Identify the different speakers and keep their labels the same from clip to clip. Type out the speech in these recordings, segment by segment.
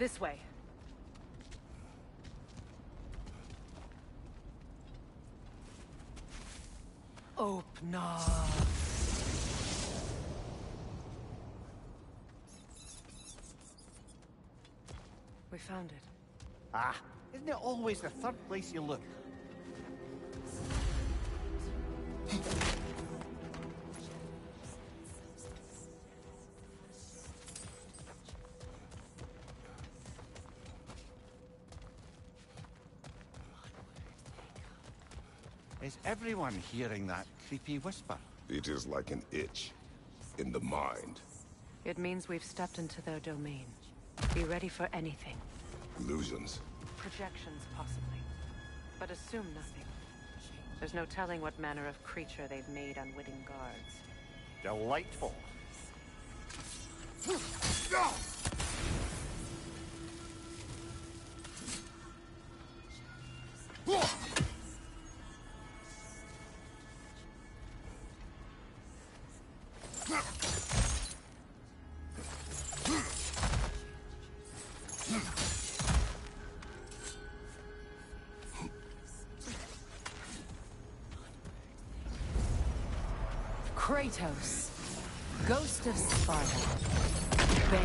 Speaker 1: This way. Open up. We found it.
Speaker 2: Ah, isn't it always the third place you look? Is everyone hearing that creepy whisper?
Speaker 3: It is like an itch in the mind.
Speaker 1: It means we've stepped into their domain. Be ready for anything.
Speaker 3: Illusions.
Speaker 1: Projections, possibly. But assume nothing. There's no telling what manner of creature they've made unwitting guards.
Speaker 2: Delightful.
Speaker 4: Atreus, Ghost of Sparta, Bane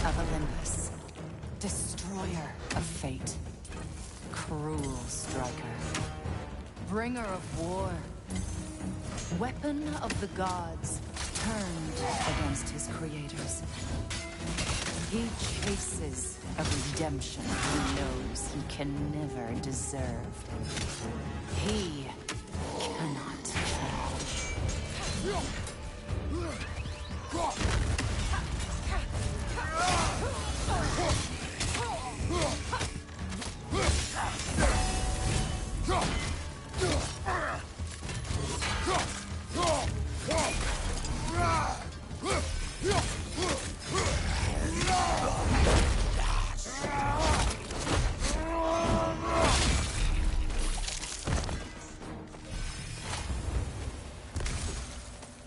Speaker 4: of Olympus, Destroyer of Fate, Cruel Striker, Bringer of War, Weapon of the Gods, turned against his creators. He chases a redemption he knows he can never deserve. He cannot fail.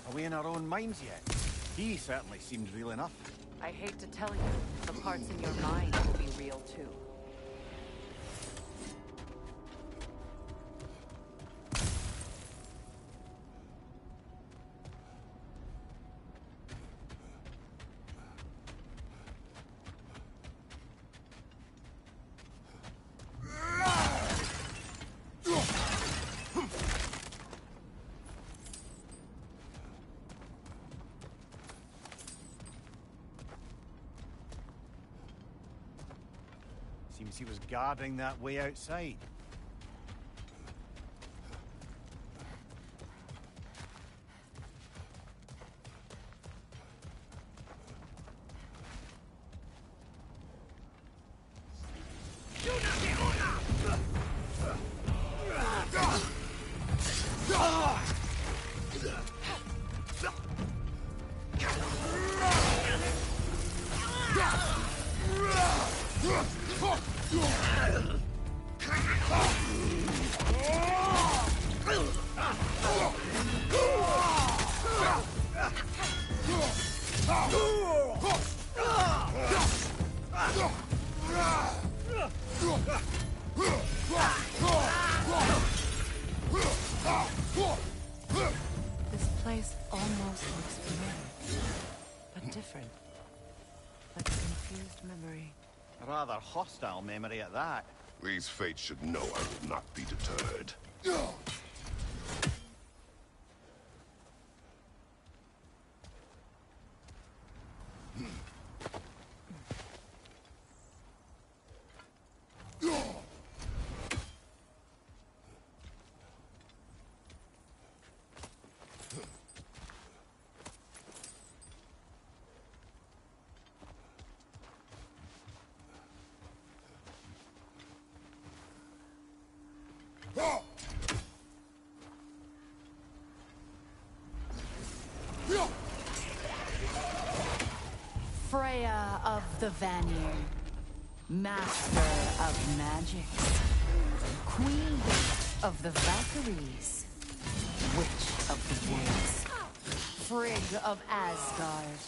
Speaker 2: Are we in our own minds yet? He certainly seemed real enough.
Speaker 1: I hate to tell you, the parts in your mind will be real too.
Speaker 2: Seems he was guarding that way outside.
Speaker 1: This place almost looks familiar, but different. Like a confused memory.
Speaker 2: A rather hostile memory at that.
Speaker 3: These fates should know I will not be deterred.
Speaker 4: Freya of the Vanir, Master of Magics, Queen of the Valkyries, Witch of the Woods, Frigg of Asgard,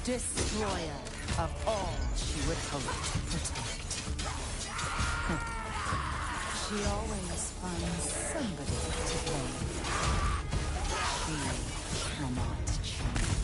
Speaker 4: Destroyer of all she would hope to protect. She always finds somebody to blame. She cannot change.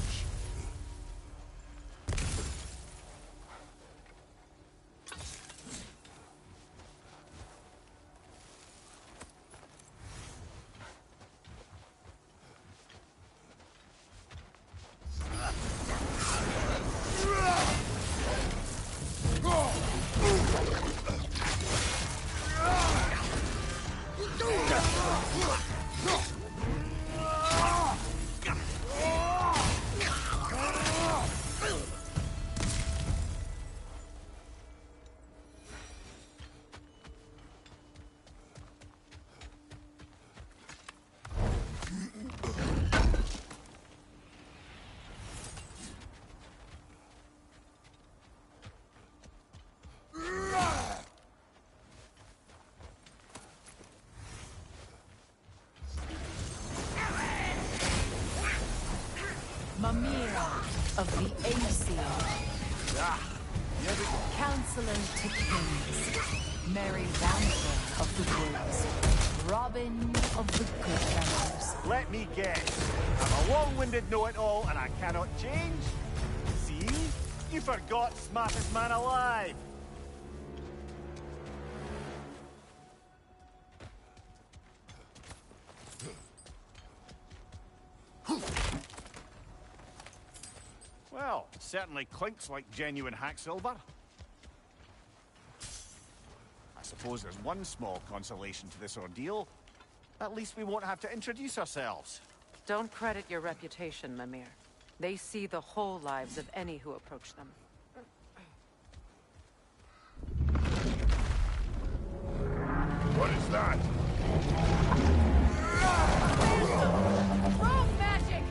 Speaker 4: Mimir of the Aesir. Counselor to kings. Merry Vanquisher of the woods. Robin of the good fellows.
Speaker 2: Let me guess. I'm a long-winded know-it-all and I cannot change? See? You forgot smartest man alive. Well, certainly clinks like genuine hack silver. I suppose there's one small consolation to this ordeal. At least we won't have to introduce ourselves.
Speaker 1: Don't credit your reputation, Mimir. They see the whole lives of any who approach them.
Speaker 3: What is that?
Speaker 4: Rogue magic!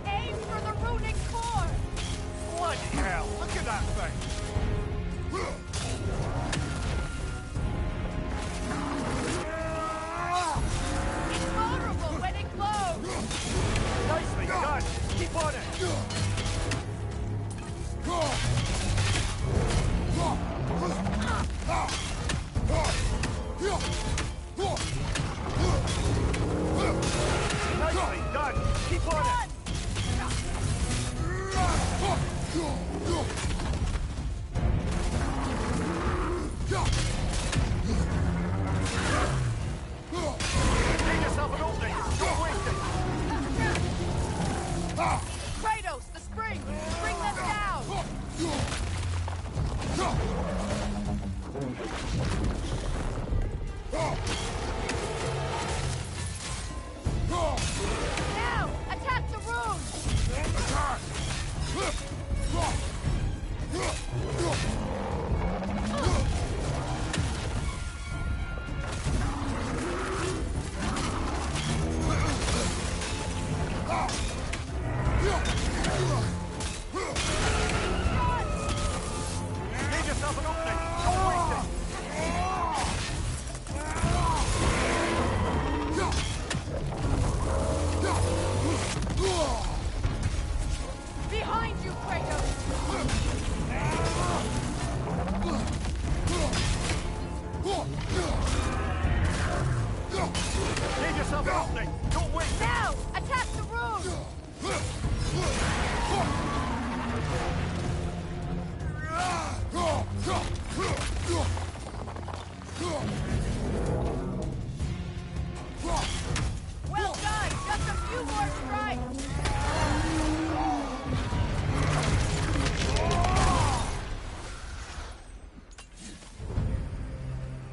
Speaker 4: Aim for the runic core!
Speaker 2: Bloody hell, look at that thing!
Speaker 4: It's vulnerable when it glows!
Speaker 2: Nicely done! Keep on it! Nicely done! Keep on it! Make yourself an opening! Don't waste it!
Speaker 4: Kratos, the spring! Bring them down! Now! Attack the room!
Speaker 2: Make yourself an opening! Don't waste it!
Speaker 4: Behind you, Kratos!
Speaker 2: Make yourself an opening! Don't waste it!
Speaker 4: Now! Attack the room! Well done! Just a few more strikes!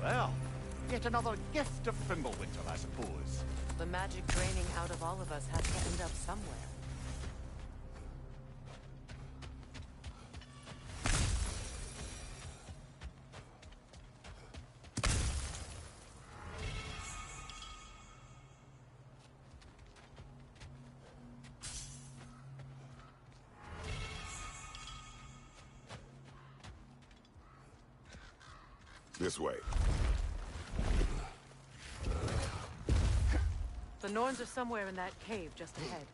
Speaker 2: Well, yet another gift of Fimbulwinter, I suppose.
Speaker 1: The magic draining out of all of us has to end up somewhere.
Speaker 3: This way.
Speaker 1: The Norns are somewhere in that cave just ahead.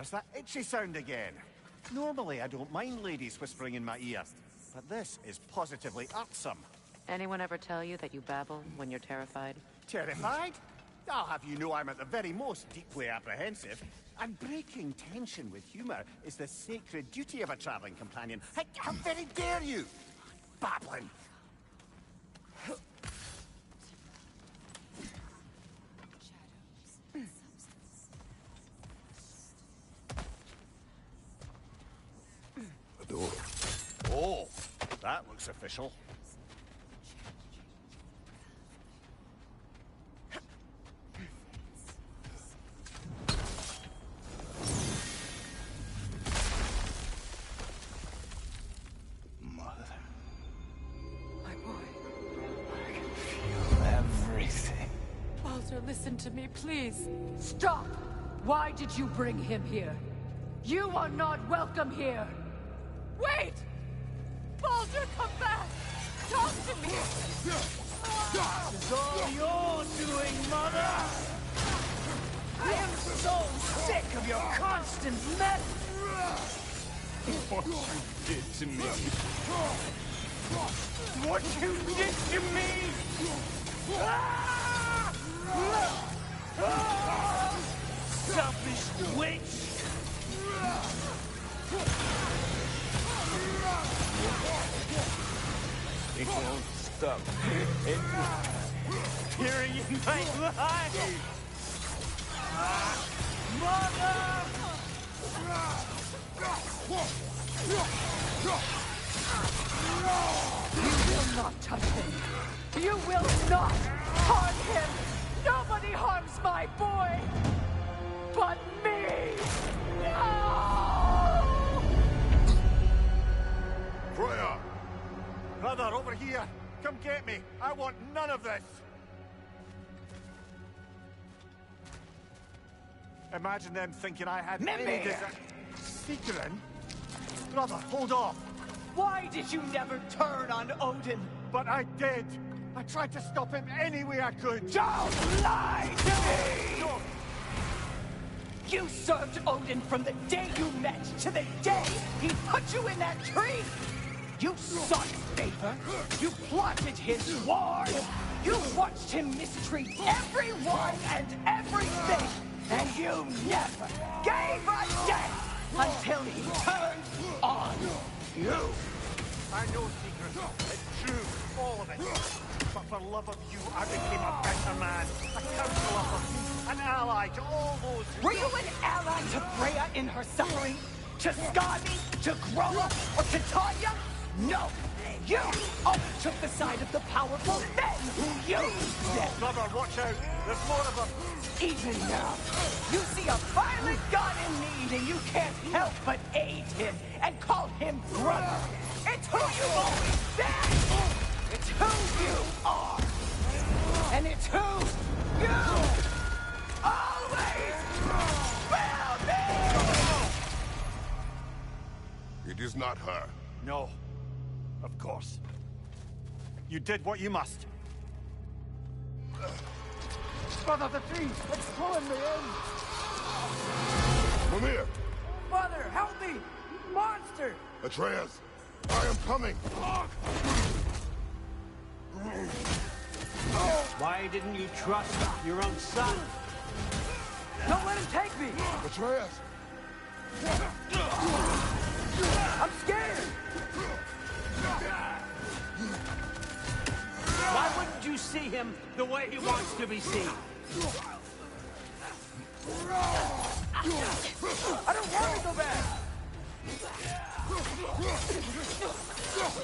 Speaker 2: There's that itchy sound again. Normally, I don't mind ladies whispering in my ear, but this is positively irksome.
Speaker 1: Anyone ever tell you that you babble when you're terrified?
Speaker 2: Terrified? I'll have you know I'm at the very most deeply apprehensive. And breaking tension with humor is the sacred duty of a traveling companion. How very dare you! Babbling!
Speaker 3: The door.
Speaker 2: Oh, that looks official.
Speaker 5: Mother.
Speaker 1: My boy.
Speaker 5: I can feel everything.
Speaker 1: Baldur, listen to me, please.
Speaker 4: Stop! Why did you bring him here? You are not welcome here!
Speaker 1: Wait! Baldur, come back! Talk to me!
Speaker 5: It's all your doing, Mother! I am so sick of your constant mess! What you did to me! What you did to me! Selfish witch! It won't stop. Hearing in my life! Mother!
Speaker 4: You will not touch him! You will not harm him! Nobody harms my boy! But me! No!
Speaker 3: Freya!
Speaker 2: Brother, over here! Come get me! I want none of this! Imagine them thinking I had any
Speaker 5: Mimir!
Speaker 2: desire. Secret? Brother, hold off!
Speaker 5: Why did you never turn on Odin?
Speaker 2: But I did! I tried to stop him any way I could!
Speaker 5: Don't lie to me!
Speaker 2: No!
Speaker 5: You served Odin from the day you met to the day he put you in that tree! You sought favor, you plotted his war, you watched him mistreat everyone and everything, and you never gave a damn until he turned on you!
Speaker 2: I know secrets. It's true, all of it. But for love of you, I became a better man, a counselor for peace, an ally to all those who...
Speaker 5: Were you an ally to Freya in her suffering? To Skadi? To Groa? Or to Tanya? No! You only took the side of the powerful men who used them!
Speaker 2: Brother, watch out! There's more of them!
Speaker 5: Even now, you see a violent god in need and you can't help but aid him and call him brother! It's who you've always been! It's who you are! And it's who you always will be!
Speaker 3: It is not her.
Speaker 2: No. Of course. You did what you must. Brother, the tree! It's pulling me in!
Speaker 3: Come here!
Speaker 5: Mother, help me! Monster!
Speaker 3: Atreus! I am coming!
Speaker 6: Why didn't you trust your own son?
Speaker 5: Don't let him take me!
Speaker 3: Atreus!
Speaker 5: I'm scared!
Speaker 6: Why wouldn't you see him the way he wants to be seen?
Speaker 5: I don't want to go back!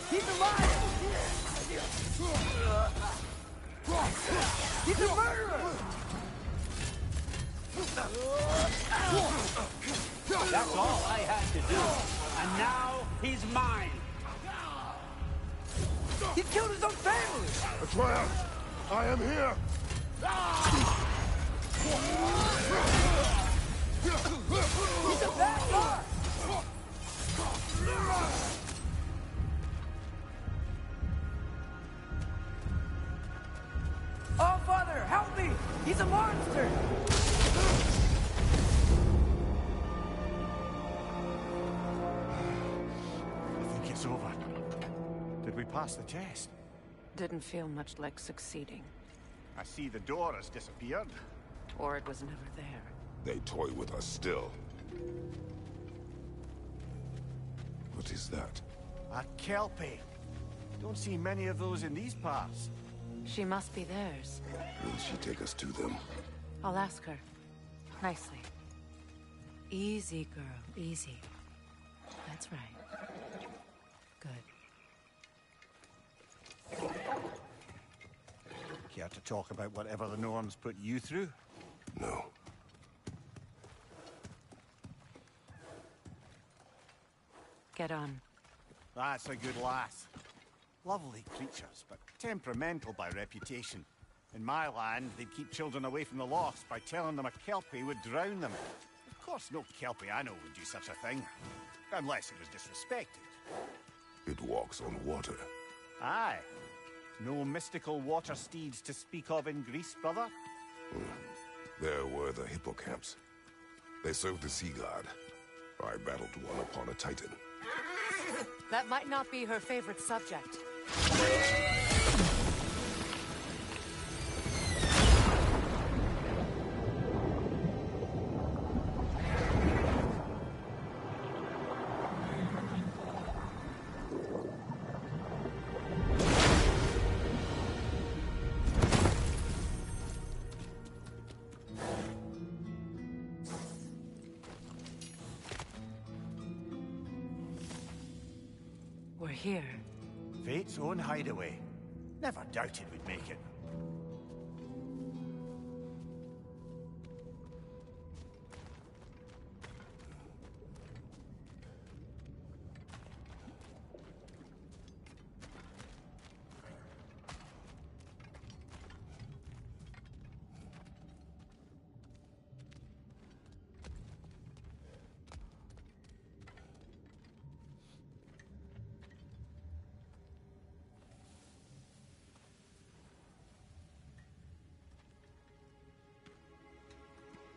Speaker 5: He's alive! He's a murderer!
Speaker 6: That's all I had to do. And now he's mine.
Speaker 5: He killed his own family!
Speaker 3: Atreus! I am here!
Speaker 5: He's a bad guy! Oh, Father, help me! He's a monster!
Speaker 2: passed the test.
Speaker 1: Didn't feel much like succeeding.
Speaker 2: I see the door has disappeared.
Speaker 1: Or it was never there.
Speaker 3: They toy with us still. What is that?
Speaker 2: A kelpie. Don't see many of those in these parts.
Speaker 1: She must be theirs.
Speaker 3: Will she take us to them?
Speaker 1: I'll ask her. Nicely. Easy, girl. Easy. That's right. Good.
Speaker 2: Care to talk about whatever the norms put you through?
Speaker 3: No.
Speaker 1: Get on.
Speaker 2: That's a good lass. Lovely creatures, but temperamental by reputation. In my land, they'd keep children away from the lost by telling them a kelpie would drown them. Of course, no kelpie I know would do such a thing. Unless it was disrespected.
Speaker 3: It walks on water.
Speaker 2: Aye. No mystical water steeds to speak of in Greece, brother?
Speaker 3: There were the hippocamps. They served the sea god. I battled one upon a titan.
Speaker 1: That might not be her favorite subject. We're here.
Speaker 2: Fate's own hideaway. Never doubted we'd make it.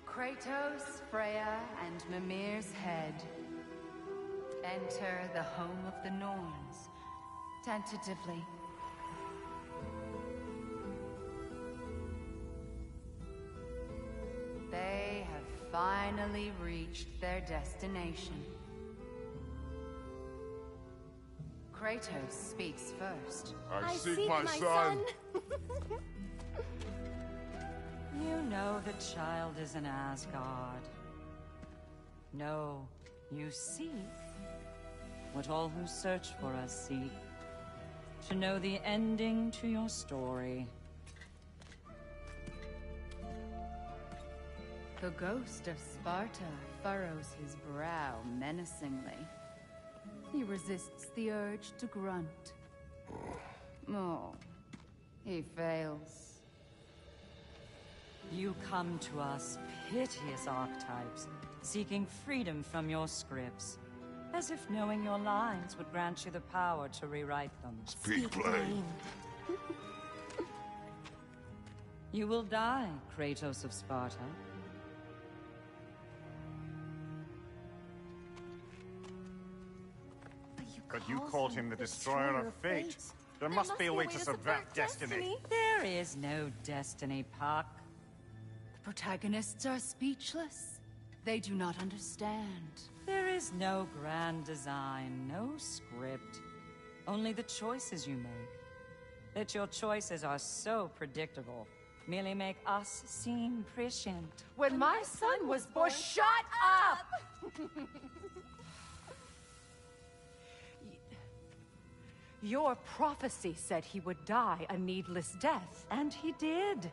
Speaker 7: Kratos, Freya, and Mimir's head. Enter the home of the Norns, tentatively. They have finally reached their destination. Kratos speaks first.
Speaker 3: I seek my son.
Speaker 5: You know the child is an Asgard. No, you seek what all who search for us seek. To know the ending to your story.
Speaker 7: The ghost of Sparta furrows his brow menacingly. He resists the urge to grunt. Oh, he fails.
Speaker 5: You come to us, piteous archetypes, seeking freedom from your scripts. As if knowing your lines would grant you the power to rewrite them.
Speaker 3: Speak plain.
Speaker 5: You will die, Kratos of Sparta.
Speaker 2: But you called him the destroyer of fate. There must be a way to subvert destiny.
Speaker 5: There is no destiny, Puck.
Speaker 7: The protagonists are speechless. They do not understand.
Speaker 5: There is no grand design, no script. Only the choices you make. That your choices are so predictable, merely make us seem prescient.
Speaker 4: When my son was born, shut up! Your prophecy said he would die a needless death.
Speaker 5: And he did.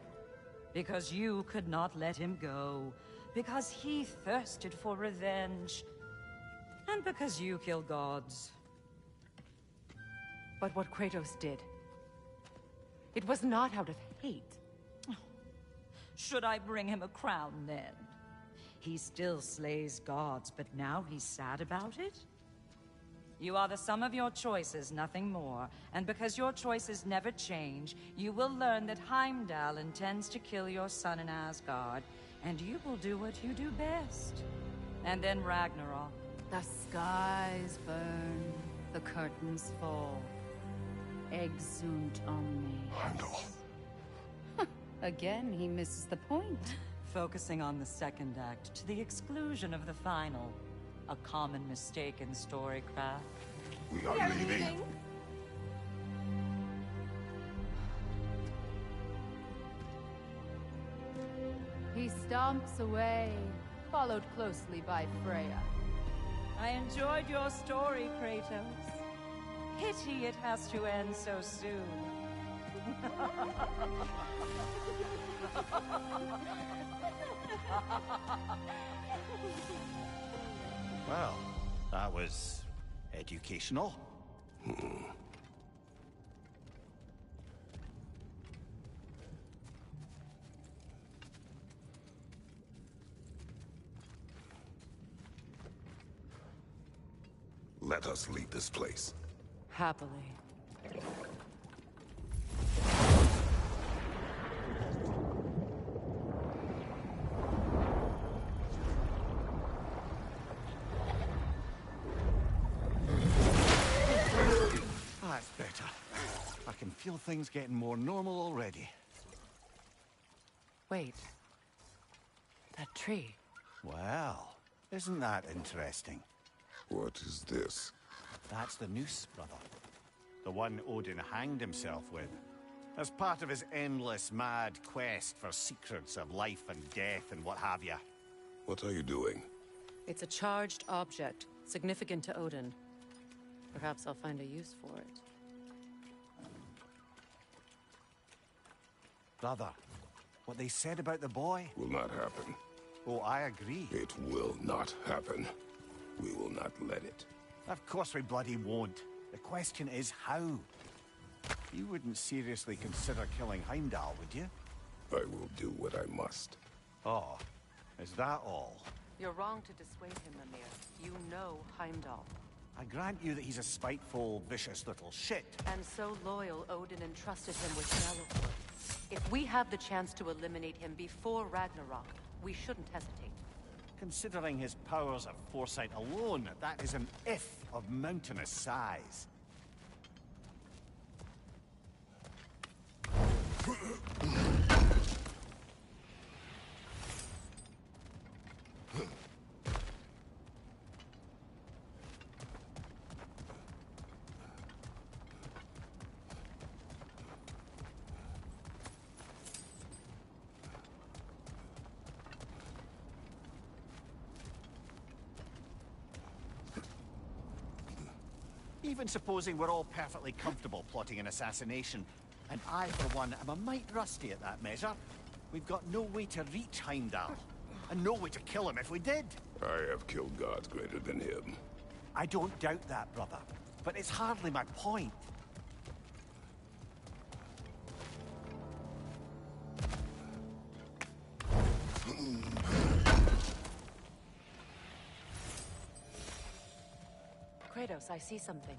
Speaker 5: Because you could not let him go. Because he thirsted for revenge. And because you kill gods.
Speaker 4: But what Kratos did, it was not out of hate.
Speaker 5: Should I bring him a crown then? He still slays gods, but now he's sad about it? You are the sum of your choices, nothing more. And because your choices never change, you will learn that Heimdall intends to kill your son in Asgard, and you will do what you do best. And then Ragnarok.
Speaker 7: The skies burn, the curtains fall. exunt omnes.
Speaker 3: Heimdall.
Speaker 7: Again, he misses the point.
Speaker 8: Focusing on the second act to the exclusion of the final. A common mistake in storycraft.
Speaker 3: We are leaving.
Speaker 7: He stomps away, followed closely by Freya.
Speaker 8: I enjoyed your story, Kratos. Pity it has to end so soon.
Speaker 2: Well, that was educational.
Speaker 3: Let us leave this place.
Speaker 1: Happily.
Speaker 2: That's better. I can feel things getting more normal already.
Speaker 1: Wait. That tree.
Speaker 2: Well, isn't that interesting?
Speaker 3: What is this?
Speaker 2: That's the noose, brother. The one Odin hanged himself with. As part of his endless, mad quest for secrets of life and death and what have you.
Speaker 3: What are you doing?
Speaker 1: It's a charged object, significant to Odin. Perhaps I'll find a use for it.
Speaker 2: Brother, what they said about the boy?
Speaker 3: Will not happen.
Speaker 2: Oh, I agree.
Speaker 3: It will not happen. We will not let it.
Speaker 2: Of course we bloody won't. The question is how. You wouldn't seriously consider killing Heimdall, would you?
Speaker 3: I will do what I must.
Speaker 2: Oh, is that all?
Speaker 1: You're wrong to dissuade him, Mimir. You know Heimdall.
Speaker 2: I grant you that he's a spiteful, vicious little shit.
Speaker 1: And so loyal, Odin entrusted him with Gjallarhorn. If we have the chance to eliminate him before Ragnarok, we shouldn't hesitate.
Speaker 2: Considering his powers of foresight alone, that is an if of mountainous size. Even supposing we're all perfectly comfortable plotting an assassination, and I, for one, am a mite rusty at that measure, we've got no way to reach Heimdall, and no way to kill him if we did.
Speaker 3: I have killed gods greater than him.
Speaker 2: I don't doubt that, brother, but it's hardly my point.
Speaker 1: Kratos, I see something.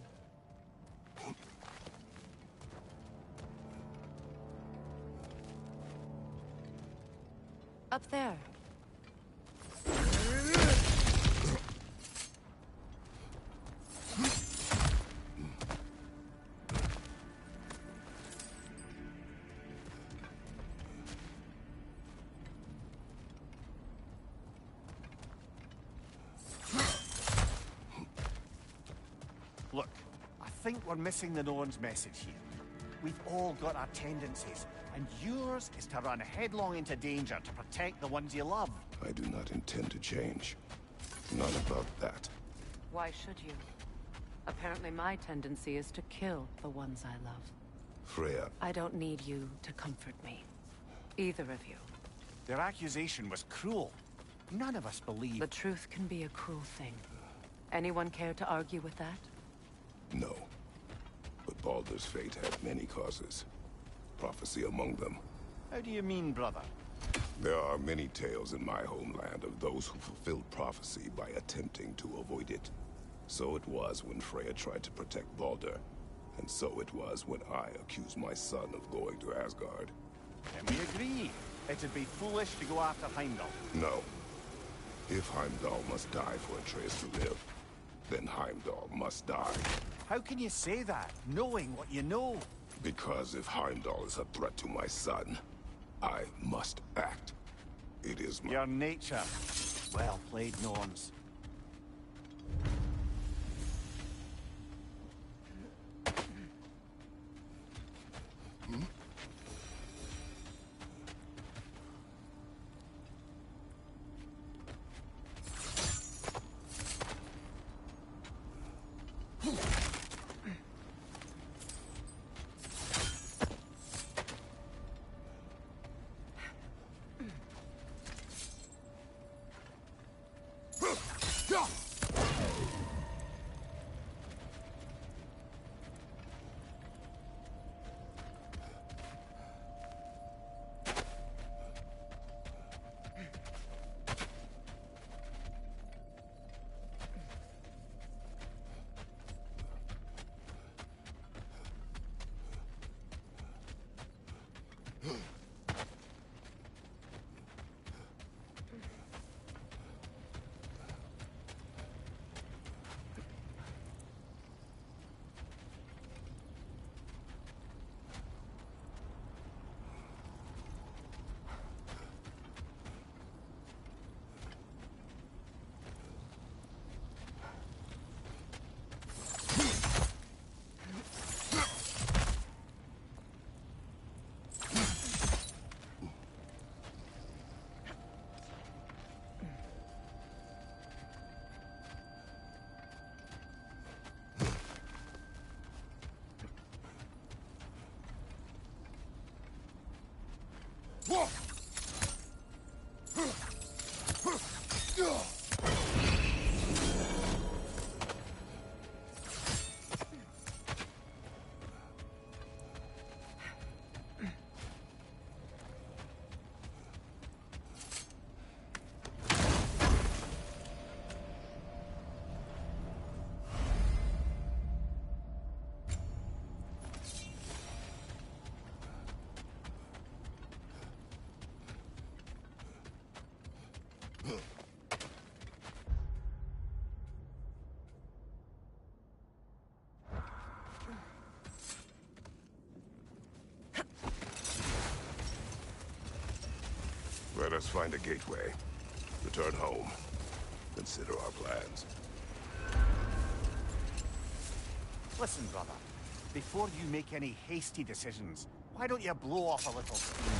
Speaker 1: Up there.
Speaker 2: Look, I think we're missing the Norn's message here. We've all got our tendencies, and yours is to run headlong into danger to protect the ones you love.
Speaker 3: I do not intend to change. Not about that.
Speaker 1: Why should you? Apparently my tendency is to kill the ones I love.
Speaker 3: Freya,
Speaker 1: I don't need you to comfort me. Either of you.
Speaker 2: Their accusation was cruel. None of us believe...
Speaker 1: The truth can be a cruel thing. Anyone care to argue with that?
Speaker 3: no. But Baldur's fate had many causes. Prophecy among them.
Speaker 2: How do you mean, brother?
Speaker 3: There are many tales in my homeland of those who fulfilled prophecy by attempting to avoid it. So it was when Freya tried to protect Baldur. And so it was when I accused my son of going to Asgard.
Speaker 2: Then we agree. It'd be foolish to go after Heimdall.
Speaker 3: No. If Heimdall must die for Atreus to live, then Heimdall must die.
Speaker 2: How can you say that, knowing what you know?
Speaker 3: Because if Heimdall is a threat to my son, I must act. It is my...
Speaker 2: Your nature. Well played, Norns.
Speaker 3: Let us find a gateway. Return home. Consider our plans.
Speaker 2: Listen, brother. Before you make any hasty decisions, why don't you blow off a little steam?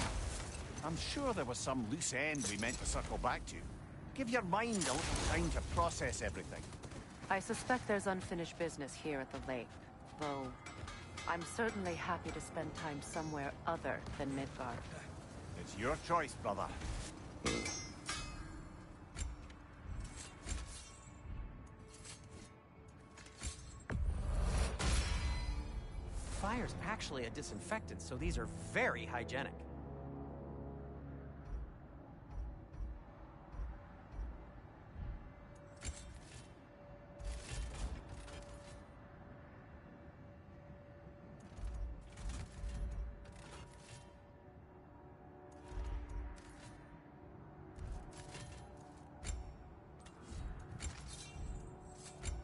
Speaker 2: I'm sure there was some loose end we meant to circle back to. Give your mind a little time to process everything.
Speaker 1: I suspect there's unfinished business here at the lake, though I'm certainly happy to spend time somewhere other than Midgard.
Speaker 2: It's your choice, brother.
Speaker 9: Fire's actually a disinfectant, so these are very hygienic.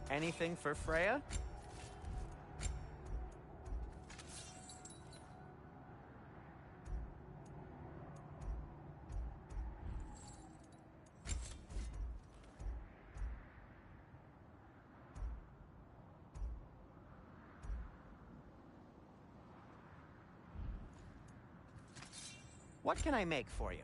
Speaker 9: Anything for Freya? What can I make for you?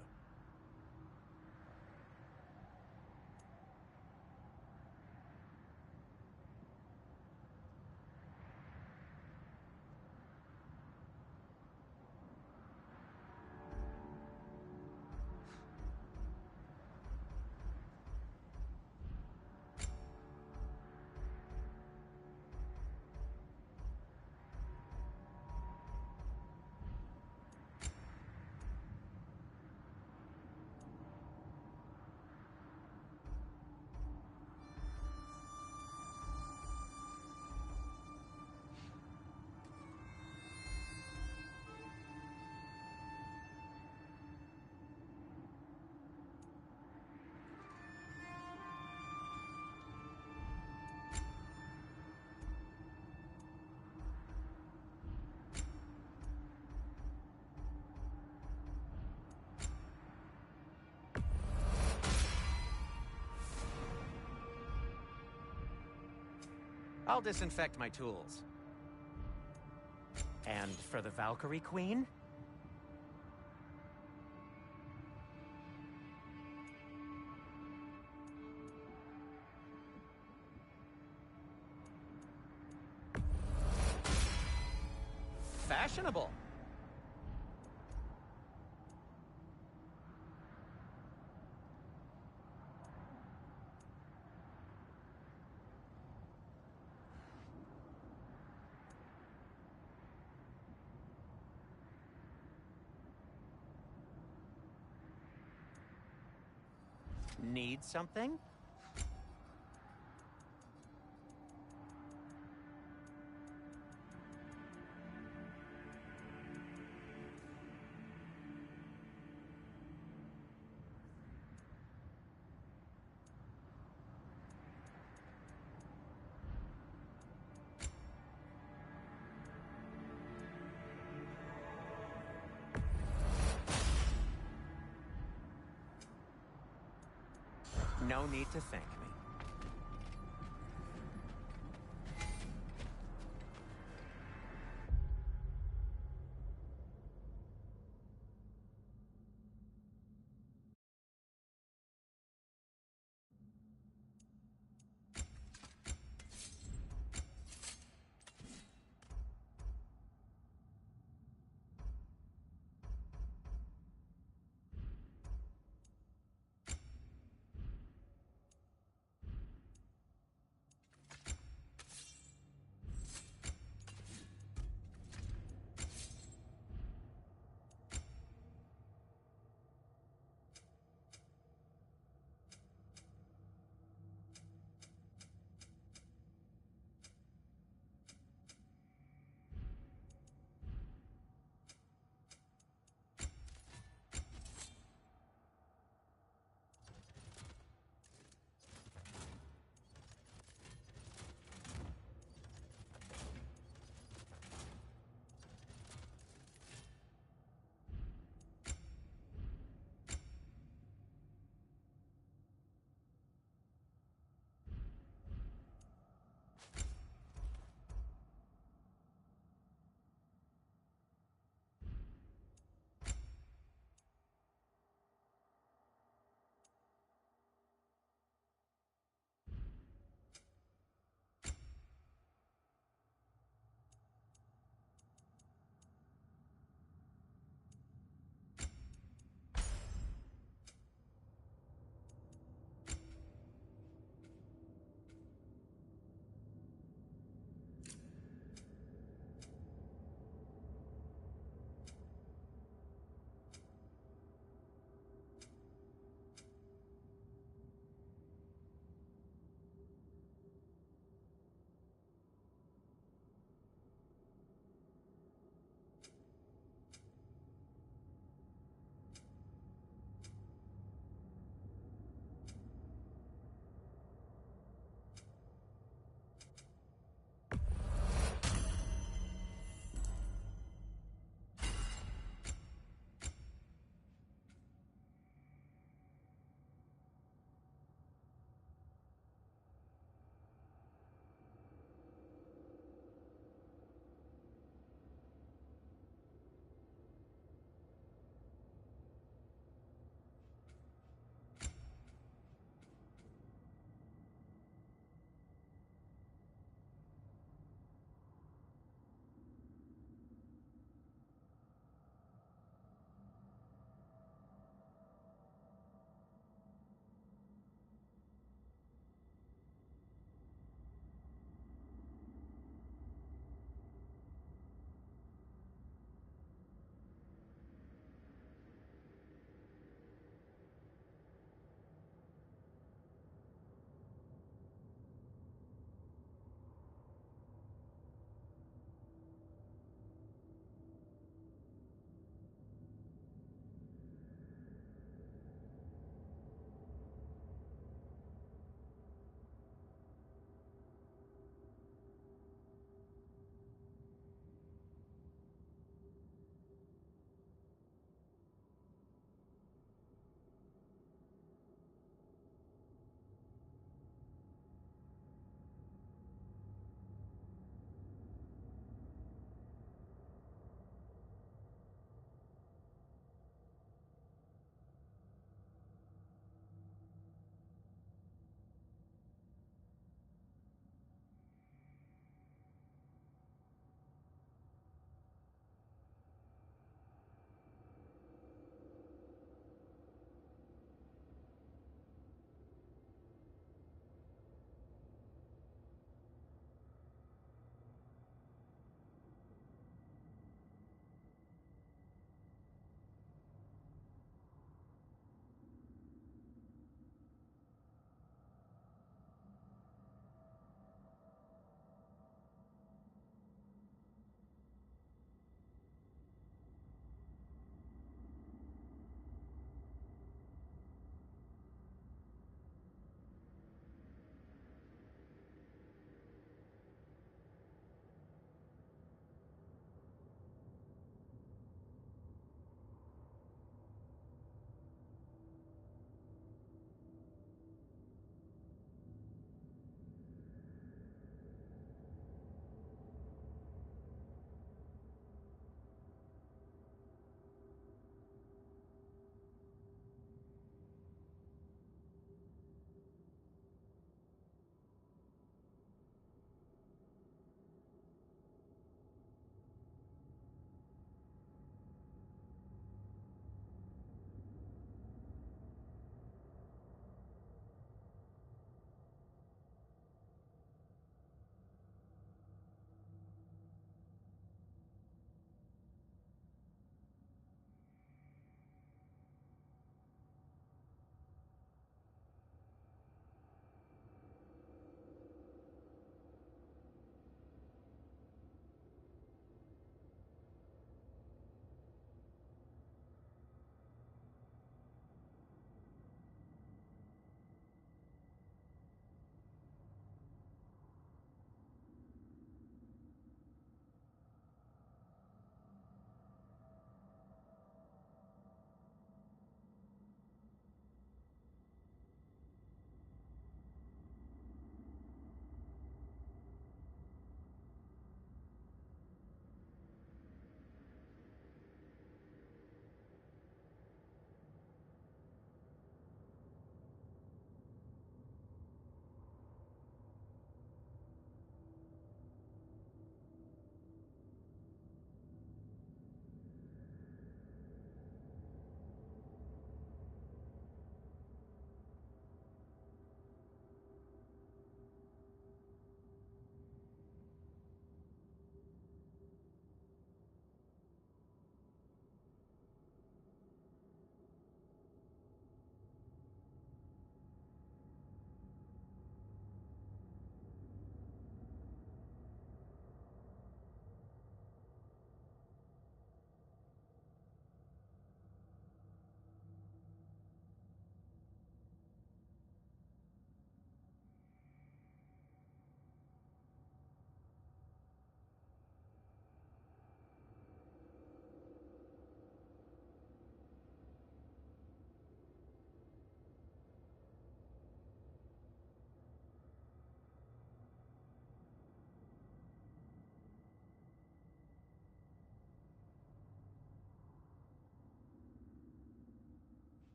Speaker 9: I'll disinfect my tools. And for the Valkyrie Queen? Fashionable. Need something? No need to thank me.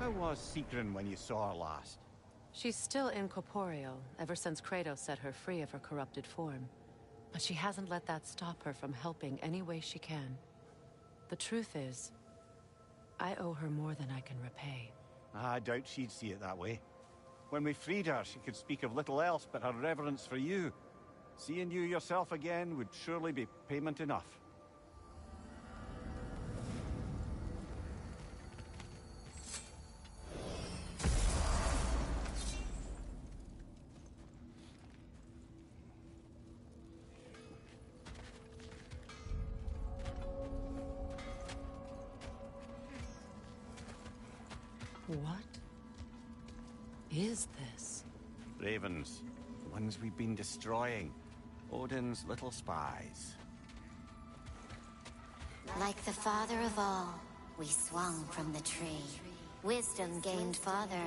Speaker 2: How was Sigrun when you saw her last?
Speaker 1: She's still incorporeal, ever since Kratos set her free of her corrupted form. But she hasn't let that stop her from helping any way she can. The truth is, I owe her more than I can repay.
Speaker 2: I doubt she'd see it that way. When we freed her, she could speak of little else but her reverence for you. Seeing you yourself again would surely be payment enough.
Speaker 1: What is this?
Speaker 2: Ravens. The ones we've been destroying. Odin's little spies.
Speaker 10: Like the father of all, we swung from the tree. Wisdom gained father,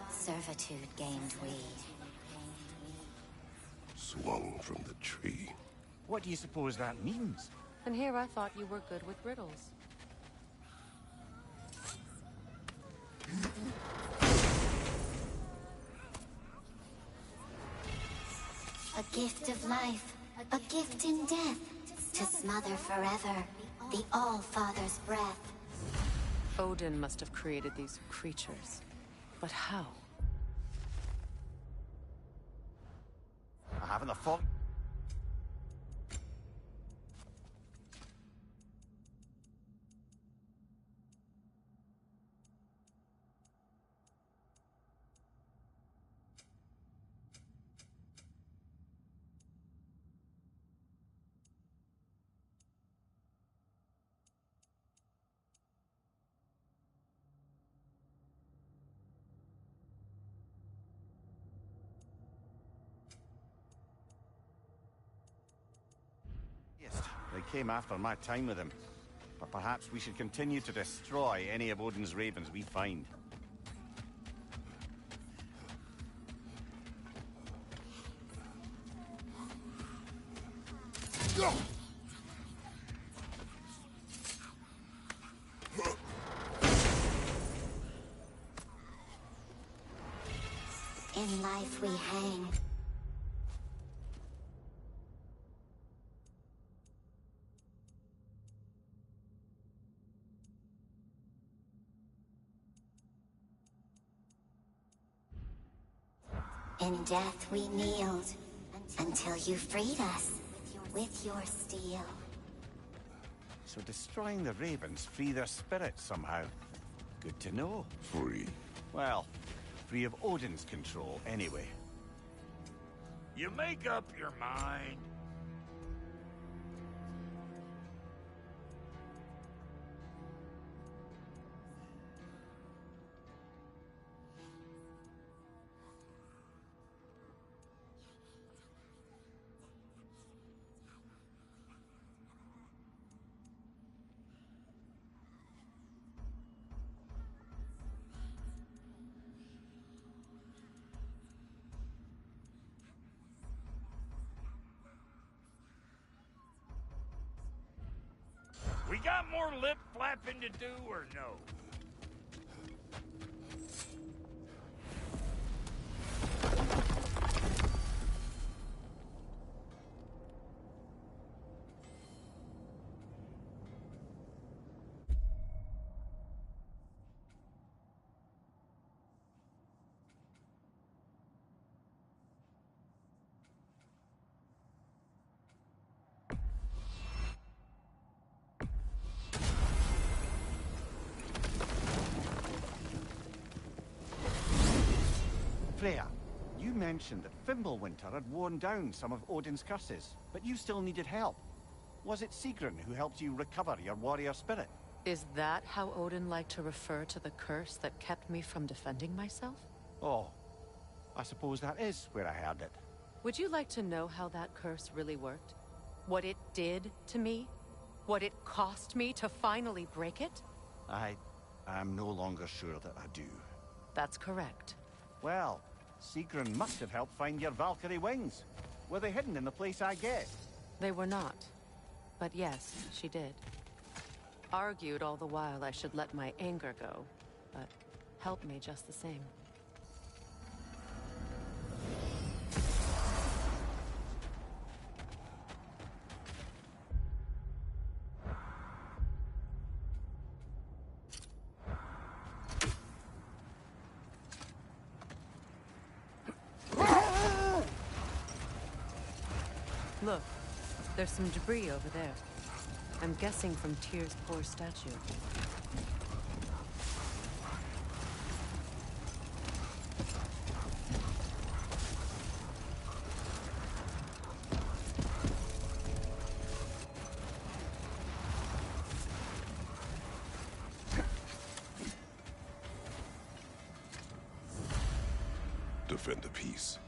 Speaker 10: servitude gained we.
Speaker 3: Swung from the tree.
Speaker 2: What do you suppose that means?
Speaker 1: And here I thought you were good with riddles.
Speaker 10: A gift of life, a gift in death, to smother forever the All-Father's breath.
Speaker 1: Odin must have created these creatures. But how?
Speaker 2: I haven't a thought. They came after my time with him. But perhaps we should continue to destroy any of Odin's ravens we find.
Speaker 10: In life we hang. In death we kneeled, until you freed us with your steel.
Speaker 2: So destroying the ravens free their spirits somehow. Good to know.
Speaker 3: Free.
Speaker 2: Well, free of Odin's control, anyway.
Speaker 6: You make up your mind. We got more lip flapping to do, or no?
Speaker 2: Freya, you mentioned that Fimbulwinter had worn down some of Odin's curses, but you still needed help. Was it Sigrun who helped you recover your warrior spirit?
Speaker 1: Is that how Odin liked to refer to the curse that kept me from defending myself?
Speaker 2: Oh, I suppose that is where I heard it.
Speaker 1: Would you like to know how that curse really worked? What it did to me? What it cost me to finally break it?
Speaker 2: I'm no longer sure that I do.
Speaker 1: That's correct.
Speaker 2: Well, Sigrun must have helped find your Valkyrie wings. Were they hidden in the place I guessed?
Speaker 1: They were not. But yes, she did. Argued all the while I should let my anger go, but help me just the same. Look, there's some debris over there. I'm guessing from Tyr's poor statue.
Speaker 3: Defend the peace.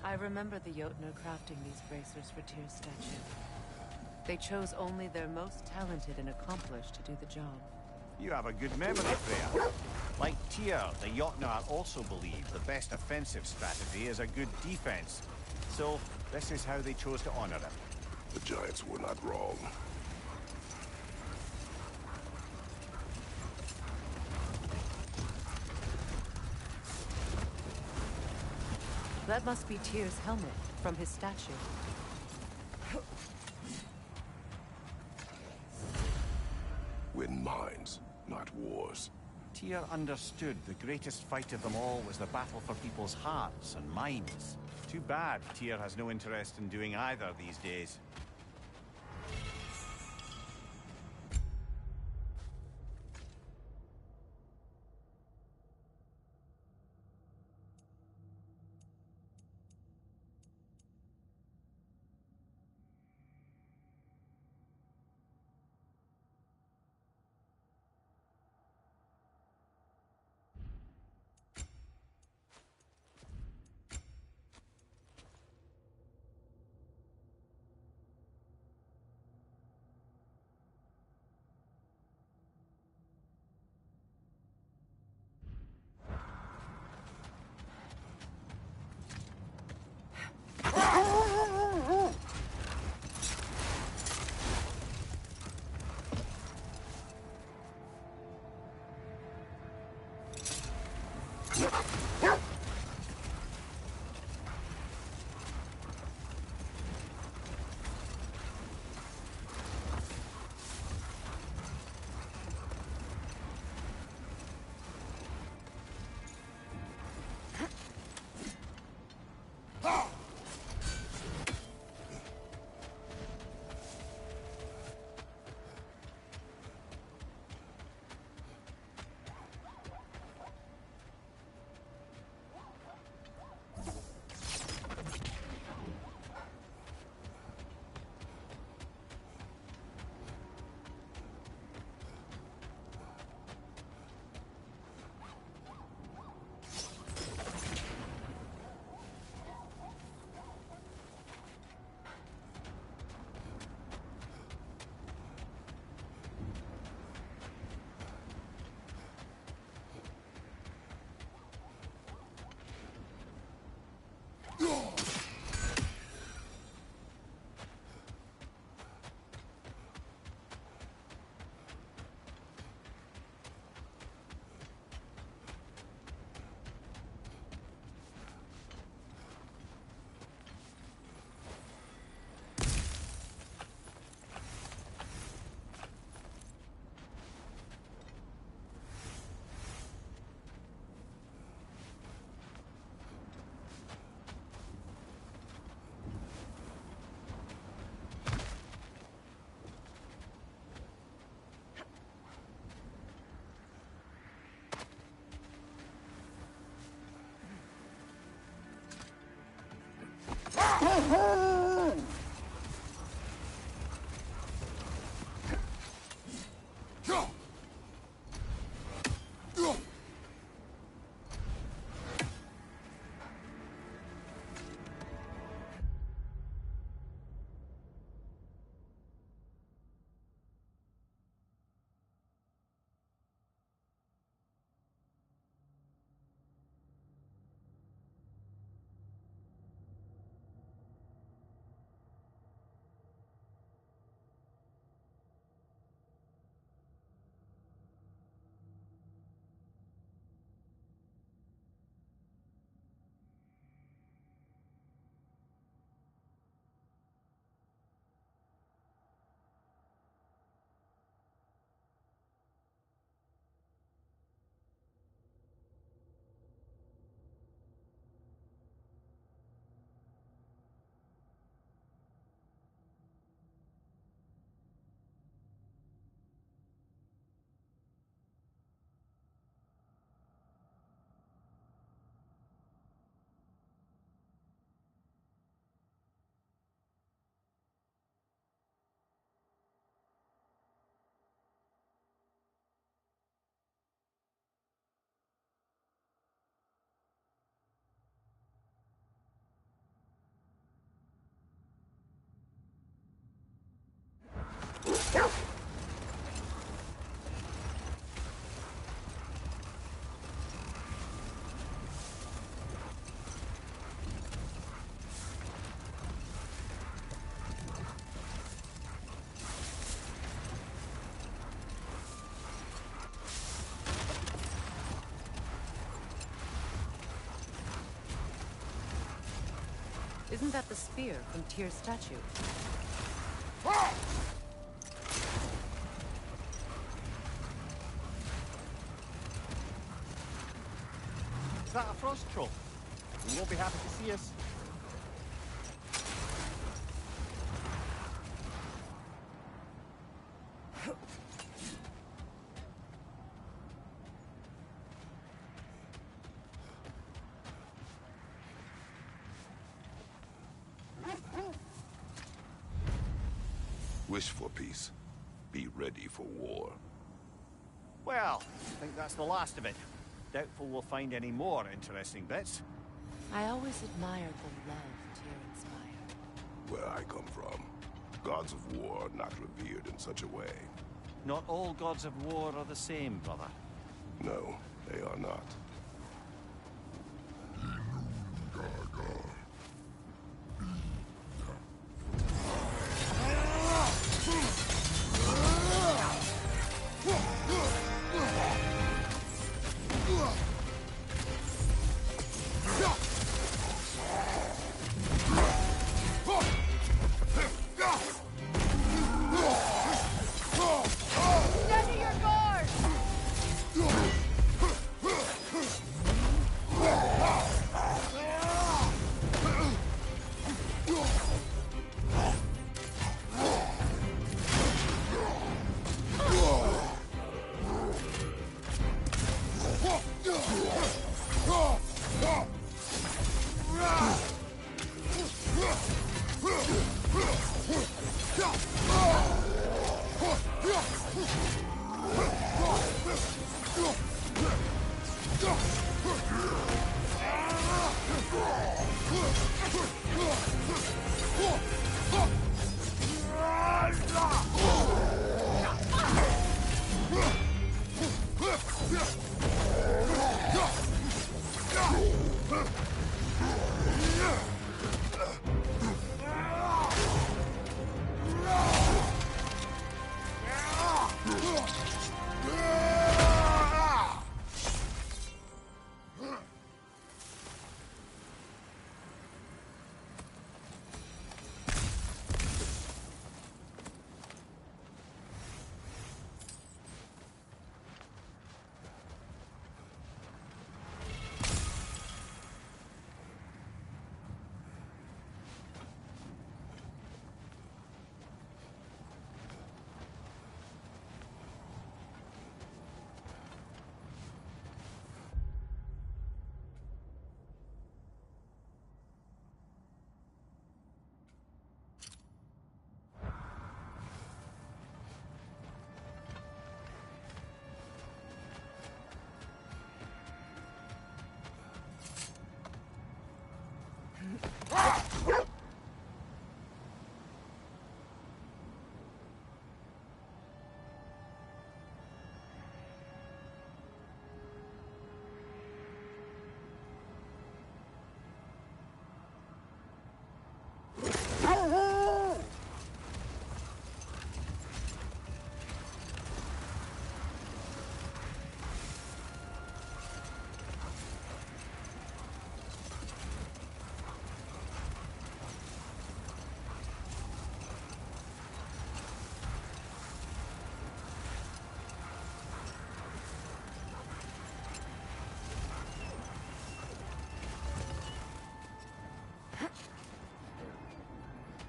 Speaker 1: I remember the Jotnar crafting these bracers for Tyr's statue. They chose only their most talented and accomplished to do the job.
Speaker 2: You have a good memory, Freya. Like Tyr, the Jotnar also believe the best offensive strategy is a good defense. So, this is how they chose to honor it.
Speaker 3: The Giants were not wrong.
Speaker 1: That must be Tyr's helmet from his statue.
Speaker 3: Win minds, not wars.
Speaker 2: Tyr understood the greatest fight of them all was the battle for people's hearts and minds. Too bad Tyr has no interest in doing either these days.
Speaker 1: Isn't that the spear from Tyr's statue?
Speaker 2: Is that a frost troll? You won't be happy to see us.
Speaker 3: Wish for peace. Be ready for war.
Speaker 2: Well, I think that's the last of it. Doubtful we'll find any more interesting bits.
Speaker 1: I always admired the love Tyr inspired.
Speaker 3: Where I come from, gods of war are not revered in such a way.
Speaker 2: Not all gods of war are the same, brother.
Speaker 3: No, they are not.
Speaker 4: Steady your guard!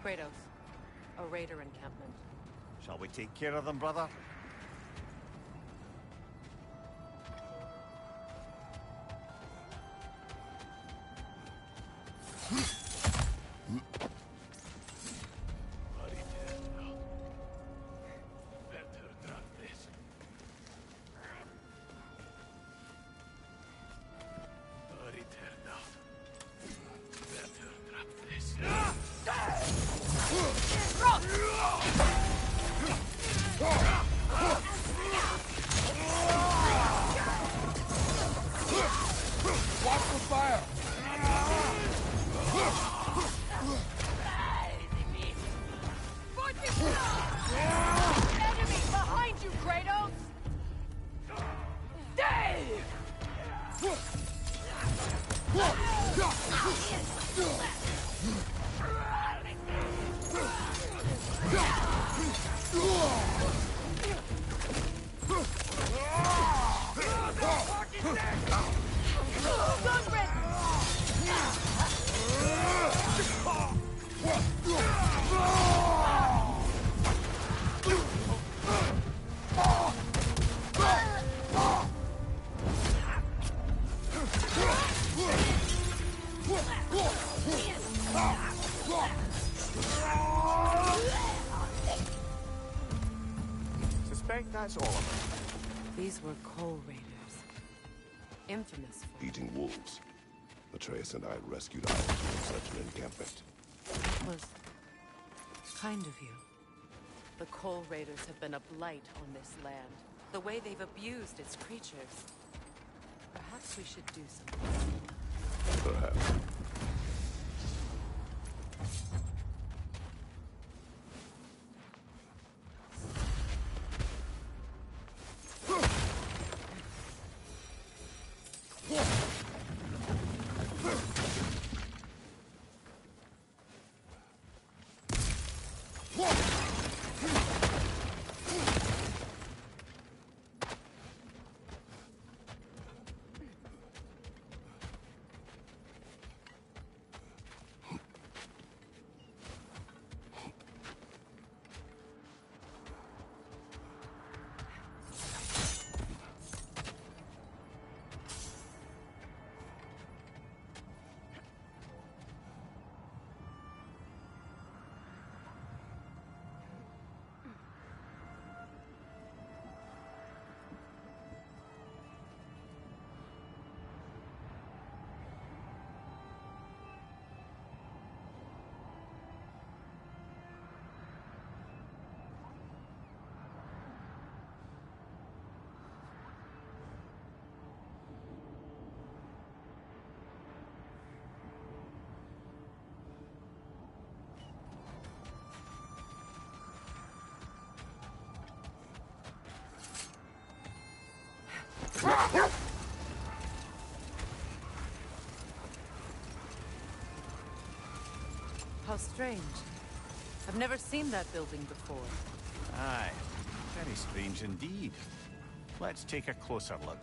Speaker 1: Kratos, a raider encampment.
Speaker 2: Shall we take care of them, brother?
Speaker 4: Enemy behind you, Kratos! Dave!
Speaker 2: Suspect that's all of it.
Speaker 1: These were Coal Raiders. Infamous for
Speaker 3: Eating wolves. Atreus and I rescued ours from such an encampment.
Speaker 1: was kind of you. The Coal Raiders have been a blight on this land. The way they've abused its creatures. Perhaps we should do something.
Speaker 3: Perhaps.
Speaker 1: How strange. I've never seen that building before.
Speaker 2: Aye, very strange indeed. Let's take a closer look.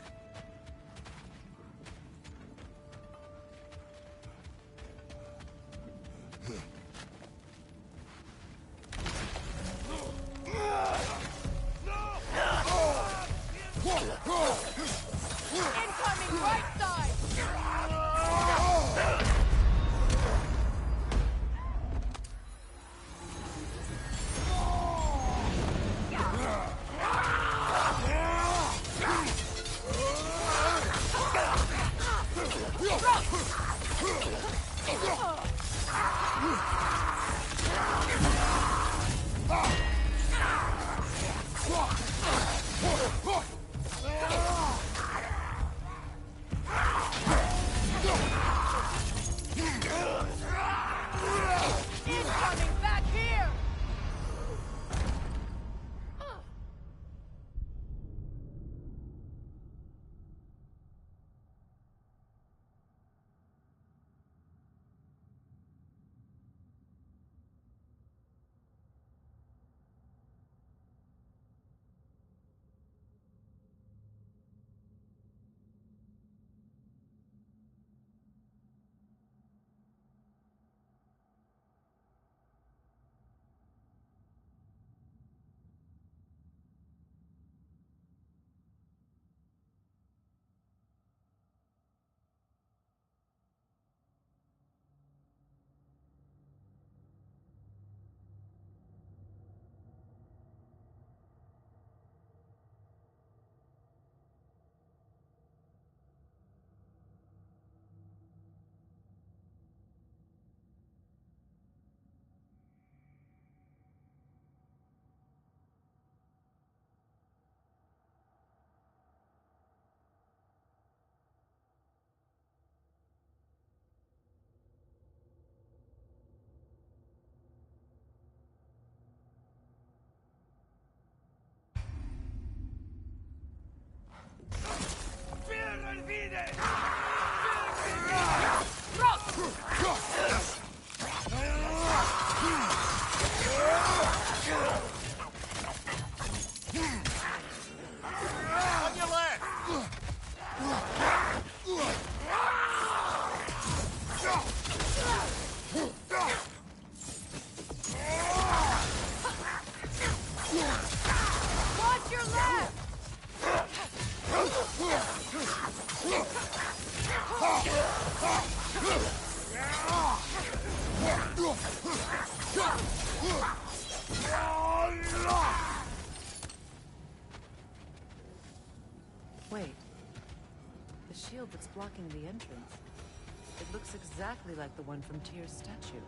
Speaker 4: Incoming right side! Incoming back here!
Speaker 1: Wait. The shield that's blocking the entrance. It looks exactly like the one from Tyr's statue.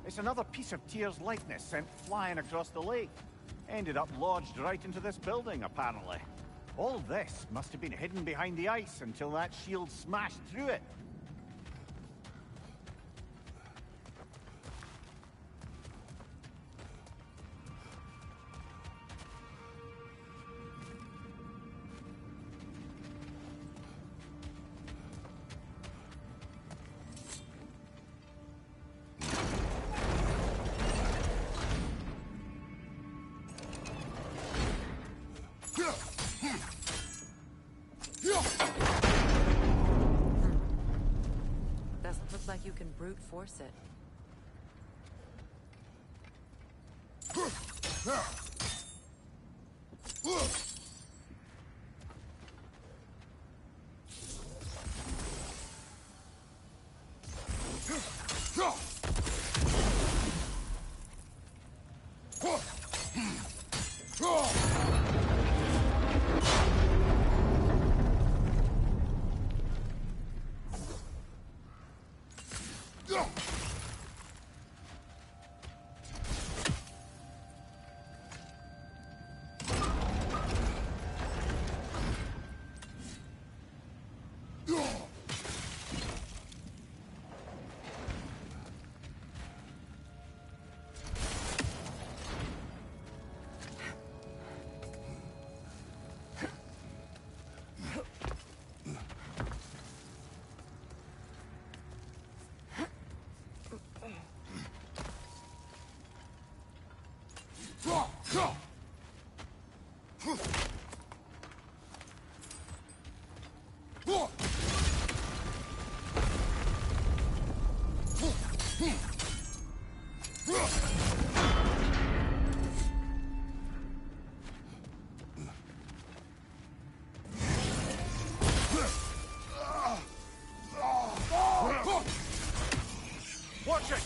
Speaker 2: It's another piece of Tyr's likeness sent flying across the lake. Ended up lodged right into this building, apparently. All this must have been hidden behind the ice until that shield smashed through it.
Speaker 1: Doesn't look like you can brute force it. Watch it!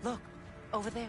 Speaker 1: Look, over there.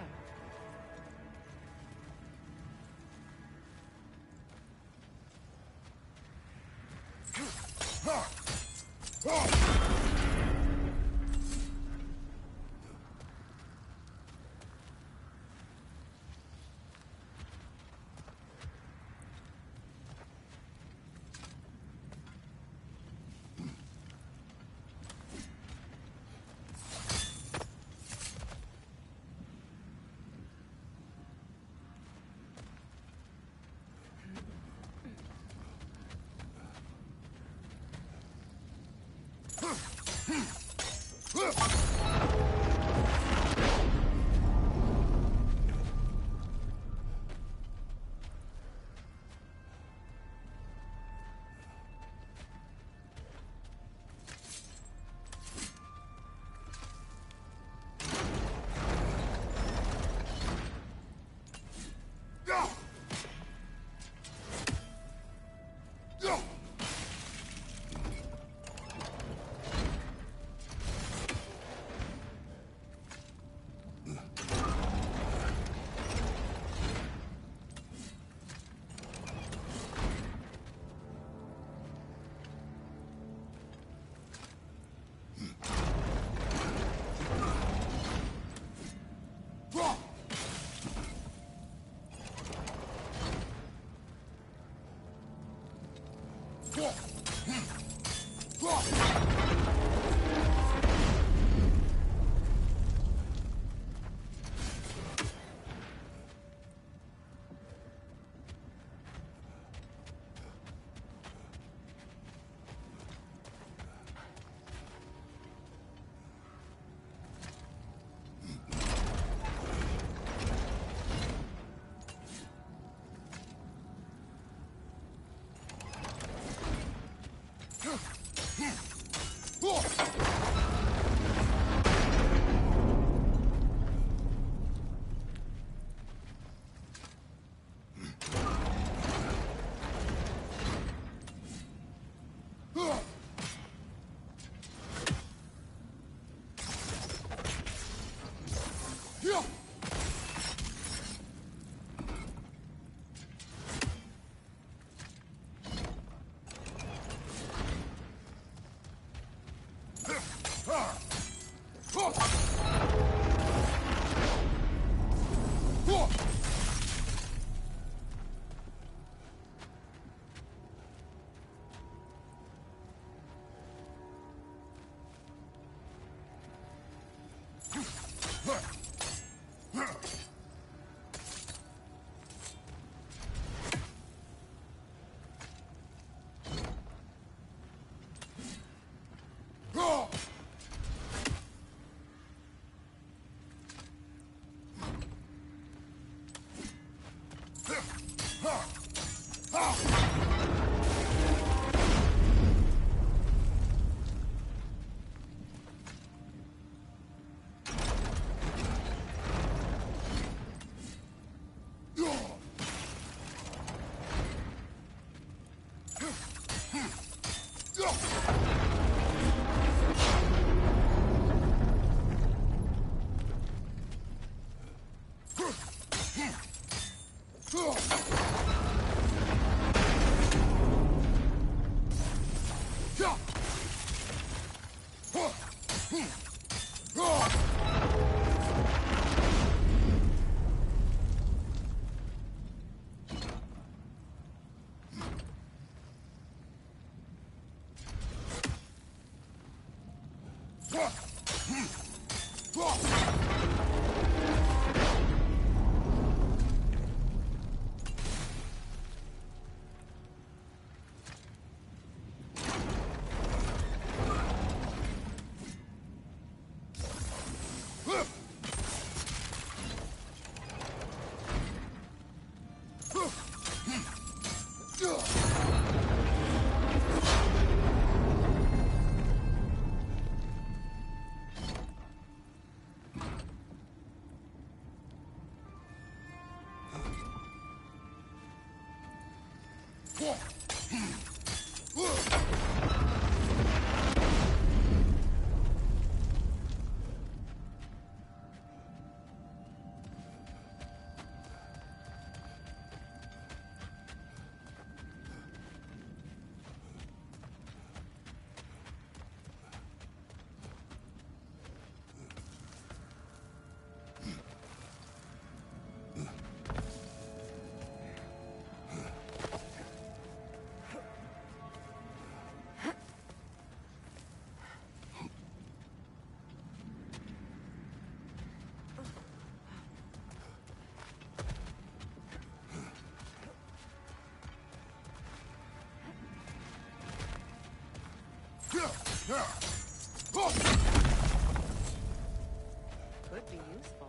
Speaker 1: Could be useful.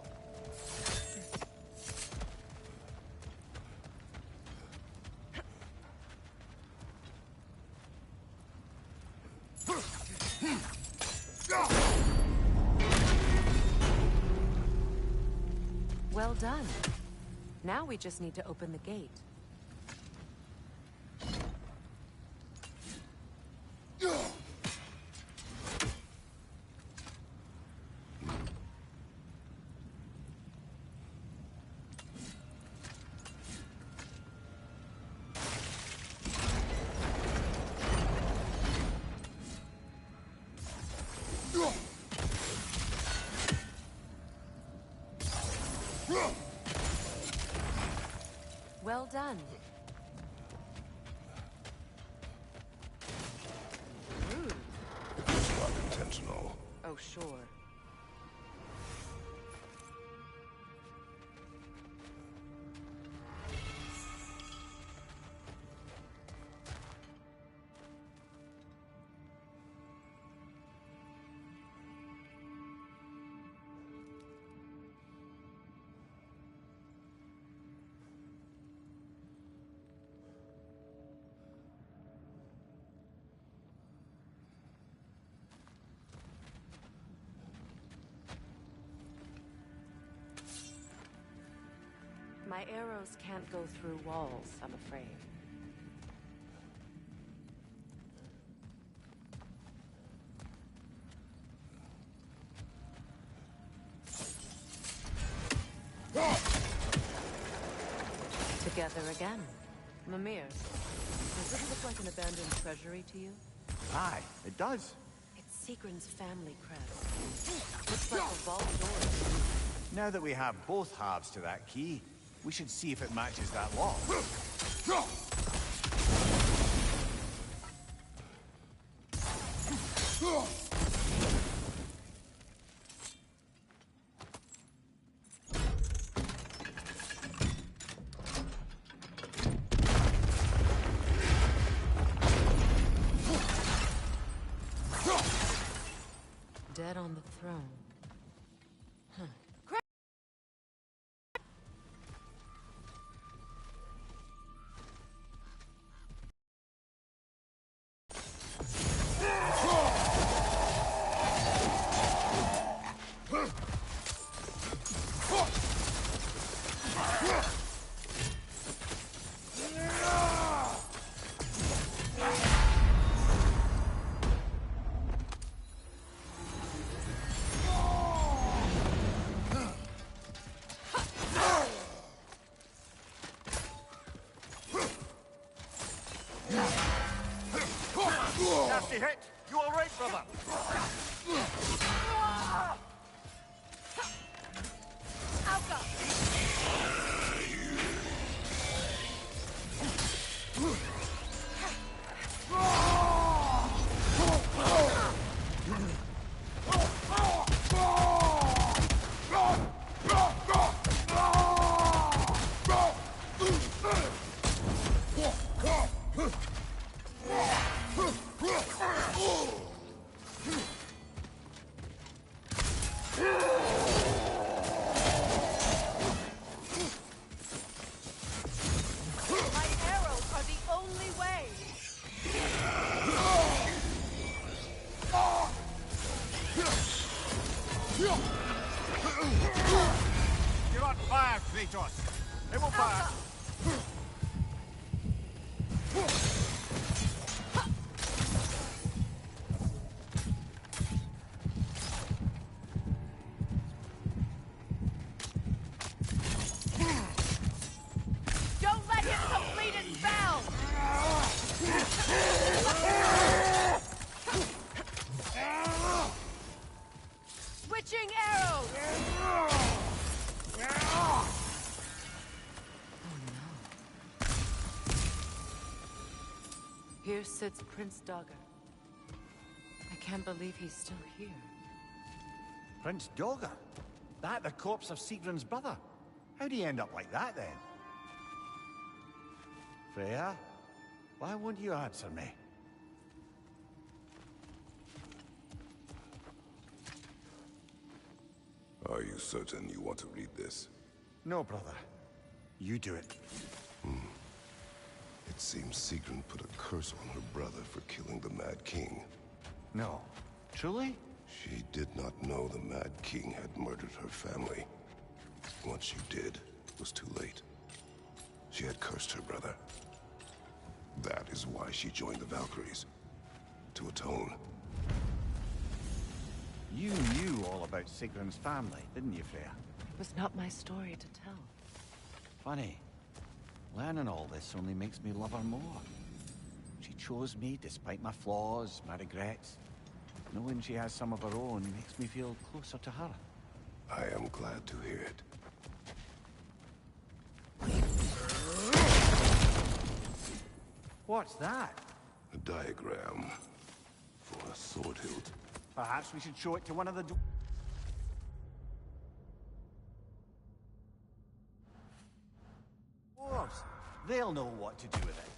Speaker 1: Well done. Now we just need to open the gate. Well done. Oh, sure. My arrows can't go through walls, I'm afraid. Together again. Mimir, does this look like an abandoned treasury to you?
Speaker 2: Aye, it does.
Speaker 1: It's Sigrun's family crest. Looks like a vault door.
Speaker 2: Now that we have both halves to that key, we should see if it matches that lock.
Speaker 1: Dead on the throne. Huh.
Speaker 2: Nasty hit! You all right, brother? You're on fire, Kratos. It will pass.
Speaker 4: Don't let him complete his spell! Switching arrows!
Speaker 1: Here sits Prince Dagger. I can't believe he's still here.
Speaker 2: Prince Dagger? That the corpse of Sigrun's brother? How'd he end up like that, then? Freya? Why won't you answer me?
Speaker 3: Are you certain you want to read this?
Speaker 2: No, brother. You do it.
Speaker 3: It seems Sigrun put a curse on her brother for killing the Mad King.
Speaker 2: No. Truly?
Speaker 3: She did not know the Mad King had murdered her family. Once she did, it was too late. She had cursed her brother. That is why she joined the Valkyries. To atone.
Speaker 2: You knew all about Sigrun's family, didn't you, Freya?
Speaker 1: It was not my story to tell.
Speaker 2: Funny. Learning all this only makes me love her more. She chose me despite my flaws, my regrets. Knowing she has some of her own makes me feel closer to her.
Speaker 3: I am glad to hear it.
Speaker 2: What's that?
Speaker 3: A diagram for a sword hilt.
Speaker 2: Perhaps we should show it to one of the dwarves. They'll know what to do with it.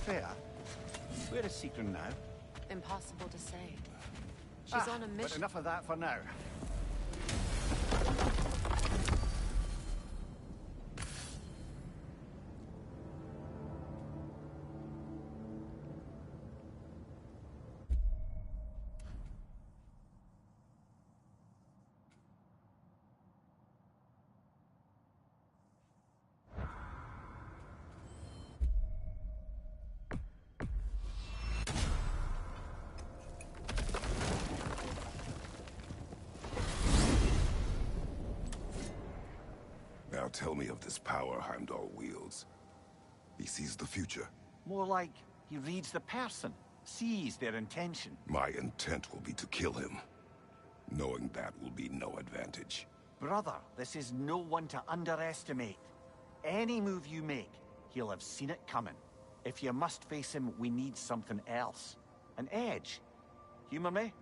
Speaker 2: Fair. Where is Seekrin now?
Speaker 1: Impossible to say. She's on a mission.
Speaker 2: But enough of that for now.
Speaker 3: tell me of this power Heimdall wields. He sees the future.
Speaker 2: More like he reads the person, sees their intention.
Speaker 3: My intent will be to kill him. Knowing that will be no advantage.
Speaker 2: Brother, this is no one to underestimate. Any move you make, he'll have seen it coming. If you must face him, we need something else. An edge. Humor me?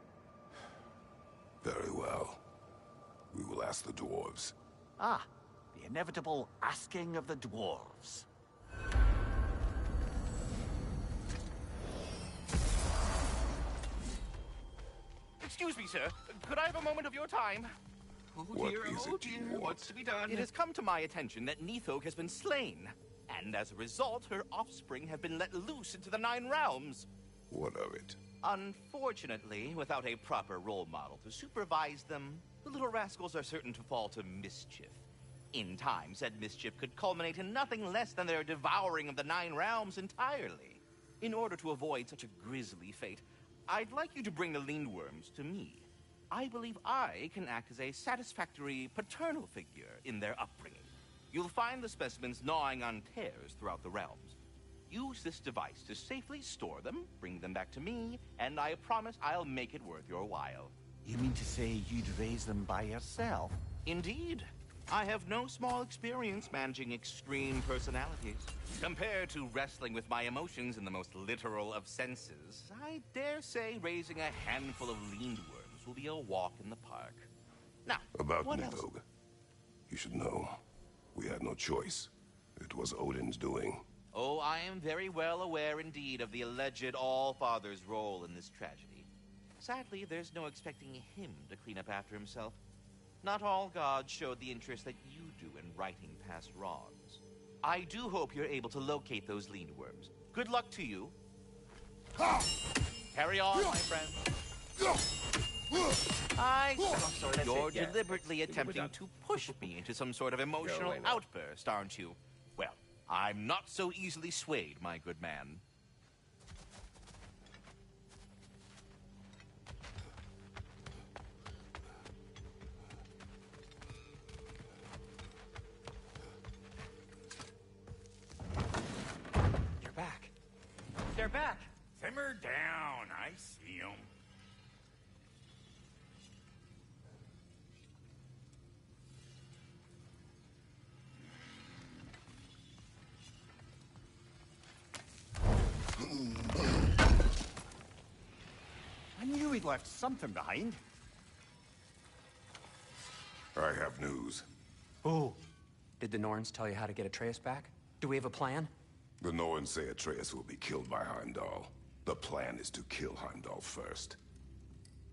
Speaker 3: Very well. We will ask the dwarves.
Speaker 2: Ah, the inevitable asking of the dwarves.
Speaker 11: Excuse me, sir. Could I have a moment of your time?
Speaker 3: What is it you want?
Speaker 11: What's to be done? It has come to my attention that Nithog has been slain, and as a result, her offspring have been let loose into the Nine Realms.
Speaker 3: What of it?
Speaker 11: Unfortunately, without a proper role model to supervise them, the little rascals are certain to fall to mischief. In time, said mischief could culminate in nothing less than their devouring of the Nine Realms entirely. In order to avoid such a grisly fate, I'd like you to bring the Lindworms to me. I believe I can act as a satisfactory paternal figure in their upbringing. You'll find the specimens gnawing on tears throughout the realms. Use this device to safely store them, bring them back to me, and I promise I'll make it worth your while.
Speaker 2: You mean to say you'd raise them by yourself?
Speaker 11: Indeed. I have no small experience managing extreme personalities. Compared to wrestling with my emotions in the most literal of senses, I dare say raising a handful of Lindworms will be a walk in the park. Now,
Speaker 3: About
Speaker 11: what else?
Speaker 3: Nithog. You should know. We had no choice. It was Odin's doing.
Speaker 11: Oh, I am very well aware indeed of the alleged All-Father's role in this tragedy. Sadly, there's no expecting him to clean up after himself. Not all gods showed the interest that you do in righting past wrongs. I do hope you're able to locate those Lindworms. Good luck to you. Carry on, my friend. You're deliberately attempting to push me into some sort of emotional outburst, aren't you? Well, I'm not so easily swayed, my good man.
Speaker 5: You're back. They're back.
Speaker 12: Simmer down. I see 'em.
Speaker 2: I knew he'd left something behind.
Speaker 3: I have news.
Speaker 5: Oh. Did the Norns tell you how to get Atreus back? Do we have a plan?
Speaker 3: The Norns say Atreus will be killed by Heimdall. The plan is to kill Heimdall first.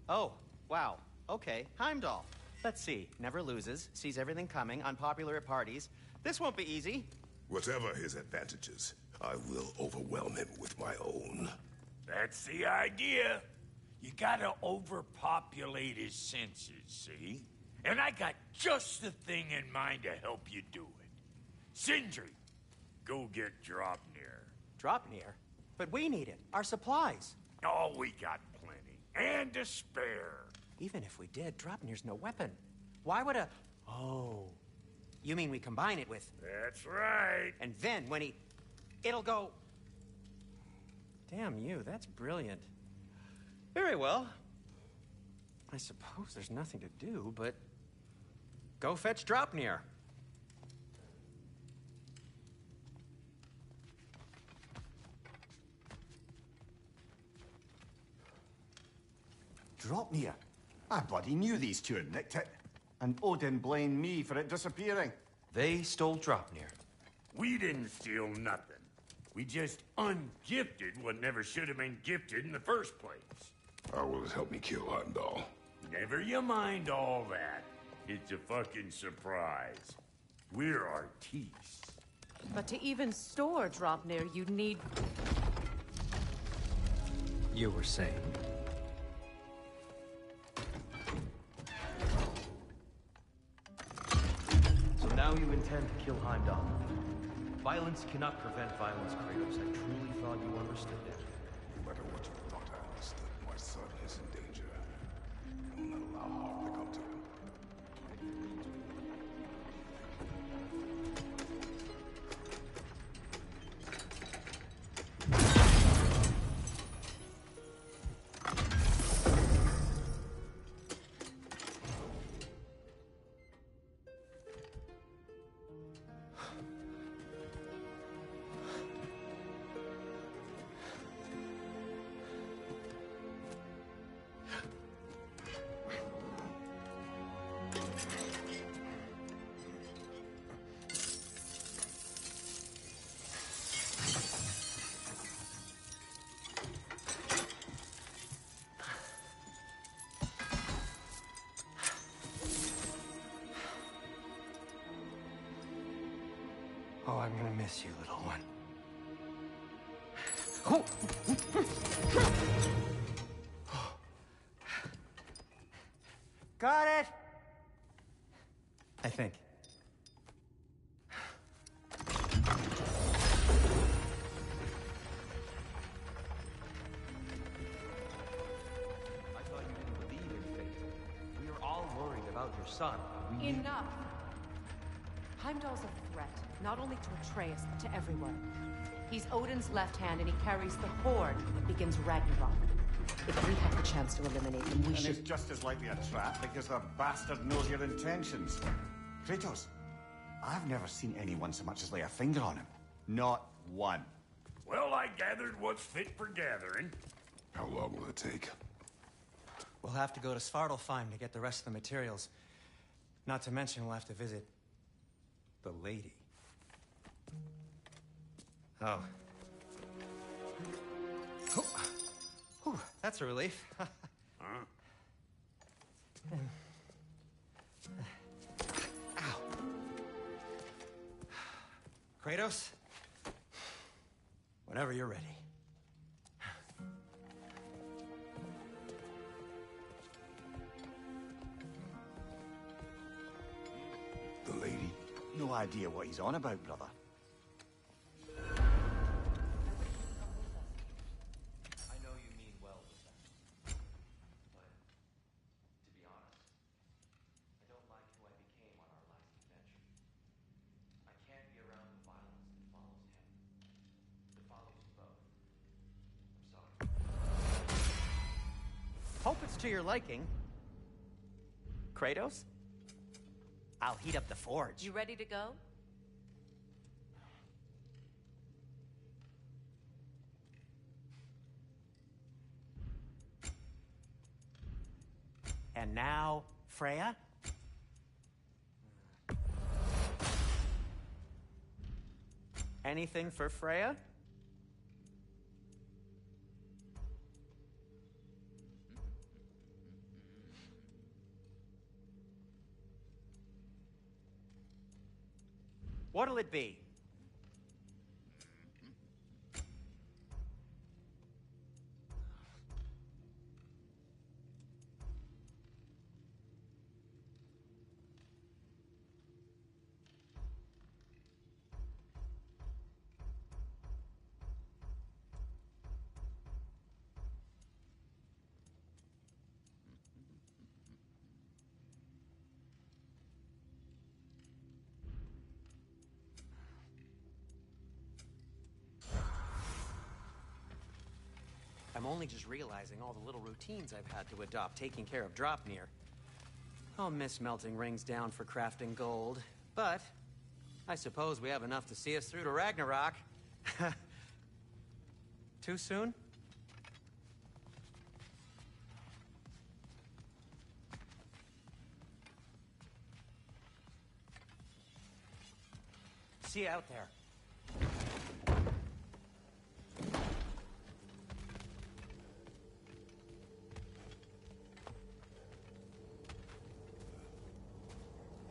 Speaker 9: Oh, wow. Okay, Heimdall. Let's see. Never loses, sees everything coming, unpopular at parties. This won't be easy.
Speaker 3: Whatever his advantages, I will overwhelm him with my own.
Speaker 12: That's the idea. You gotta overpopulate his senses, see? And I got just the thing in mind to help you do it. Sindri, go get Dropnir.
Speaker 9: Dropnir? But we need it. Our supplies.
Speaker 12: Oh, we got plenty. And to spare.
Speaker 9: Even if we did, Dropnir's no weapon. Why would a... Oh. You mean we combine it with...
Speaker 12: That's right.
Speaker 9: And then when he... It'll go... Damn you, that's brilliant. Very well. I suppose there's nothing to do, but... Go fetch Dropnir.
Speaker 2: Dropnir. I bloody knew these two had nicked it. And Odin blamed me for it disappearing.
Speaker 5: They stole Dropnir.
Speaker 12: We didn't steal nothing. We just ungifted what never should have been gifted in the first place.
Speaker 3: How will it help me kill Heimdall?
Speaker 12: Never you mind all that. It's a fucking surprise. We're artistes.
Speaker 13: But to even store Dropnir, you'd need...
Speaker 5: You were saying?
Speaker 14: So now you intend to kill Heimdall. Violence cannot prevent violence, Kratos. I truly thought you understood it.
Speaker 3: No matter what you thought I understood, my son is in danger. I will not allow harm to come to him.
Speaker 9: I'm gonna miss you, little one. Got it! I think.
Speaker 14: I thought you didn't believe in fate. We are all worried about your son.
Speaker 13: Enough! Heimdall's a threat, not only to Atreus, but to everyone. He's Odin's left hand, and he carries the horde that begins Ragnarok. If we have the chance to eliminate him, we should...
Speaker 2: And it's just as likely a trap because the bastard knows your intentions. Kratos, I've never seen anyone so much as lay a finger on him. Not one.
Speaker 12: Well, I gathered what's fit for gathering.
Speaker 3: How long will it take?
Speaker 9: We'll have to go to Svartalfheim to get the rest of the materials. Not to mention we'll have to visit the lady. Oh. Whew, that's a relief.
Speaker 12: Huh?
Speaker 9: Ow. Kratos? Whenever you're ready.
Speaker 3: The lady?
Speaker 2: No idea what he's on about, brother.
Speaker 14: I know you mean well with them. But, to be honest, I don't like who I became on our last adventure. I can't be around the violence that follows him. That follows you both. I'm sorry.
Speaker 9: Hope it's to your liking. Kratos? I'll heat up the forge.
Speaker 13: You ready to go?
Speaker 9: And now, Freya? Anything for Freya? What'll it be? I'm only just realizing all the little routines I've had to adopt taking care of Dropnir. I'll miss melting rings down for crafting gold, but I suppose we have enough to see us through to Ragnarok. Too soon? See you out there.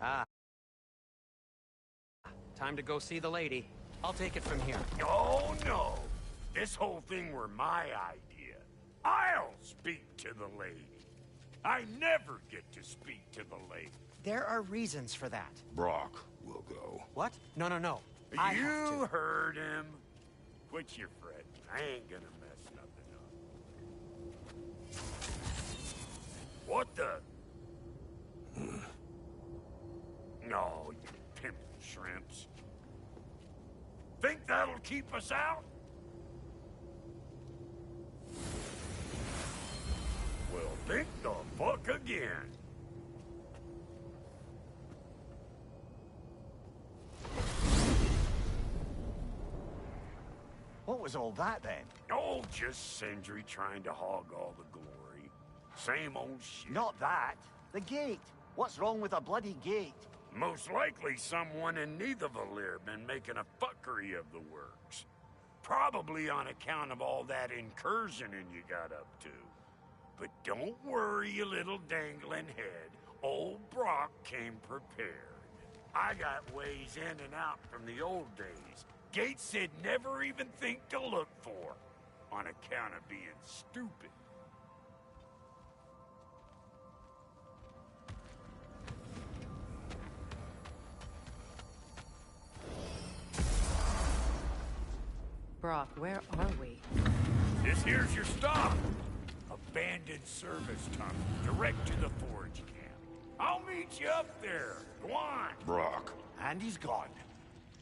Speaker 9: Ah. Time to go see the lady. I'll take it from here.
Speaker 12: Oh, no. This whole thing were my idea. I'll speak to the lady. I never get to speak to the lady.
Speaker 9: There are reasons for that.
Speaker 3: Brock will go.
Speaker 9: What? No, no, no. I have
Speaker 12: You
Speaker 9: to.
Speaker 12: heard him. Quit your fretting. I ain't gonna mess nothing up. What the? No, you pimp shrimps. Think that'll keep us out? Well, think the fuck again.
Speaker 2: What was all that then?
Speaker 12: Oh, just Sindri trying to hog all the glory. Same old shit.
Speaker 2: Not that. The gate. What's wrong with a bloody gate?
Speaker 12: Most likely someone in Nidavellir been making a fuckery of the works. Probably on account of all that incursioning you got up to. But don't worry, you little dangling head. Old Brock came prepared. I got ways in and out from the old days. Gates said never even think to look for, on account of being stupid.
Speaker 1: Brock, where are we?
Speaker 12: This here's your stop. Abandoned service tunnel, direct to the forge camp. I'll meet you up there. Go on.
Speaker 3: Brock.
Speaker 2: And he's gone.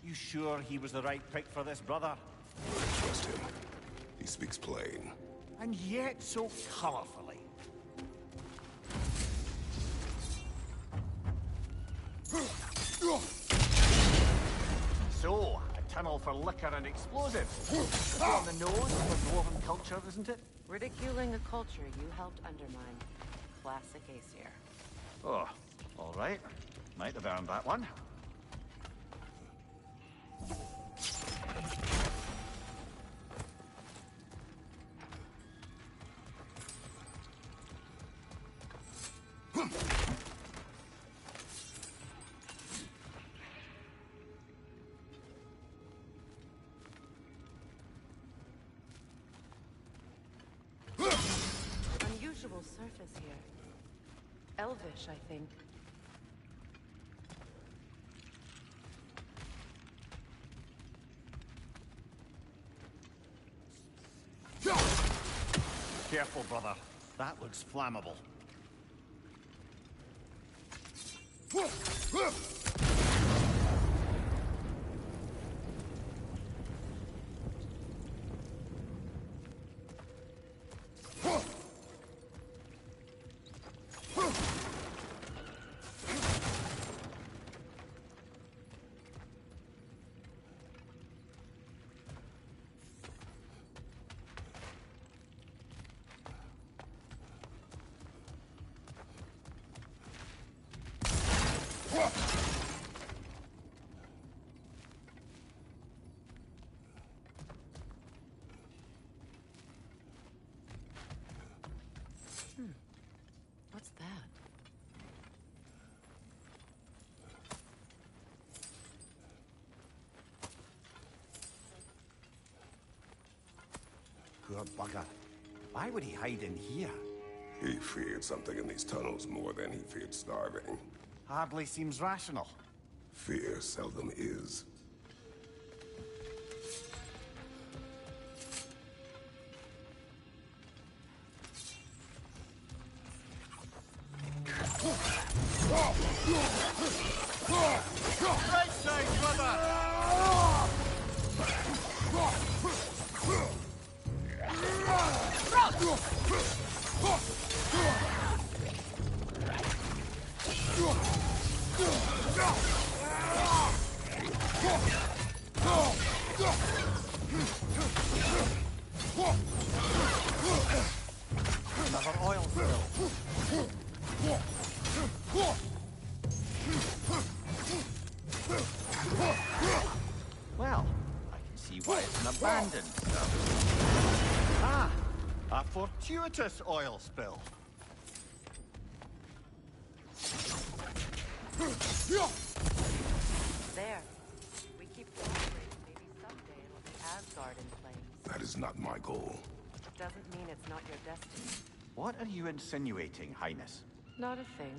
Speaker 2: You sure he was the right pick for this, brother?
Speaker 3: I trust him. He speaks plain.
Speaker 2: And yet so colorfully. So, a tunnel for liquor and explosives. It's on the nose for dwarven culture, isn't it?
Speaker 1: Ridiculing a culture you helped undermine. Classic Aesir.
Speaker 2: Oh, all right. Might have earned that one.
Speaker 1: Unusual surface here. Elvish, I think.
Speaker 2: Careful, brother. That looks flammable.
Speaker 1: What's that?
Speaker 2: Poor bugger. Why would he hide in here?
Speaker 3: He feared something in these tunnels more than he feared starving.
Speaker 2: Hardly seems rational.
Speaker 3: Fear seldom is.
Speaker 2: Right side, brother! Another oil spill. Well, I can see why it's an abandoned stuff. Ah, a fortuitous oil spill.
Speaker 1: There. We keep cooperating. Maybe someday it'll be Asgard in flames.
Speaker 3: That is not my goal.
Speaker 1: Doesn't mean it's not your destiny.
Speaker 2: What are you insinuating, Highness?
Speaker 1: Not a thing.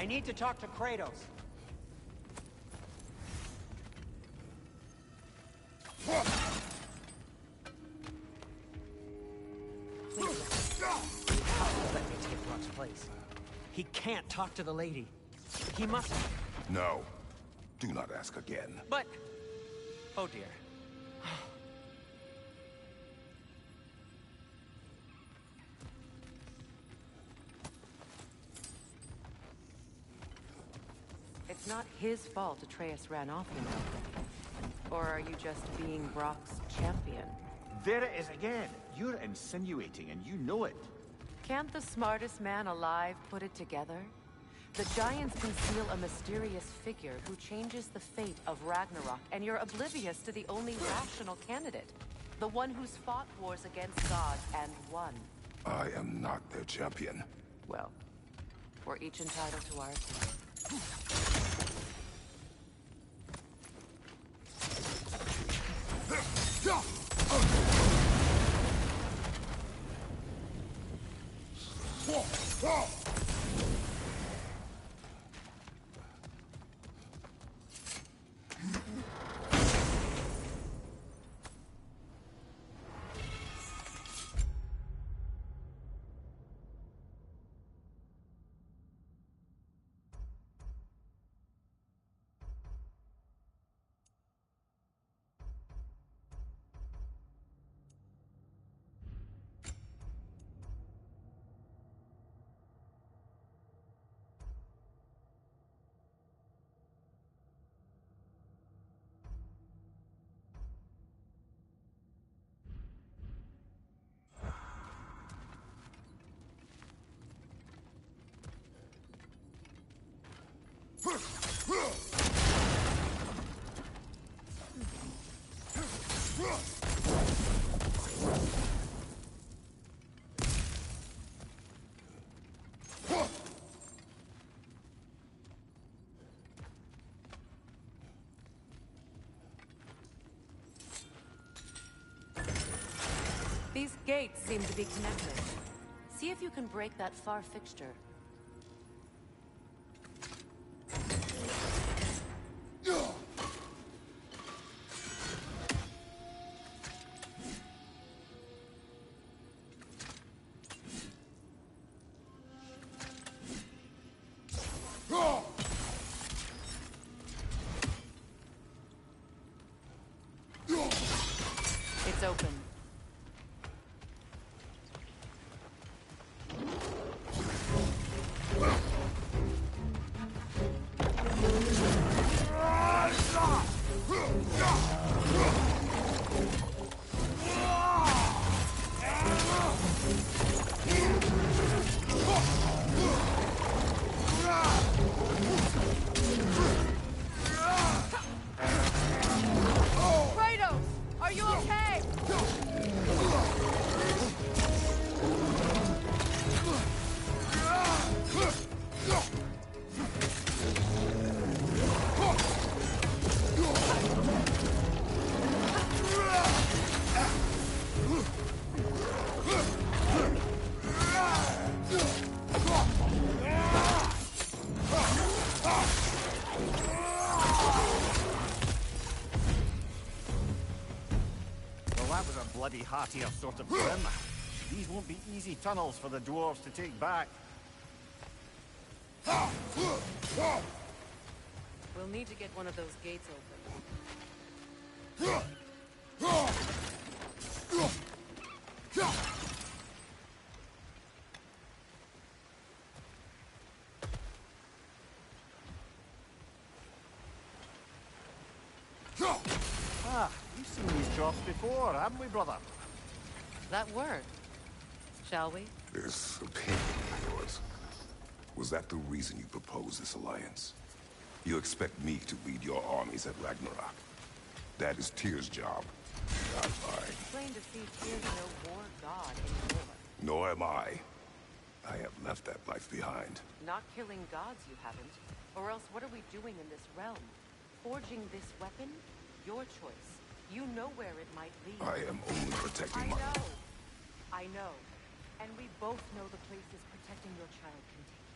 Speaker 6: I need to talk to Kratos.
Speaker 9: Please, let me take Rock's place. He can't talk to the lady. He must...
Speaker 3: No. Do not ask again.
Speaker 9: But... Oh dear.
Speaker 1: It's not his fault Atreus ran off, you know. Or are you just being Brock's champion?
Speaker 2: There it is again. You're insinuating, and you know it.
Speaker 1: Can't the smartest man alive put it together? The Giants conceal a mysterious figure who changes the fate of Ragnarok, and you're oblivious to the only rational candidate. The one who's fought wars against gods and won.
Speaker 3: I am not their champion.
Speaker 1: Well, we're each entitled to our opinion. These gates seem to be connected. See if you can break that far fixture. It's open.
Speaker 4: Kratos! Are you okay?
Speaker 2: Well, that was a bloody heartier sort of grim. These won't be easy tunnels for the dwarves to take back.
Speaker 1: We'll need to get one of those gates open.
Speaker 2: Ah, we've seen these jobs before, haven't we, brother?
Speaker 1: That worked. Shall we?
Speaker 3: This opinion of yours, was that the reason you proposed this alliance? You expect me to lead your armies at Ragnarok? That is Tyr's job, not mine.
Speaker 1: Plain to see Tyr's no war god anymore.
Speaker 3: Nor am I. I have left that life behind.
Speaker 1: Not killing gods, you haven't. Or else what are we doing in this realm? Forging this weapon? Your choice. You know where it might lead.
Speaker 3: I am only protecting my...
Speaker 1: I know. And we both know the places protecting your child can take you.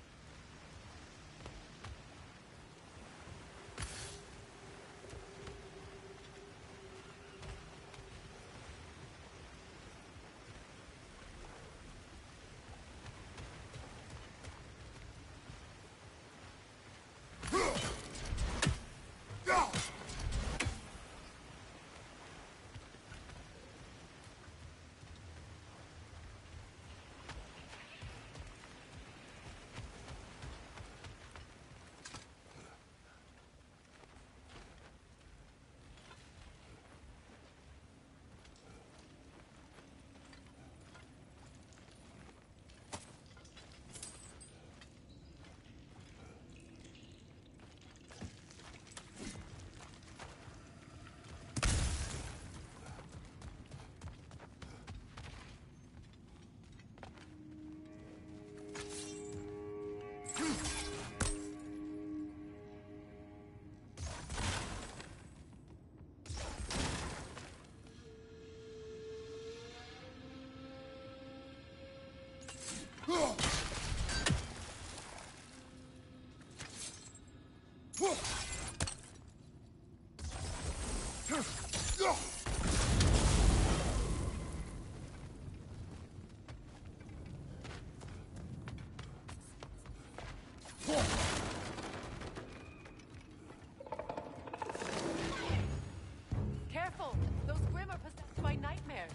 Speaker 13: Careful! Those Grim are possessed by nightmares.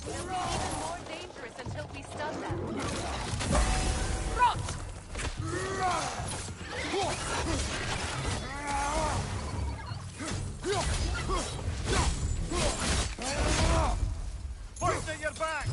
Speaker 13: They'll be even more dangerous until we stun them. Rot!
Speaker 2: First at your back!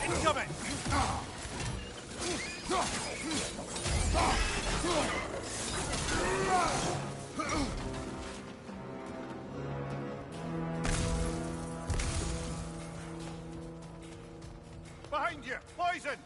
Speaker 2: Incoming! Behind you! Poison!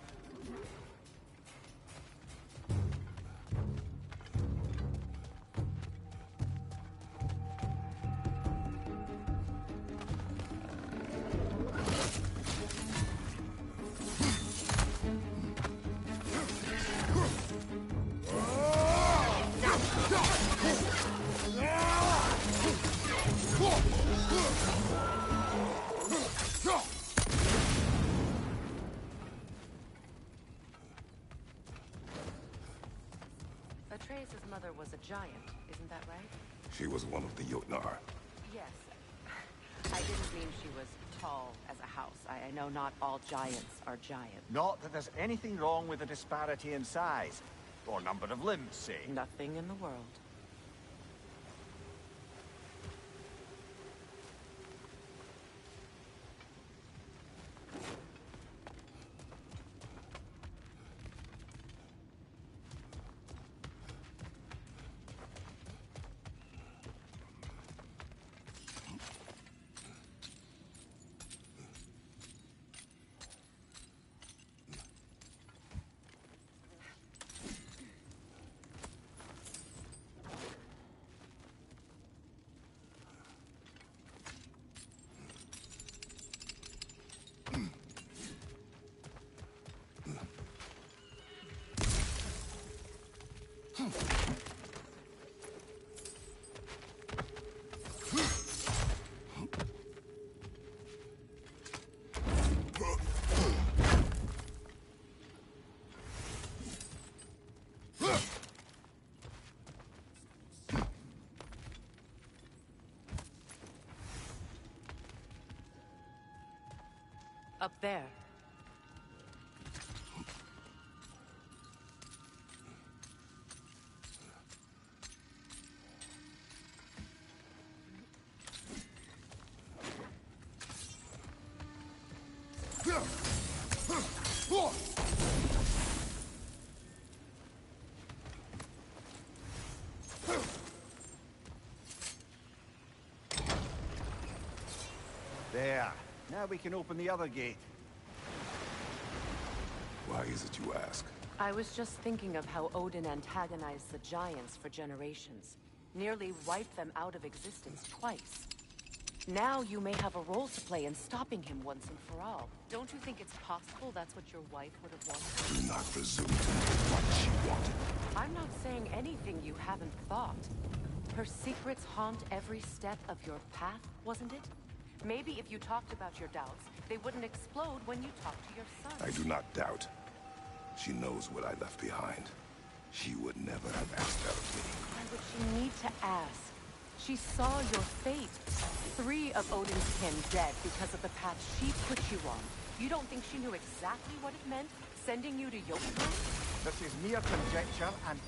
Speaker 13: Atreus' mother was a giant, isn't that right?
Speaker 3: She was one of the Jotnar.
Speaker 13: Yes. I didn't mean she was tall as a house. I know not all giants are giant.
Speaker 2: Not that there's anything wrong with the disparity in size. Or number of limbs, say.
Speaker 13: Nothing in the world. Up there.
Speaker 2: There. Now we can open the other gate.
Speaker 3: Why is it you ask?
Speaker 13: I was just thinking of how Odin antagonized the giants for generations. Nearly wiped them out of existence twice. Now you may have a role to play in stopping him once and for all. Don't you think it's possible that's what your wife would have wanted?
Speaker 3: Do not presume to know what she wanted.
Speaker 13: I'm not saying anything you haven't thought. Her secrets haunt every step of your path, wasn't it? Maybe if you talked about your doubts, they wouldn't explode when you talked to your son.
Speaker 3: I do not doubt. She knows what I left behind. She would never have asked that of me.
Speaker 13: Why would she need to ask? She saw your fate. 3 of Odin's kin dead because of the path she put you on. You don't think she knew exactly what it meant, sending you to Jotunheim?
Speaker 2: This is mere conjecture and...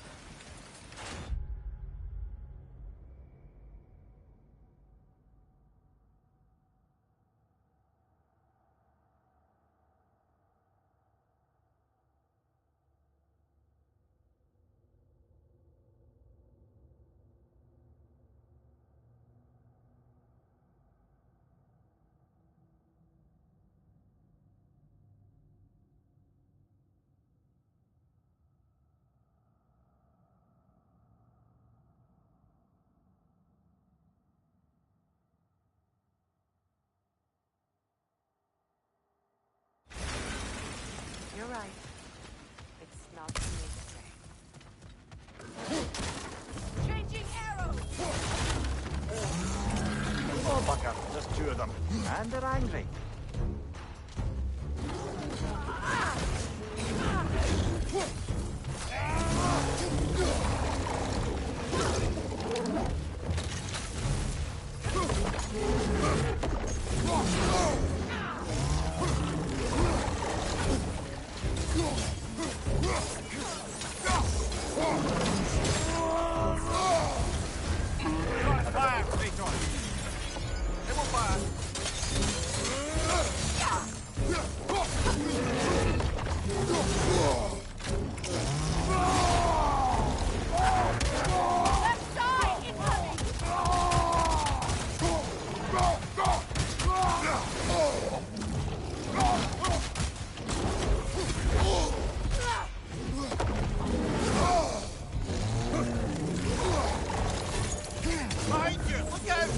Speaker 2: And they're angry. Fire, Kratos! They will fire! Behind you! Look out!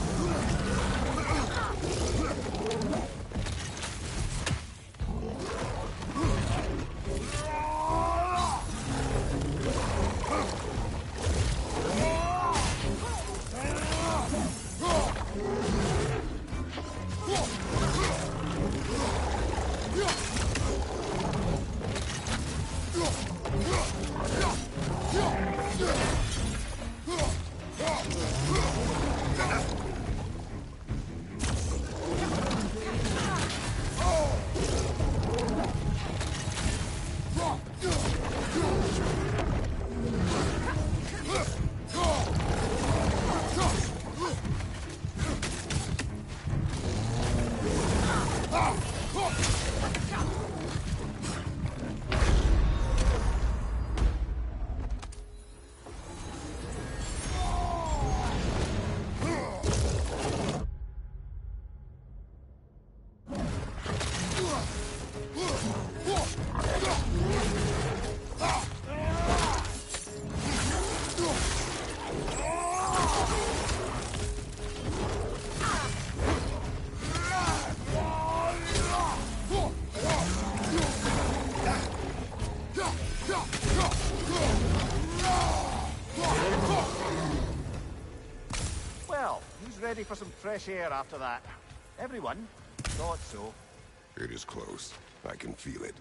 Speaker 2: Well, who's ready for some fresh air after that? Everyone? Thought so.
Speaker 3: It is close. I can feel it.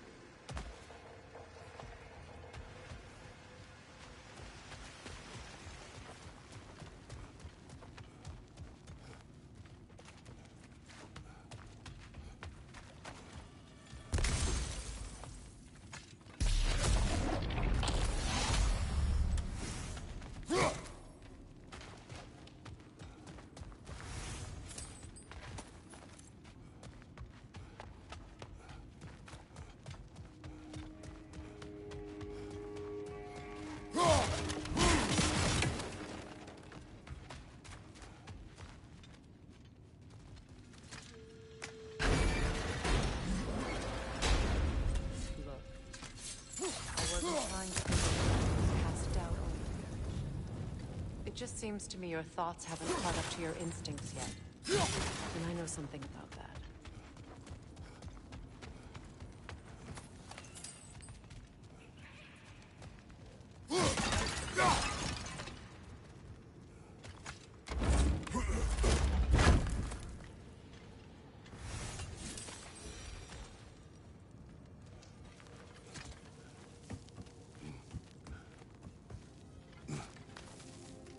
Speaker 1: It just seems to me your thoughts haven't caught up to your instincts yet. And I know something about that.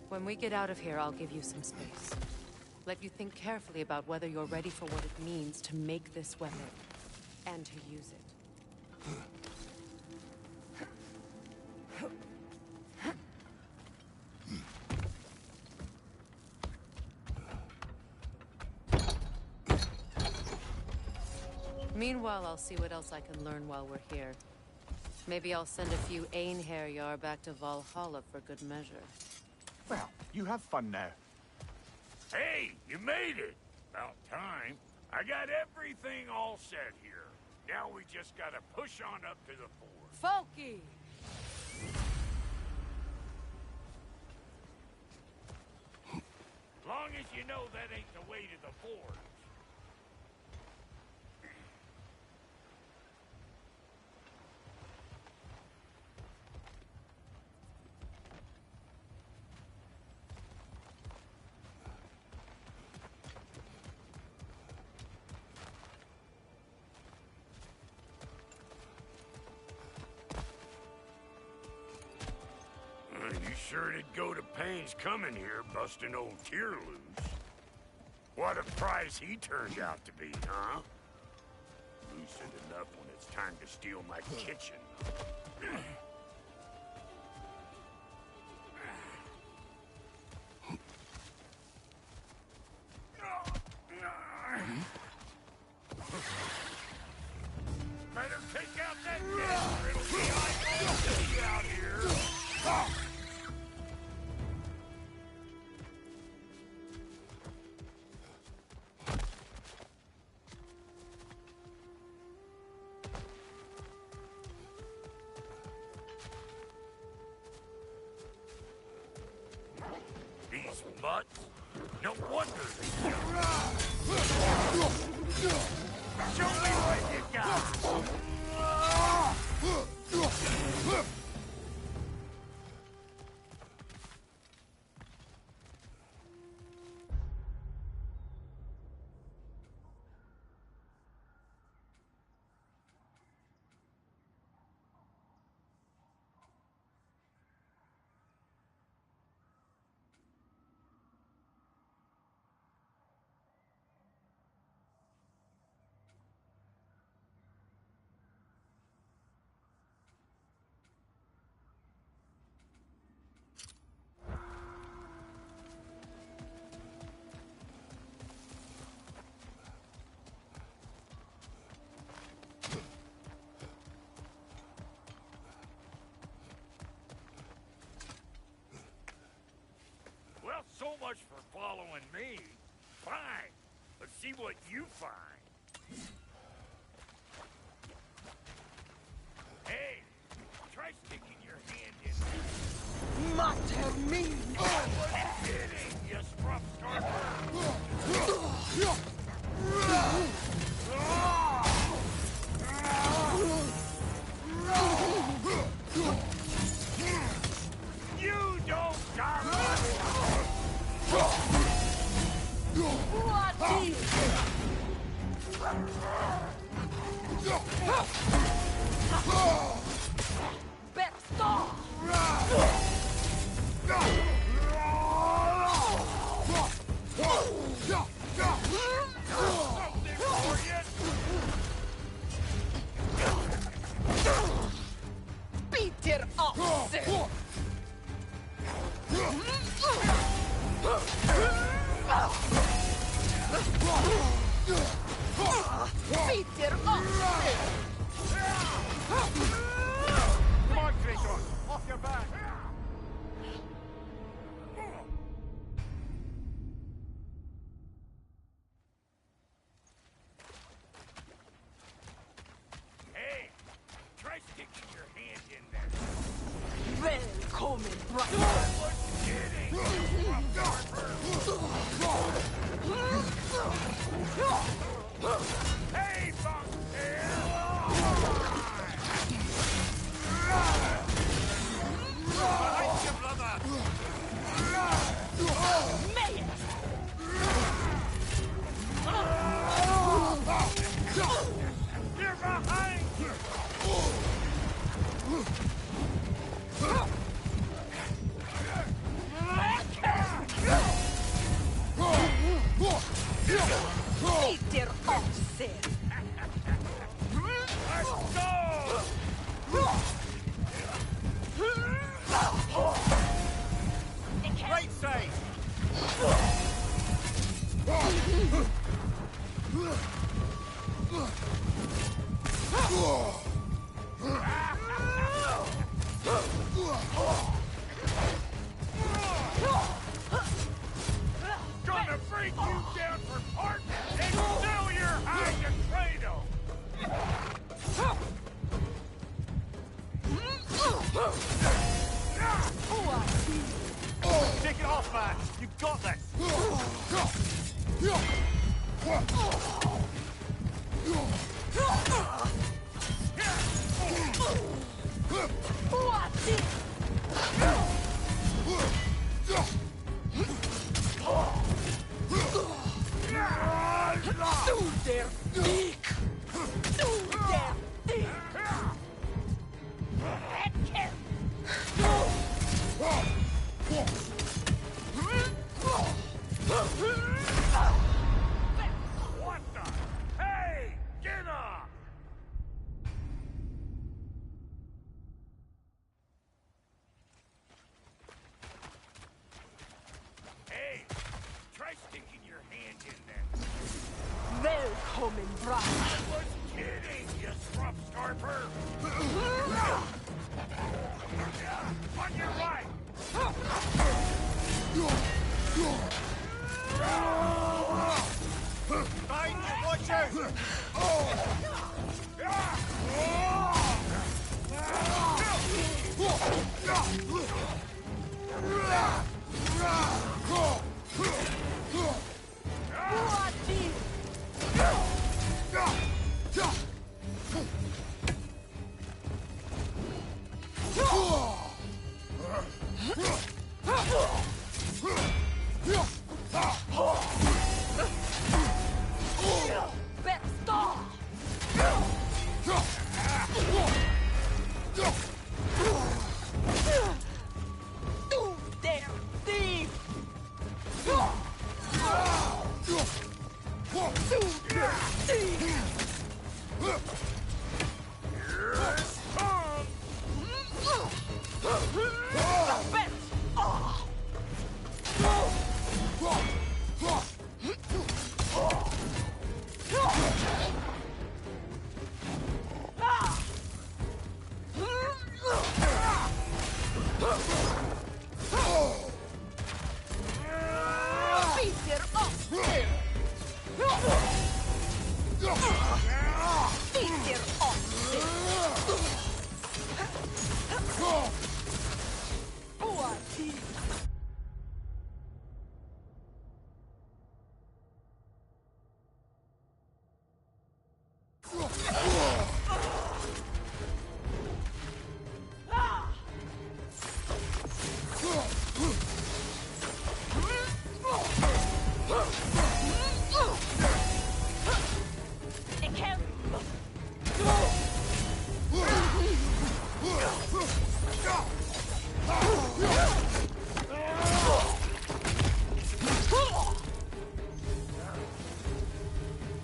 Speaker 1: When we get out of here, I'll give you some space. Let you think carefully about whether you're ready for what it means to make this weapon, and to use it. Meanwhile, I'll see what else I can learn while we're here. Maybe I'll send a few Einherjar back to Valhalla for good measure.
Speaker 2: Well, you have fun now.
Speaker 12: Hey, you made it! About time. I got everything all set here. Now we just gotta push on up to the fort.
Speaker 7: Folky!
Speaker 12: Long as you know that ain't the way to the fort. sure did go to pains coming here, busting old Tyr loose. What a prize he turned out to be, huh? Lucid enough when it's time to steal my kitchen. Better take out that gas or it'll be like out here. These mutts? No wonder they show me what you got! Well, so much for following me. Fine. Let's see what you find. Hey, try sticking your hand in.
Speaker 5: Mater me!
Speaker 12: I wasn't kidding, you scruff starter! You don't got
Speaker 5: Peter Oxer! Peter Oxer!
Speaker 2: Come on, Kratos! Off your back!
Speaker 12: Hey, try sticking your hand in there.
Speaker 5: Välkommen, brother!
Speaker 12: I wasn't kidding, you scruff starter! Hey, Bunktail! Behind you, brother!
Speaker 5: May it!
Speaker 12: You're behind you!
Speaker 5: Peter Oxer!
Speaker 12: Let's go!
Speaker 2: Right side!
Speaker 12: Gonna break you down for parts and sell your hide to Kratos!
Speaker 2: Take it off, man! You got this!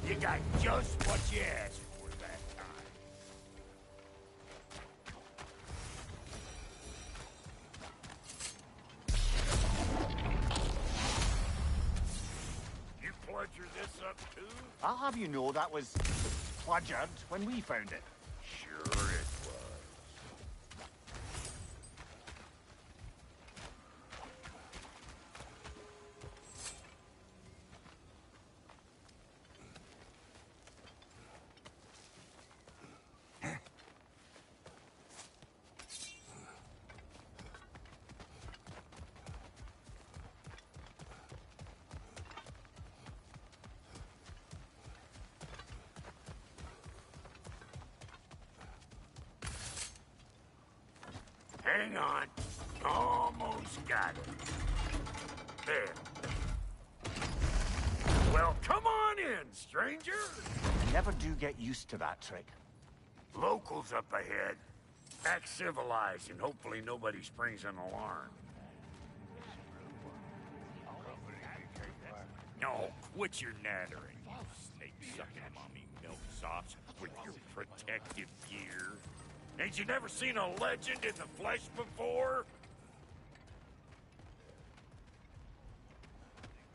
Speaker 12: You got just what you asked for that time. You bludgered this up too?
Speaker 2: I'll have you know that was bludgered when we found it.
Speaker 12: Sure it was. Hang on. Almost got it. There. Well, come on in, stranger.
Speaker 2: I never do get used to that trick.
Speaker 12: Locals up ahead. Act civilized and hopefully nobody springs an alarm. No, quit your nattering, you snake-sucking mommy milksops with your protective gear. Ain't you never seen a legend in the flesh before?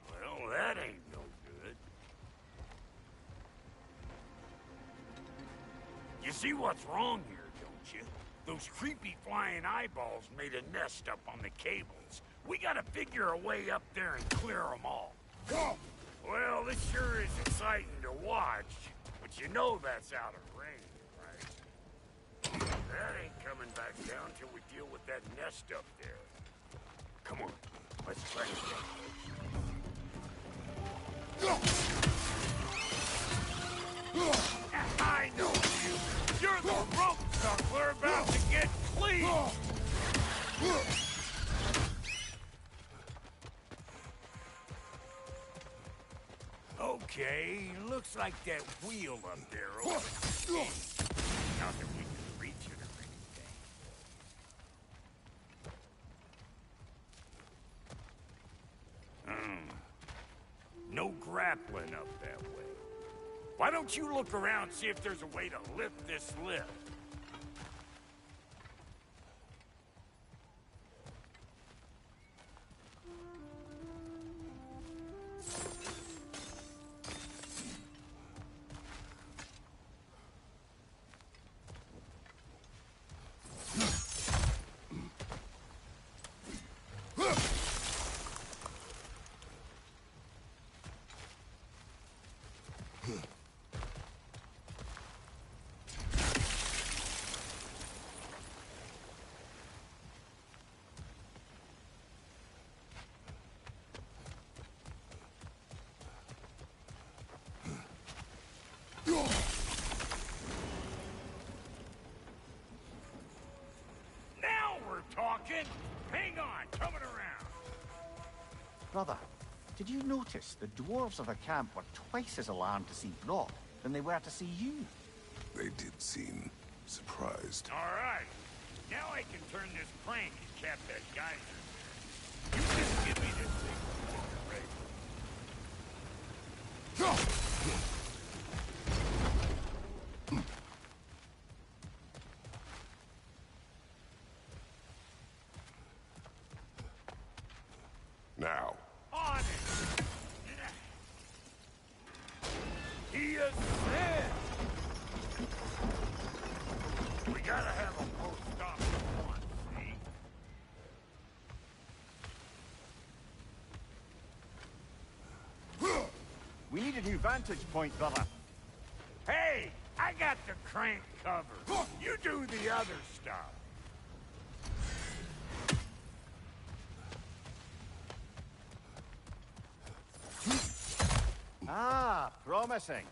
Speaker 12: Well, that ain't no good. You see what's wrong here, don't you? Those creepy flying eyeballs made a nest up on the cables. We gotta figure a way up there and clear them all. Well, this sure is exciting to watch, but you know that's out of range. That ain't coming back down till we deal with that nest up there. Come on, let's try it. I know you. You're the rope smuggler about to get clean. Okay, looks like that wheel up there opens the gate. Not that we can reach it or anything. No grappling up that way. Why don't you look around, see if there's a way to lift this lift? in! Hang on, coming around!
Speaker 2: Brother, did you notice the dwarves of the camp were twice as alarmed to see Brock than they were to see you?
Speaker 3: They did seem surprised.
Speaker 12: All right. Now I can turn this crank and cap that geyser. You just give me this thing when you're ready.
Speaker 3: Now.
Speaker 12: On it! He is dead! We gotta have a boat stop at once, see?
Speaker 2: We need a new vantage point, brother.
Speaker 12: Hey! I got the crank covered. You do the other stuff.
Speaker 2: Ah, promising.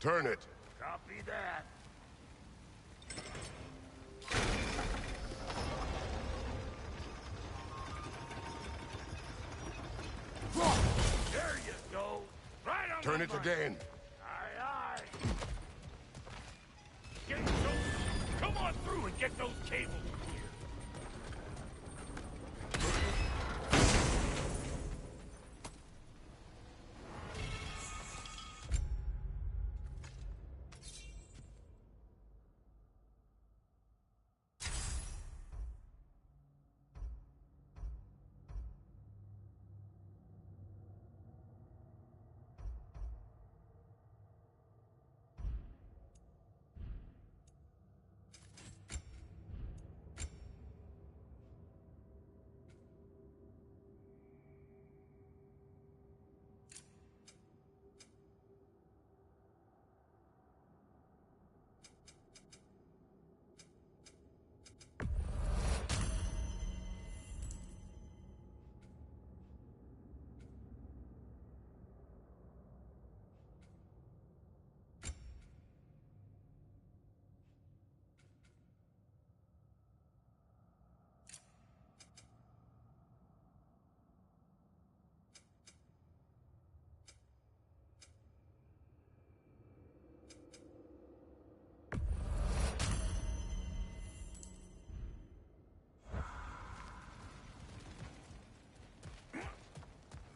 Speaker 3: Turn it.
Speaker 12: Copy that. There you go. Right on
Speaker 3: Turn
Speaker 12: the
Speaker 3: it
Speaker 12: money.
Speaker 3: again.
Speaker 12: Aye, aye. Get those... Come on through and get those cables clear.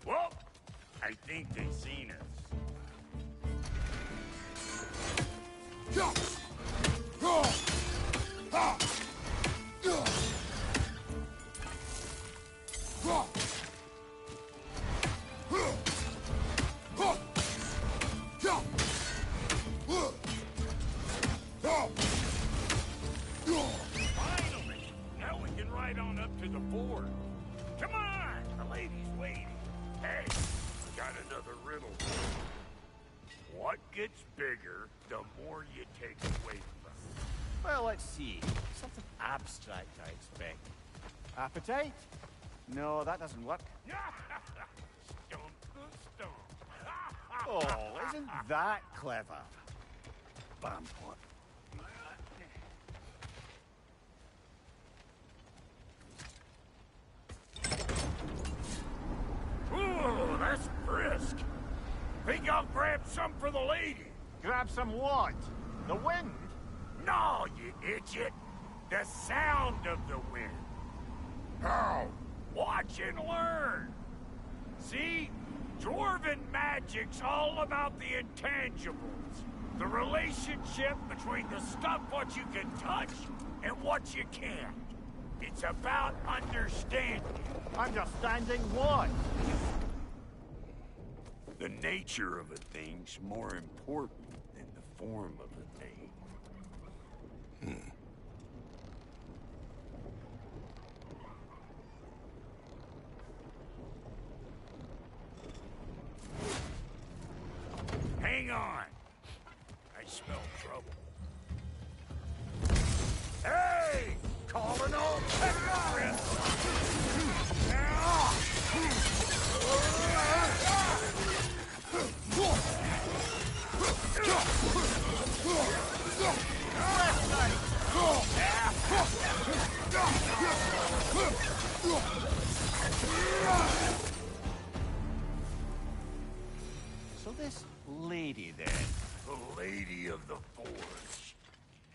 Speaker 12: Well, I think they've seen us. Finally! Now we can ride on up to the fort. Come on! The lady's waiting. Hey, we got another riddle. What gets bigger, the more you take away from it?
Speaker 2: Well, let's see. Something abstract, I expect. Appetite? No, that doesn't work.
Speaker 12: Stump the stump.
Speaker 2: Oh, isn't that clever? Bampot.
Speaker 12: Ooh, that's brisk. Think I'll grab some for the lady?
Speaker 2: Grab some what? The wind?
Speaker 12: No, you idiot. The sound of the wind.
Speaker 3: How?
Speaker 12: Watch and learn. See? Dwarven magic's all about the intangibles. The relationship between the stuff what you can touch and what you can't. It's about understanding.
Speaker 2: Understanding what?
Speaker 12: The nature of a thing's more important than the form of a thing. Hang on. I smell trouble. Hey! Calling all
Speaker 2: So this lady, then?
Speaker 12: The Lady of the Forge.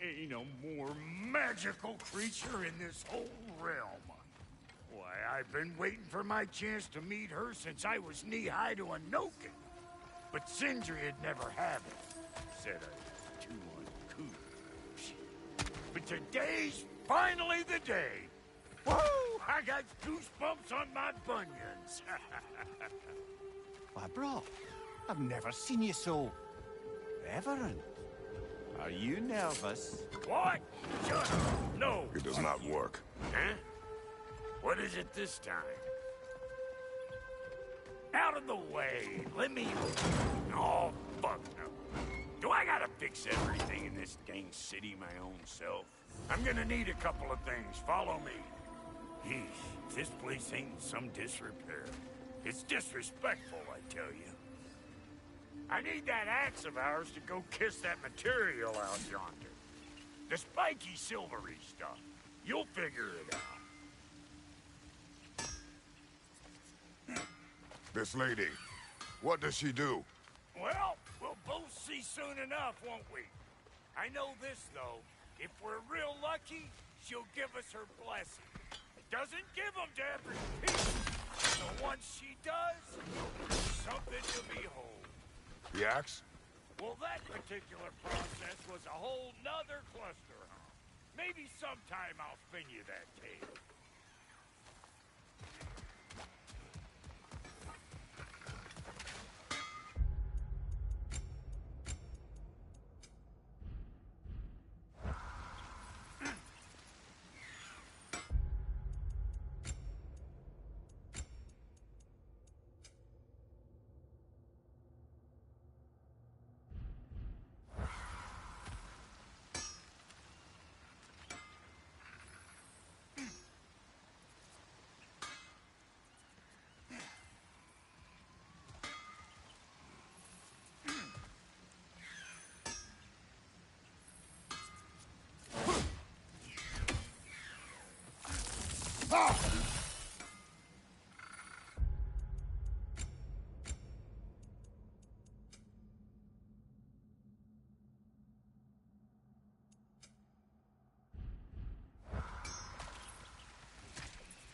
Speaker 12: Ain't a more magical creature in this whole realm. Why, I've been waiting for my chance to meet her since I was knee-high to a Noken. But Sindri'd never have it. Said I was too uncouth. But today's finally the day. Woo! I got goosebumps on my bunions.
Speaker 2: Why, bro, I've never seen you so reverent. Are you nervous?
Speaker 12: What? Shut up. No.
Speaker 3: It does not work.
Speaker 12: Huh? What is it this time? Out of the way. Let me... Oh, fuck no. Do I gotta fix everything in this dang city my own self? I'm gonna need a couple of things. Follow me. Yeesh, this place ain't in some disrepair. It's disrespectful, I tell you. I need that axe of ours to go kiss that material out yonder. The spiky silvery stuff. You'll figure it out.
Speaker 3: This lady, what does she do?
Speaker 12: Well, we'll both see soon enough, won't we? I know this, though. If we're real lucky, she'll give us her blessing. Doesn't give them to every piece. So once she does, something to behold.
Speaker 3: The axe?
Speaker 12: Well, that particular process was a whole nother cluster, huh? Maybe sometime I'll spin you that tale.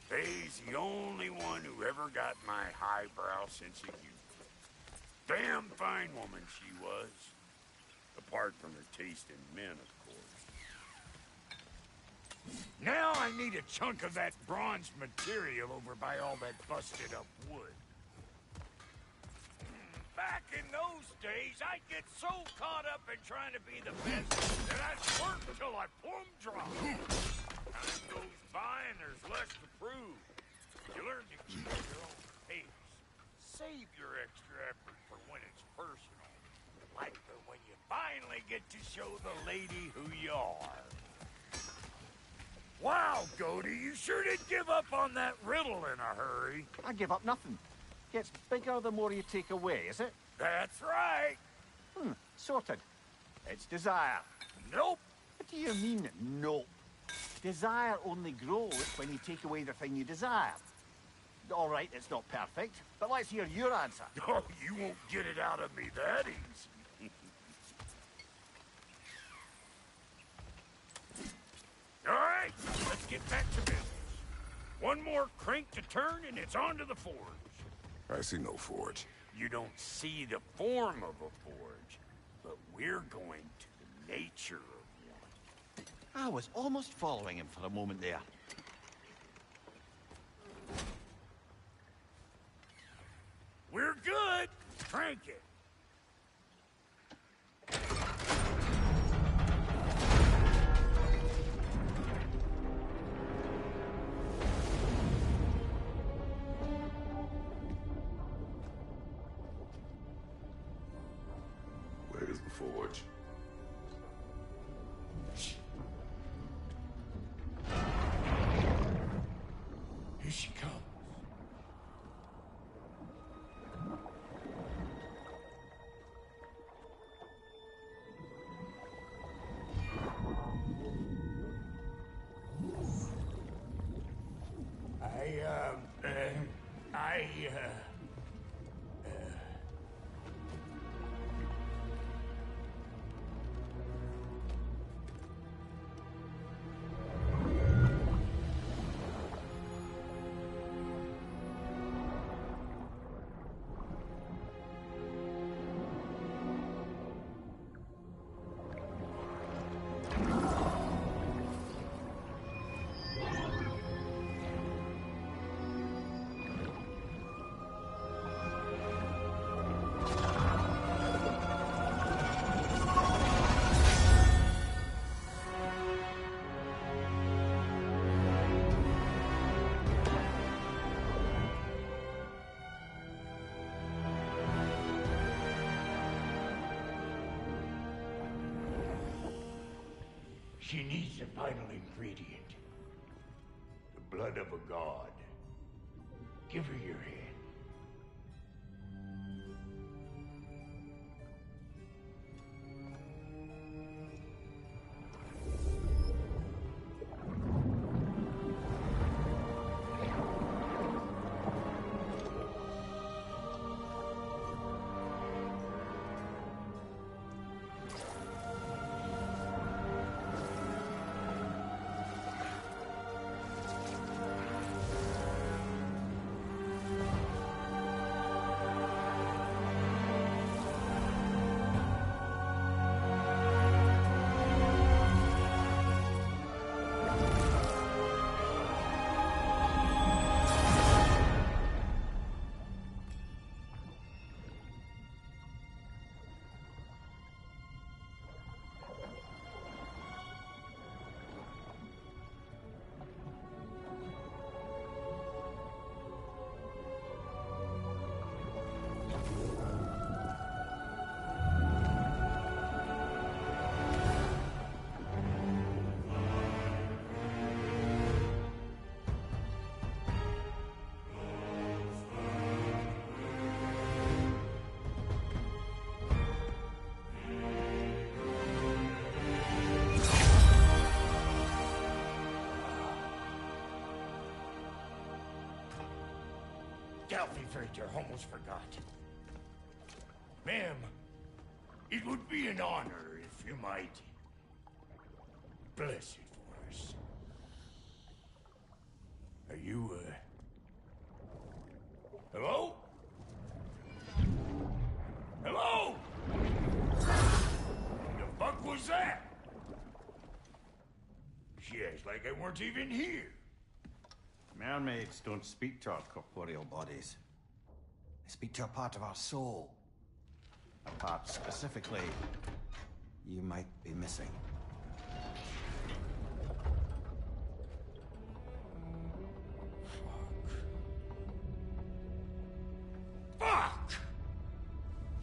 Speaker 12: Faye's the only one who ever got my highbrow sense of humor. Damn fine woman she was. Apart from her taste in men, of course. Now I need a chunk of that bronze material over by all that busted up wood. Back in those days, I'd get so caught up in trying to be the best that I'd work till I plumb drop. Time goes by and there's less to prove. You learn to keep your own pace. Save your extra effort for when it's personal. Like for when you finally get to show the lady who you are. Wow, Goody, you sure did give up on that riddle in a hurry.
Speaker 2: I give up nothing. Gets bigger the more you take away, is it?
Speaker 12: That's right.
Speaker 2: Sorted. It's desire.
Speaker 12: Nope.
Speaker 2: What do you mean, nope? Desire only grows when you take away the thing you desire. All right, it's not perfect, but let's hear your answer.
Speaker 12: Oh, you won't get it out of me that easy. All right, let's get back to business. One more crank to turn and it's on to the forge.
Speaker 3: I see no forge.
Speaker 12: You don't see the form of a forge, but we're going to the nature of one.
Speaker 2: I was almost following him for a moment there.
Speaker 12: We're good. Crank it.
Speaker 3: Where's the forge?
Speaker 12: Here she comes. She needs the final ingredient. The blood of a god. Give her your hand. Freighter, almost forgot. Ma'am, it would be an honor if you might bless it for us. Are you, hello? Hello? The fuck was that? She acts like I weren't even here.
Speaker 2: Mermaids don't speak to our corporeal bodies. They speak to a part of our soul. A part specifically you might be missing.
Speaker 12: Fuck!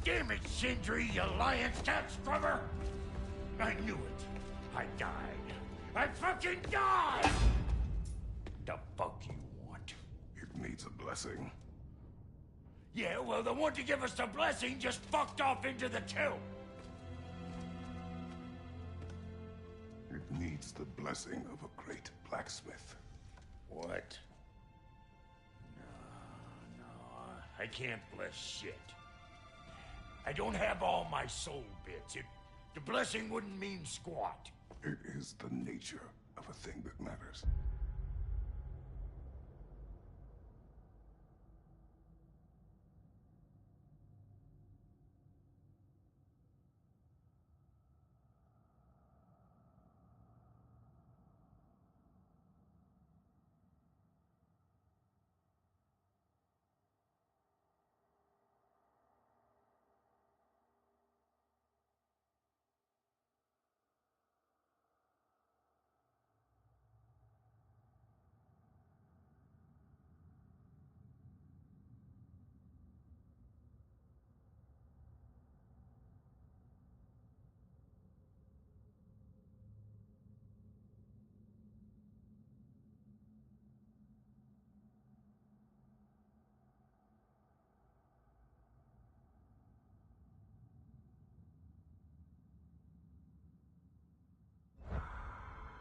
Speaker 12: Damn it, Sindri, you lion cat scrubber! I knew it. I died. I fucking died! The fuck you want?
Speaker 3: It needs a blessing.
Speaker 12: Yeah, well, the one to give us the blessing just fucked off into the tomb.
Speaker 3: It needs the blessing of a great blacksmith.
Speaker 12: What? No, I can't bless shit. I don't have all my soul bits. The blessing wouldn't mean squat.
Speaker 3: It is the nature of a thing that matters.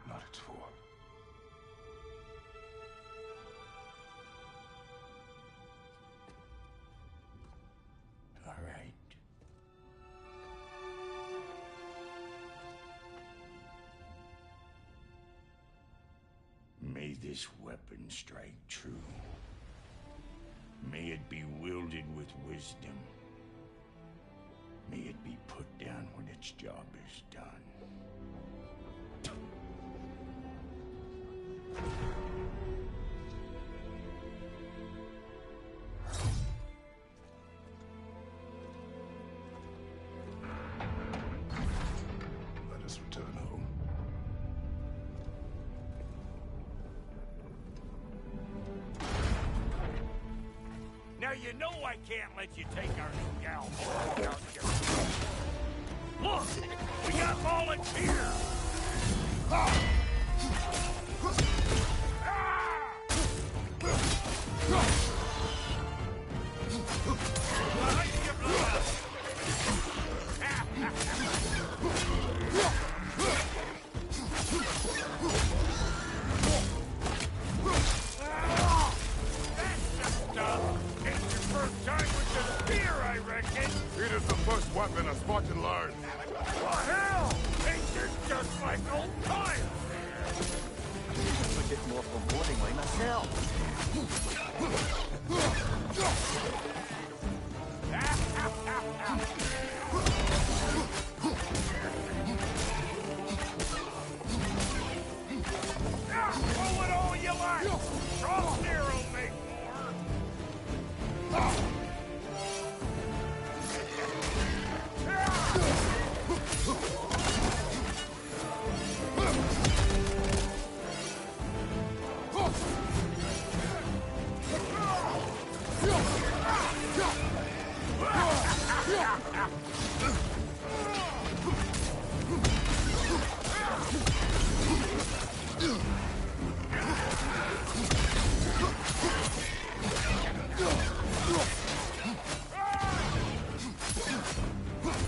Speaker 3: Not its form.
Speaker 12: All right. May this weapon strike true. May it be wielded with wisdom. May it be put down when its job is done.
Speaker 3: Let us return home.
Speaker 12: Now you know I can't let you take our new gal. Out here. Look! We got volunteers!
Speaker 3: watch and learn.
Speaker 12: What hell? Ain't this just like old times?
Speaker 2: A bit more foreboding like myself.
Speaker 12: Pull it all you like! Drop near will make more!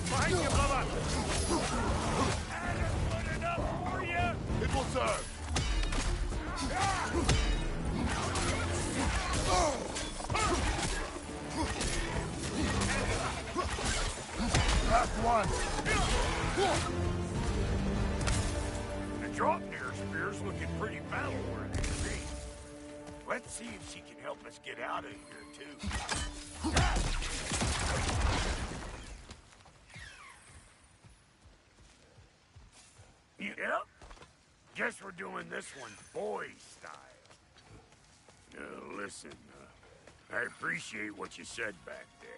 Speaker 12: Behind you, brother! Adam, put it up for you!
Speaker 3: It will serve.
Speaker 12: Last one. The drop near spear's looking pretty battle-worthy to me. Let's see if she can help us get out of here, too. Yep. Guess we're doing this one boy style. Listen, I appreciate what you said back there.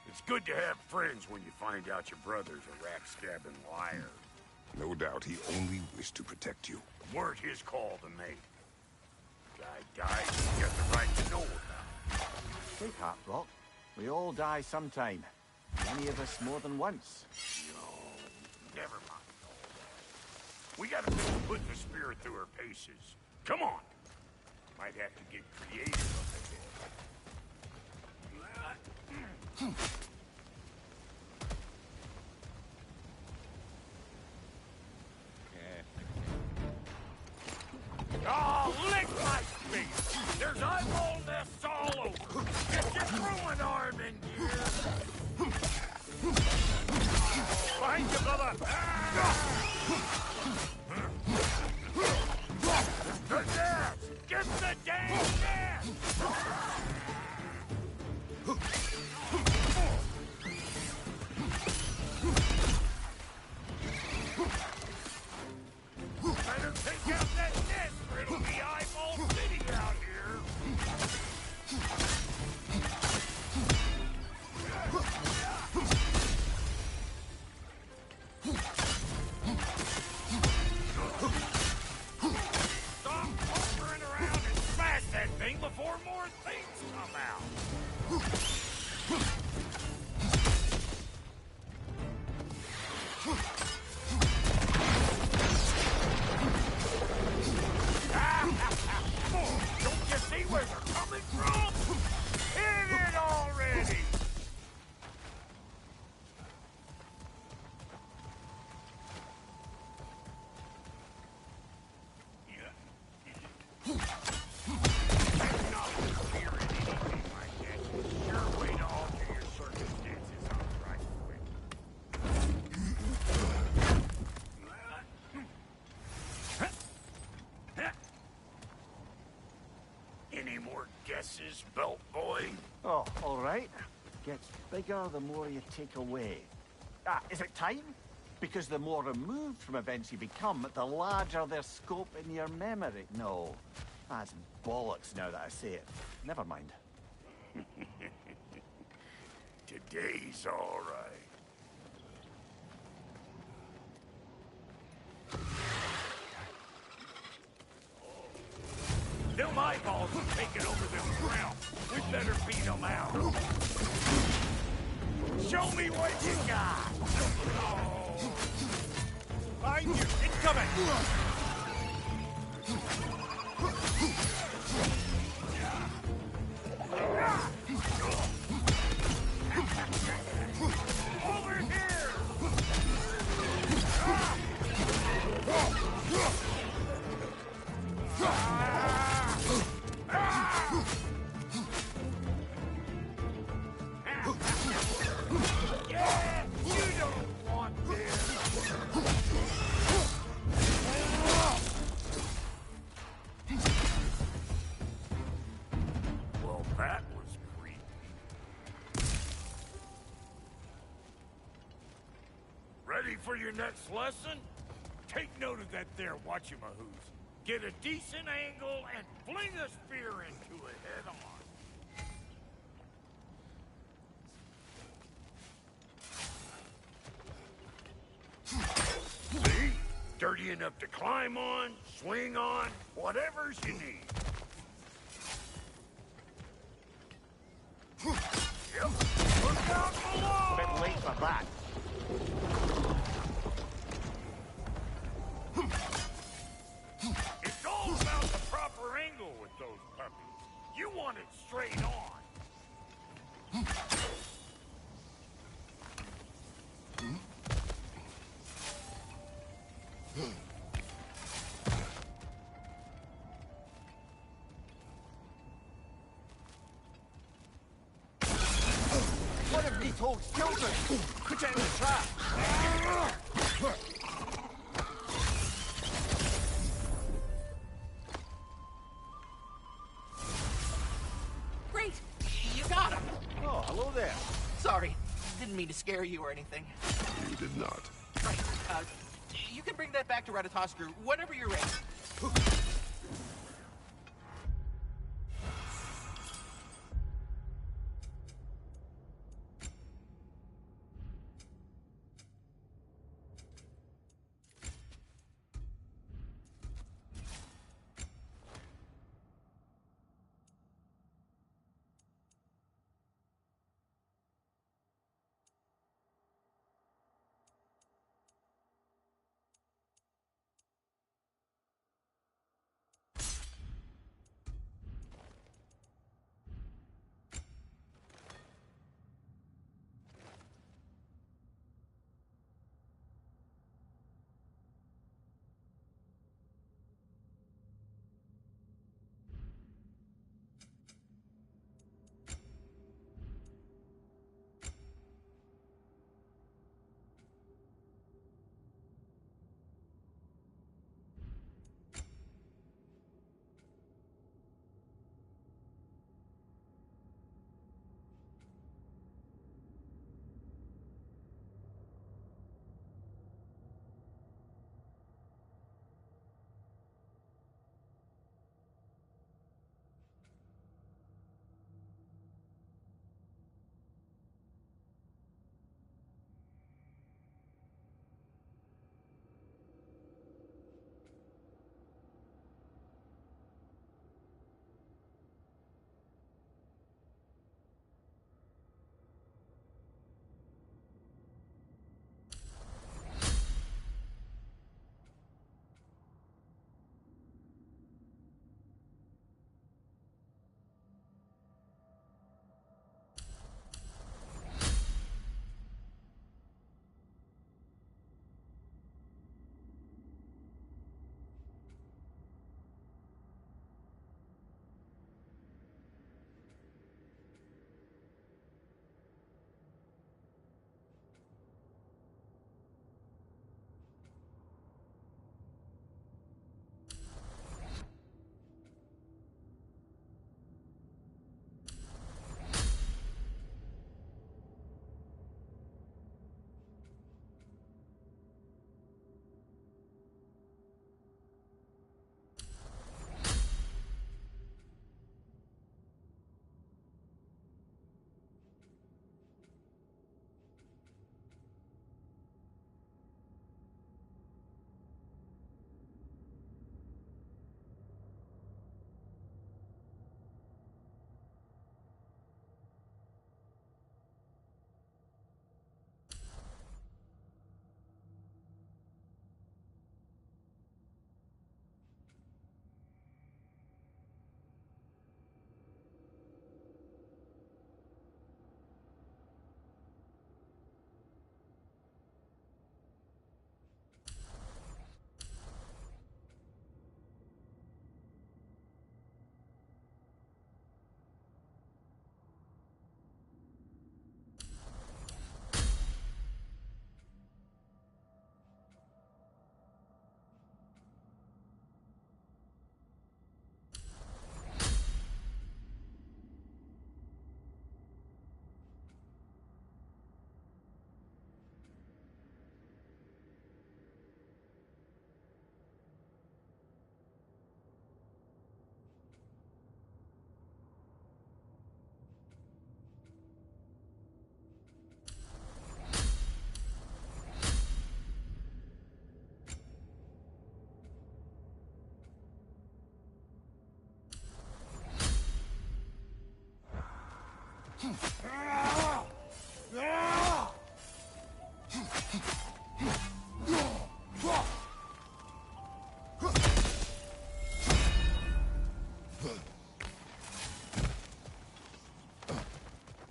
Speaker 12: It's good to have friends when you find out your brother's a rat-stabbing liar.
Speaker 3: No doubt he only wished to protect you.
Speaker 12: Weren't his call to make. Guy died, he got the right to know about it.
Speaker 2: Take heart, Brock. We all die sometime. Many of us more than once.
Speaker 12: No, never mind all that. We gotta finish putting the spear through her paces. Come on. Might have to get creative up ahead. Oh, lick my face! There's eyeball nests all over! Get your throwing arm in gear! Behind you, brother! The gas! Get the dang gas! Better take out that nest or it'll be eyeball city out here! Stop hovering around and smash that thing before more things come out! Don't you see where they're coming from? Hit it already! That's not the spirit, anything like that. Sure way to alter your circumstances on right quick. Any more guesses, belt boy?
Speaker 2: Oh, all right. Gets bigger the more you take away. Is it time? Because the more removed from events you become, the larger their scope in your memory. No, that's bollocks now that I say it. Never mind.
Speaker 12: Today's all right. Them eyeballs are taking over them ground. We better beat them out. Show me what you got! Behind you! Incoming! Over here! Yeah! Shoot for your next lesson? Take note of that there whatchamahoos. Get a decent angle and fling a spear into it head on. See? Dirty enough to climb on, swing on, whatever's you need. Yep. Look out below!
Speaker 2: Bit late for that.
Speaker 12: It's all about the proper angle with those puppies. You want it straight on.
Speaker 2: One of these holes children! Put it in the trap!
Speaker 11: Great! You got him!
Speaker 2: Oh, hello there.
Speaker 11: Sorry, didn't mean to scare you or anything.
Speaker 3: You did not.
Speaker 11: Right, you can bring that back to Ratatoskr whenever you're ready.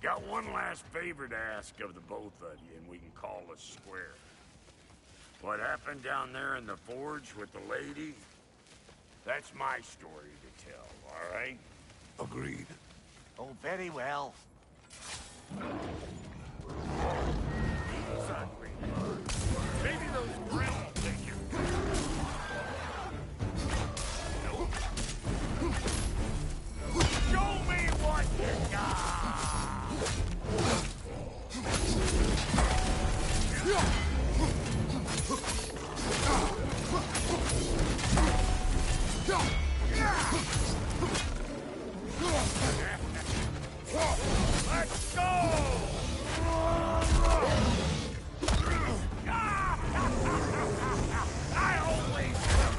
Speaker 12: Got one last favor to ask of the both of you, and we can call us square. What happened down there in the forge with the lady? That's my story to tell, all right?
Speaker 3: Agreed.
Speaker 2: Oh, very well.
Speaker 12: He's hungry. Maybe those grills take him. Nope. Show me what you got! Let's go! I always felt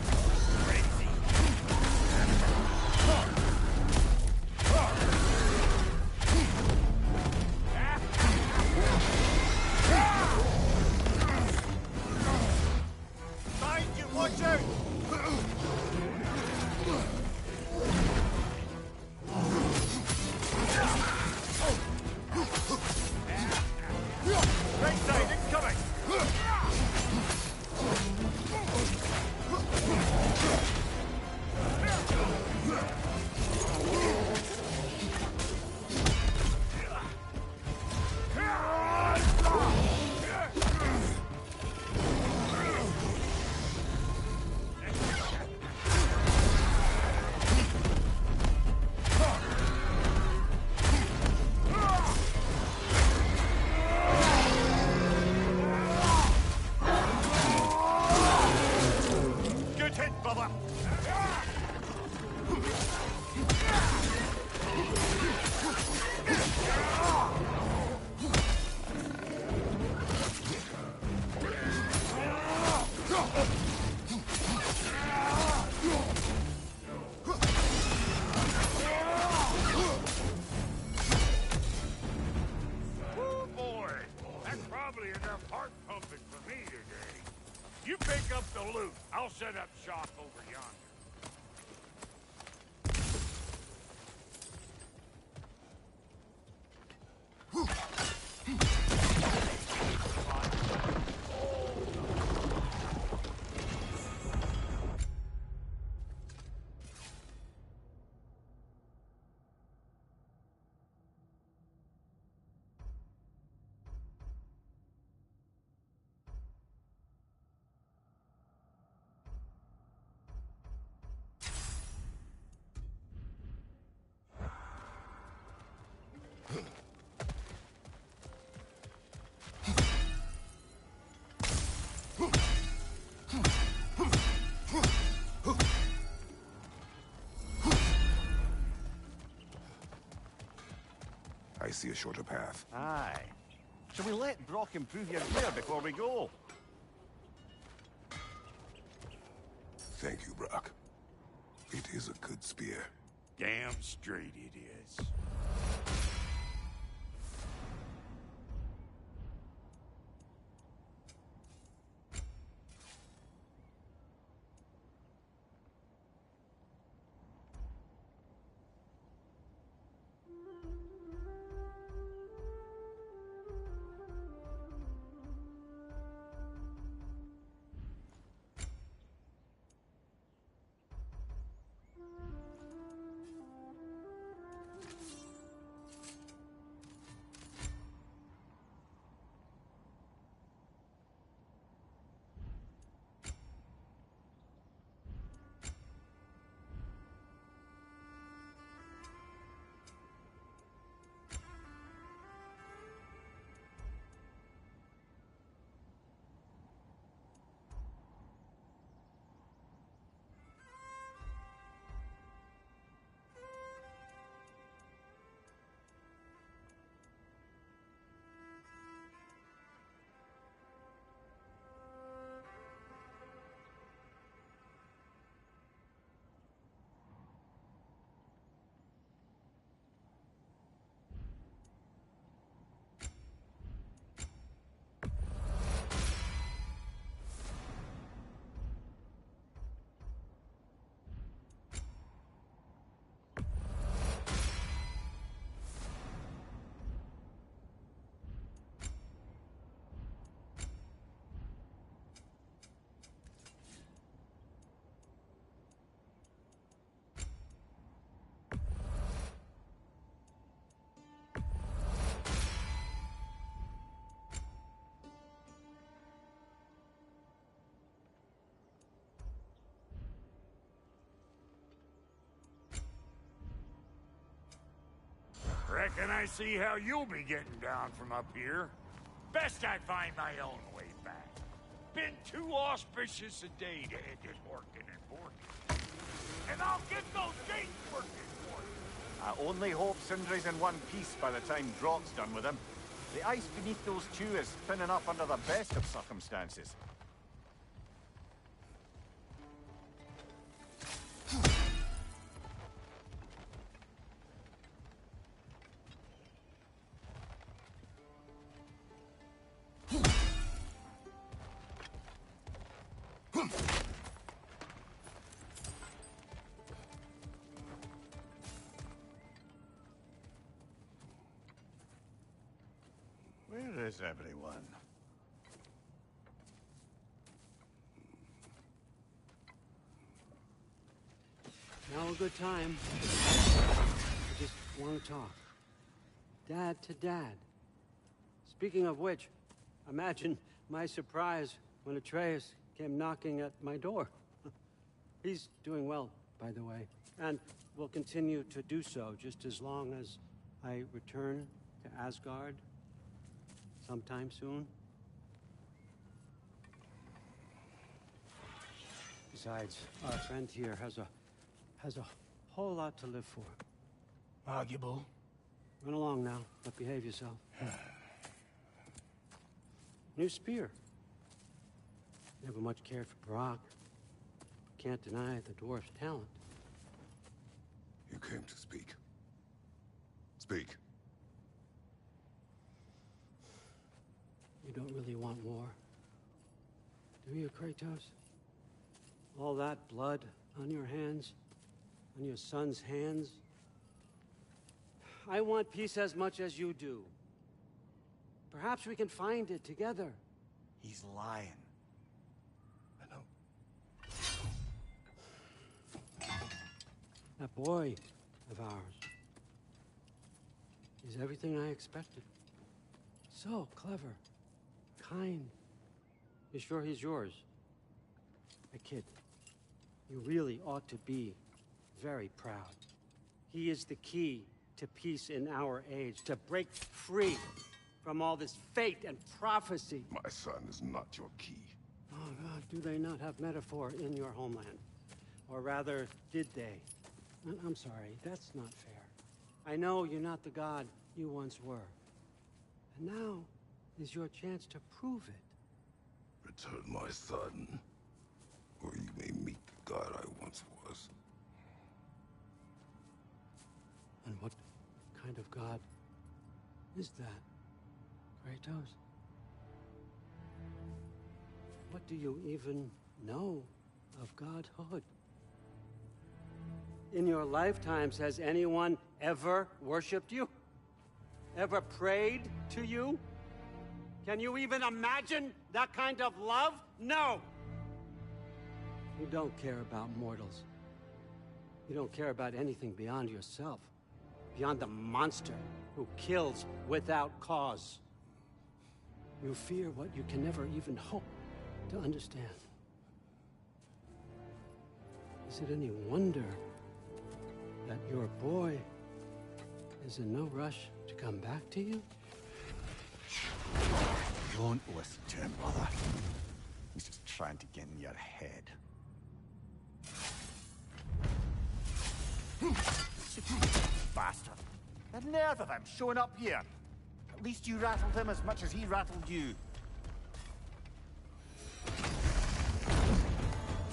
Speaker 12: crazy.
Speaker 2: Mind you, watch out! Right side, incoming! Good hit, brother!
Speaker 12: Oh boy, that's probably enough heart pumping for me today. You pick up the loot. I'll set up shop over yonder.
Speaker 3: I see a shorter path.
Speaker 2: Aye. Shall we let Brock improve your gear before we go?
Speaker 3: Thank you, Brock. It is a good spear.
Speaker 12: Damn straight it is. Reckon I see how you'll be getting down from up here. Best I find my own way back. Been too auspicious a day to end it working and working. And I'll get those gates working for you.
Speaker 2: I only hope Sindri's in one piece by the time Drock's done with him. The ice beneath those two is thinning up under the best of circumstances. Where is everyone?
Speaker 15: Now a good time. I just want to talk. Dad to Dad. Speaking of which, imagine my surprise when Atreus came knocking at my door. He's doing well, by the way, and will continue to do so just as long as I return to Asgard sometime soon. Besides, our friend here has a whole lot to live for.
Speaker 12: Arguable.
Speaker 15: Run along now, but behave yourself. New spear. Never much cared for Brock. Can't deny the dwarf's talent.
Speaker 3: You came to speak. Speak.
Speaker 15: You don't really want war, do you, Kratos? All that blood on your hands, on your son's hands. I want peace as much as you do. Perhaps we can find it together.
Speaker 2: He's lying.
Speaker 3: I know.
Speaker 15: That boy of ours. He's everything I expected. So clever, kind. You sure he's yours? A kid. You really ought to be very proud. He is the key to peace in our age, to break free from all this fate and prophecy.
Speaker 3: My son is not your key.
Speaker 15: Oh, God, do they not have metaphor in your homeland? Or rather, did they? I'm sorry, that's not fair. I know you're not the god you once were. And now is your chance to prove it.
Speaker 3: Return my son, or you may meet the god I once was.
Speaker 15: And what kind of god is that, Kratos? What do you even know of godhood? In your lifetimes, has anyone ever worshipped you? Ever prayed to you? Can you even imagine that kind of love? No! You don't care about mortals. You don't care about anything beyond yourself. Beyond the monster who kills without cause. You fear what you can never even hope to understand. Is it any wonder that your boy is in no rush to come back to you?
Speaker 2: Don't listen to him, brother. He's just trying to get in your head. Bastard. The nerve of him showing up here. At least you rattled him as much as he rattled you.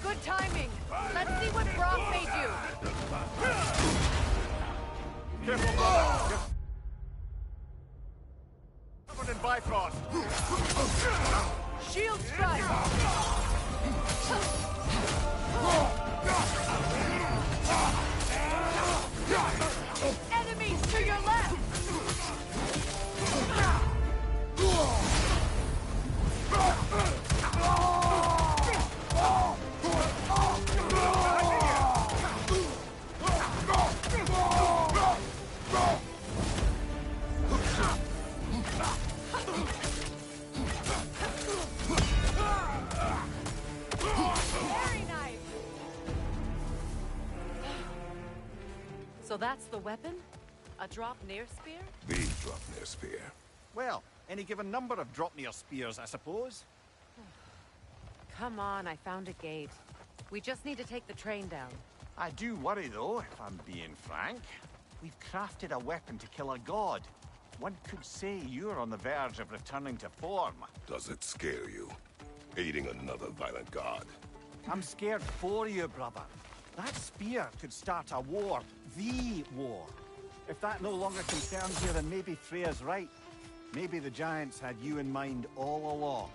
Speaker 13: Good timing. Let's see what Brock may do.
Speaker 2: Careful, brother. Covered in Bifrost.
Speaker 13: Shield strike. Enemies to your left.
Speaker 1: So that's the weapon? A A Dropnir spear?
Speaker 3: The Dropnir spear.
Speaker 2: Well, any given number of Dropnir spears, I suppose.
Speaker 1: Come on, I found a gate. We just need to take the train down.
Speaker 2: I do worry, though, if I'm being frank. We've crafted a weapon to kill a god. One could say you're on the verge of returning to form.
Speaker 3: Does it scare you? Aiding another violent god?
Speaker 2: I'm scared for you, brother. That spear could start a war. The war. If that no longer concerns you, then maybe Freya's right. Maybe the Giants had you in mind all along.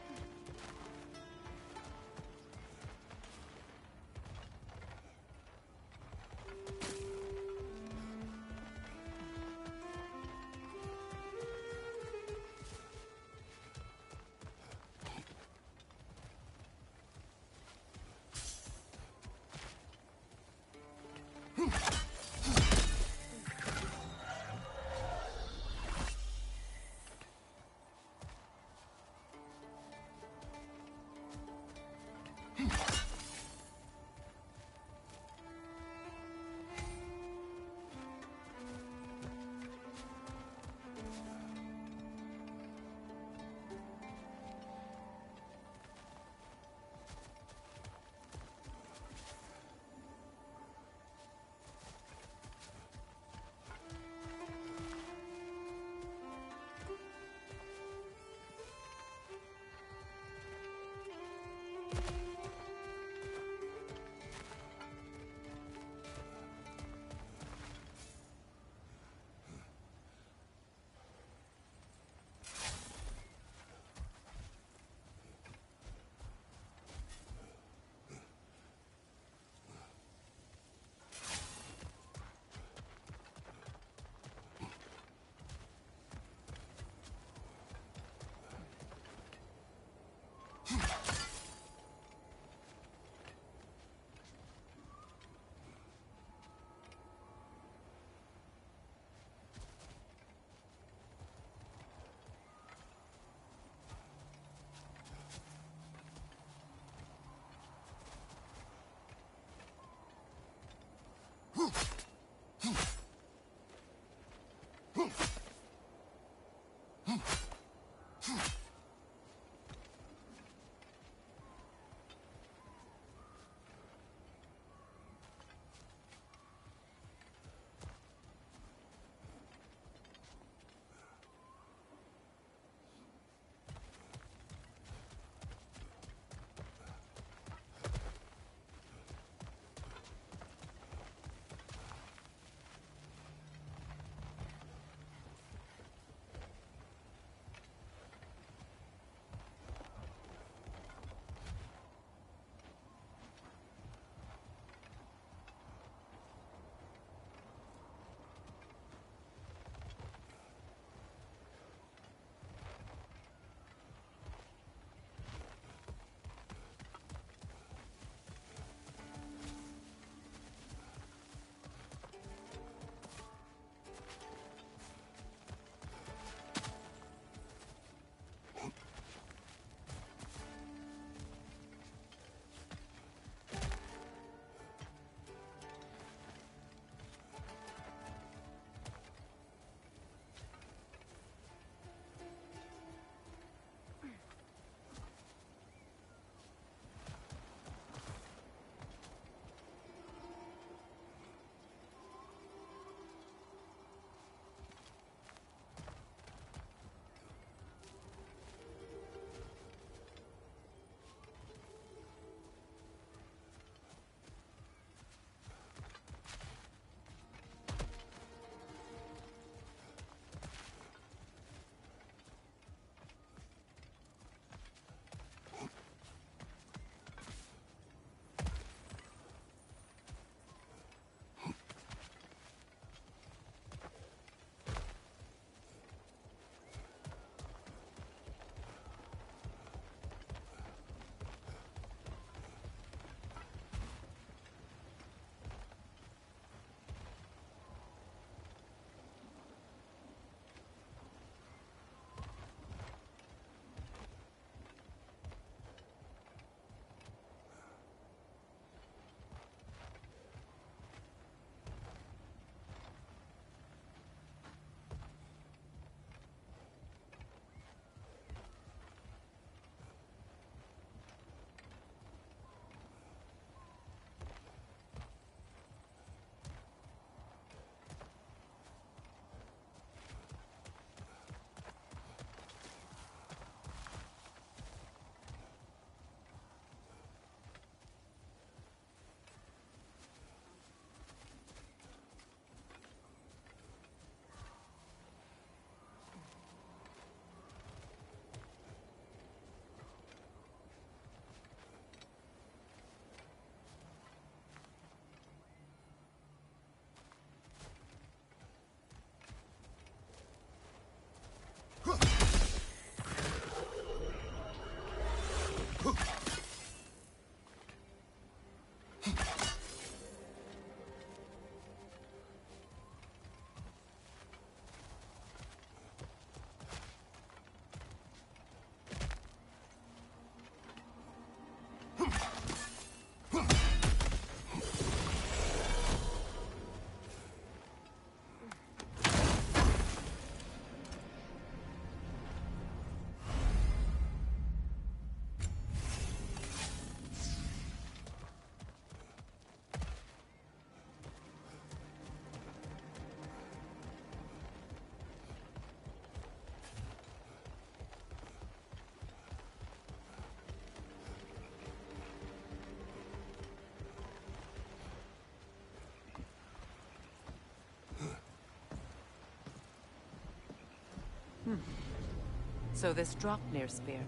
Speaker 1: So this Dropnir spear.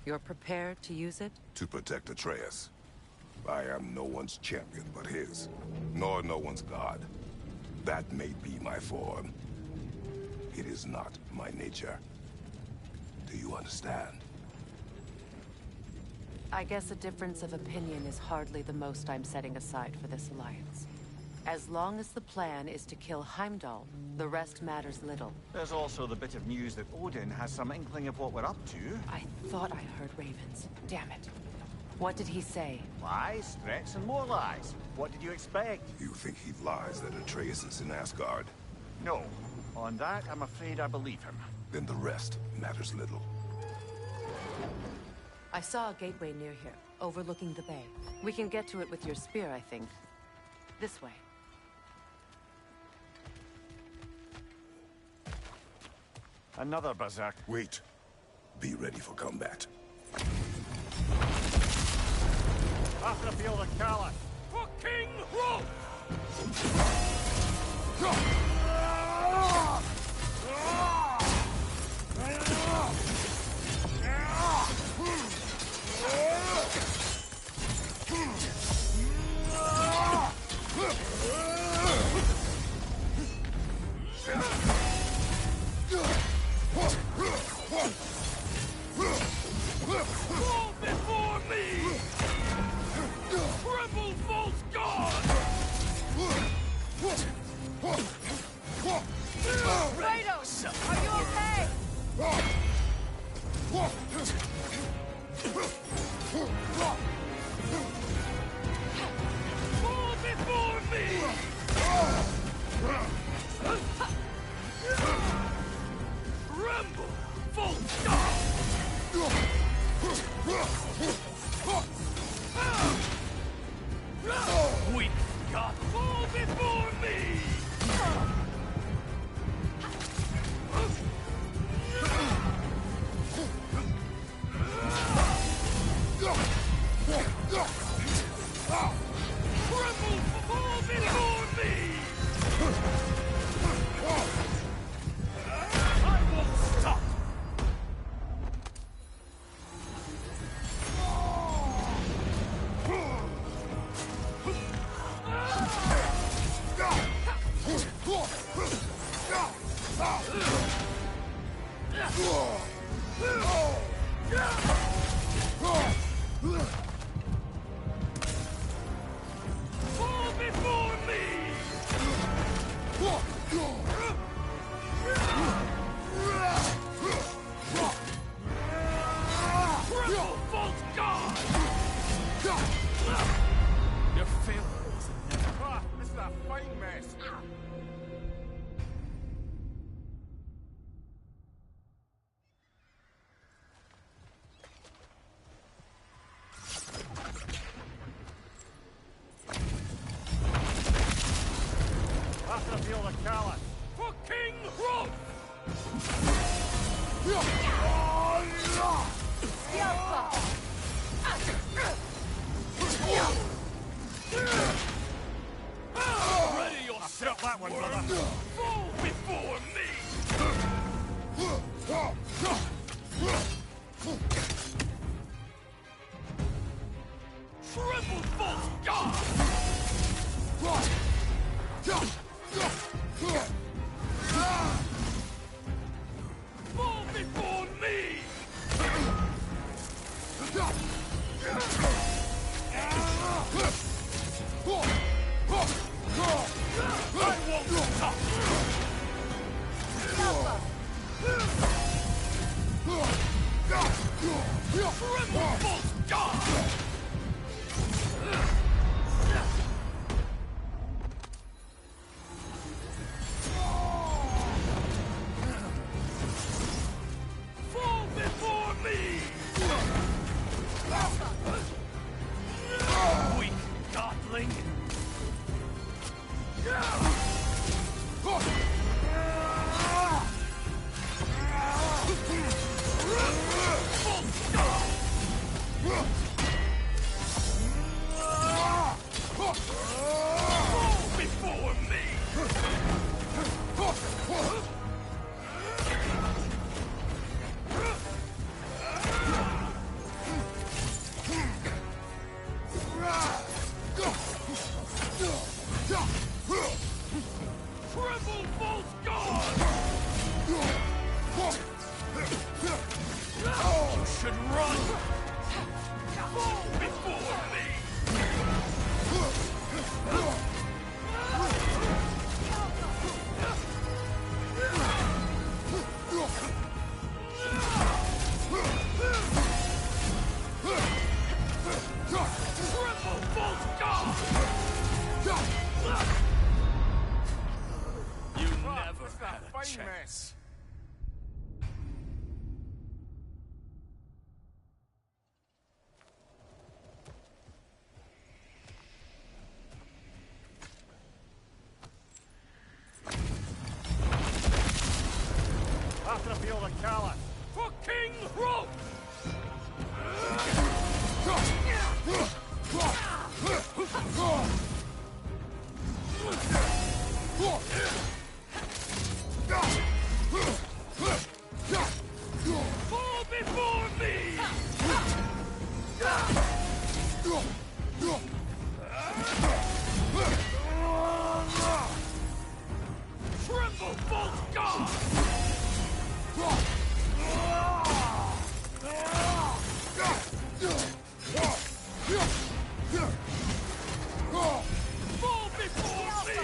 Speaker 1: You're prepared to use it?
Speaker 3: To protect Atreus. I am no one's champion but his, nor no one's god. That may be my form. It is not my nature. Do you understand?
Speaker 1: I guess a difference of opinion is hardly the most I'm setting aside for this alliance. As long as the plan is to kill Heimdall, the rest matters little.
Speaker 2: There's also the bit of news that Odin has some inkling of what we're up to.
Speaker 1: I thought I heard ravens. Damn it. What did he say?
Speaker 2: Lies, threats, and more lies. What did you expect?
Speaker 3: You think he lies that Atreus is in Asgard?
Speaker 2: No. On that, I'm afraid I believe him.
Speaker 3: Then the rest matters little.
Speaker 1: I saw a gateway near here, overlooking the bay. We can get to it with your spear, I think. This way.
Speaker 2: Another berserk.
Speaker 3: Wait. Be ready for combat.
Speaker 2: After the field of Kala.
Speaker 12: For King Rolf! Fall before me! Tremble, false god!
Speaker 4: Kratos, are you okay?
Speaker 12: Fall before me! Tremble, false god! Weak god, fall before me! Tremble, fall before me! I won't stop! Fall before me! Tremble, false god! Your failure is inevitable.
Speaker 2: Ah, this is a fine mess. After the field of Kala.
Speaker 12: For King Rolf! Ready yourself,
Speaker 2: that one, brother.
Speaker 12: Fall before me! Tremble, false god! Fall before me! I won't stop! Tremble, false god! Fall before me! Weak godling! False god! should run! Fall before me! Triple Bolt God! You never had a chance.
Speaker 2: After a field of Callus.
Speaker 12: For King Rope! Fall before me! Triple Bolt God! Fall before me!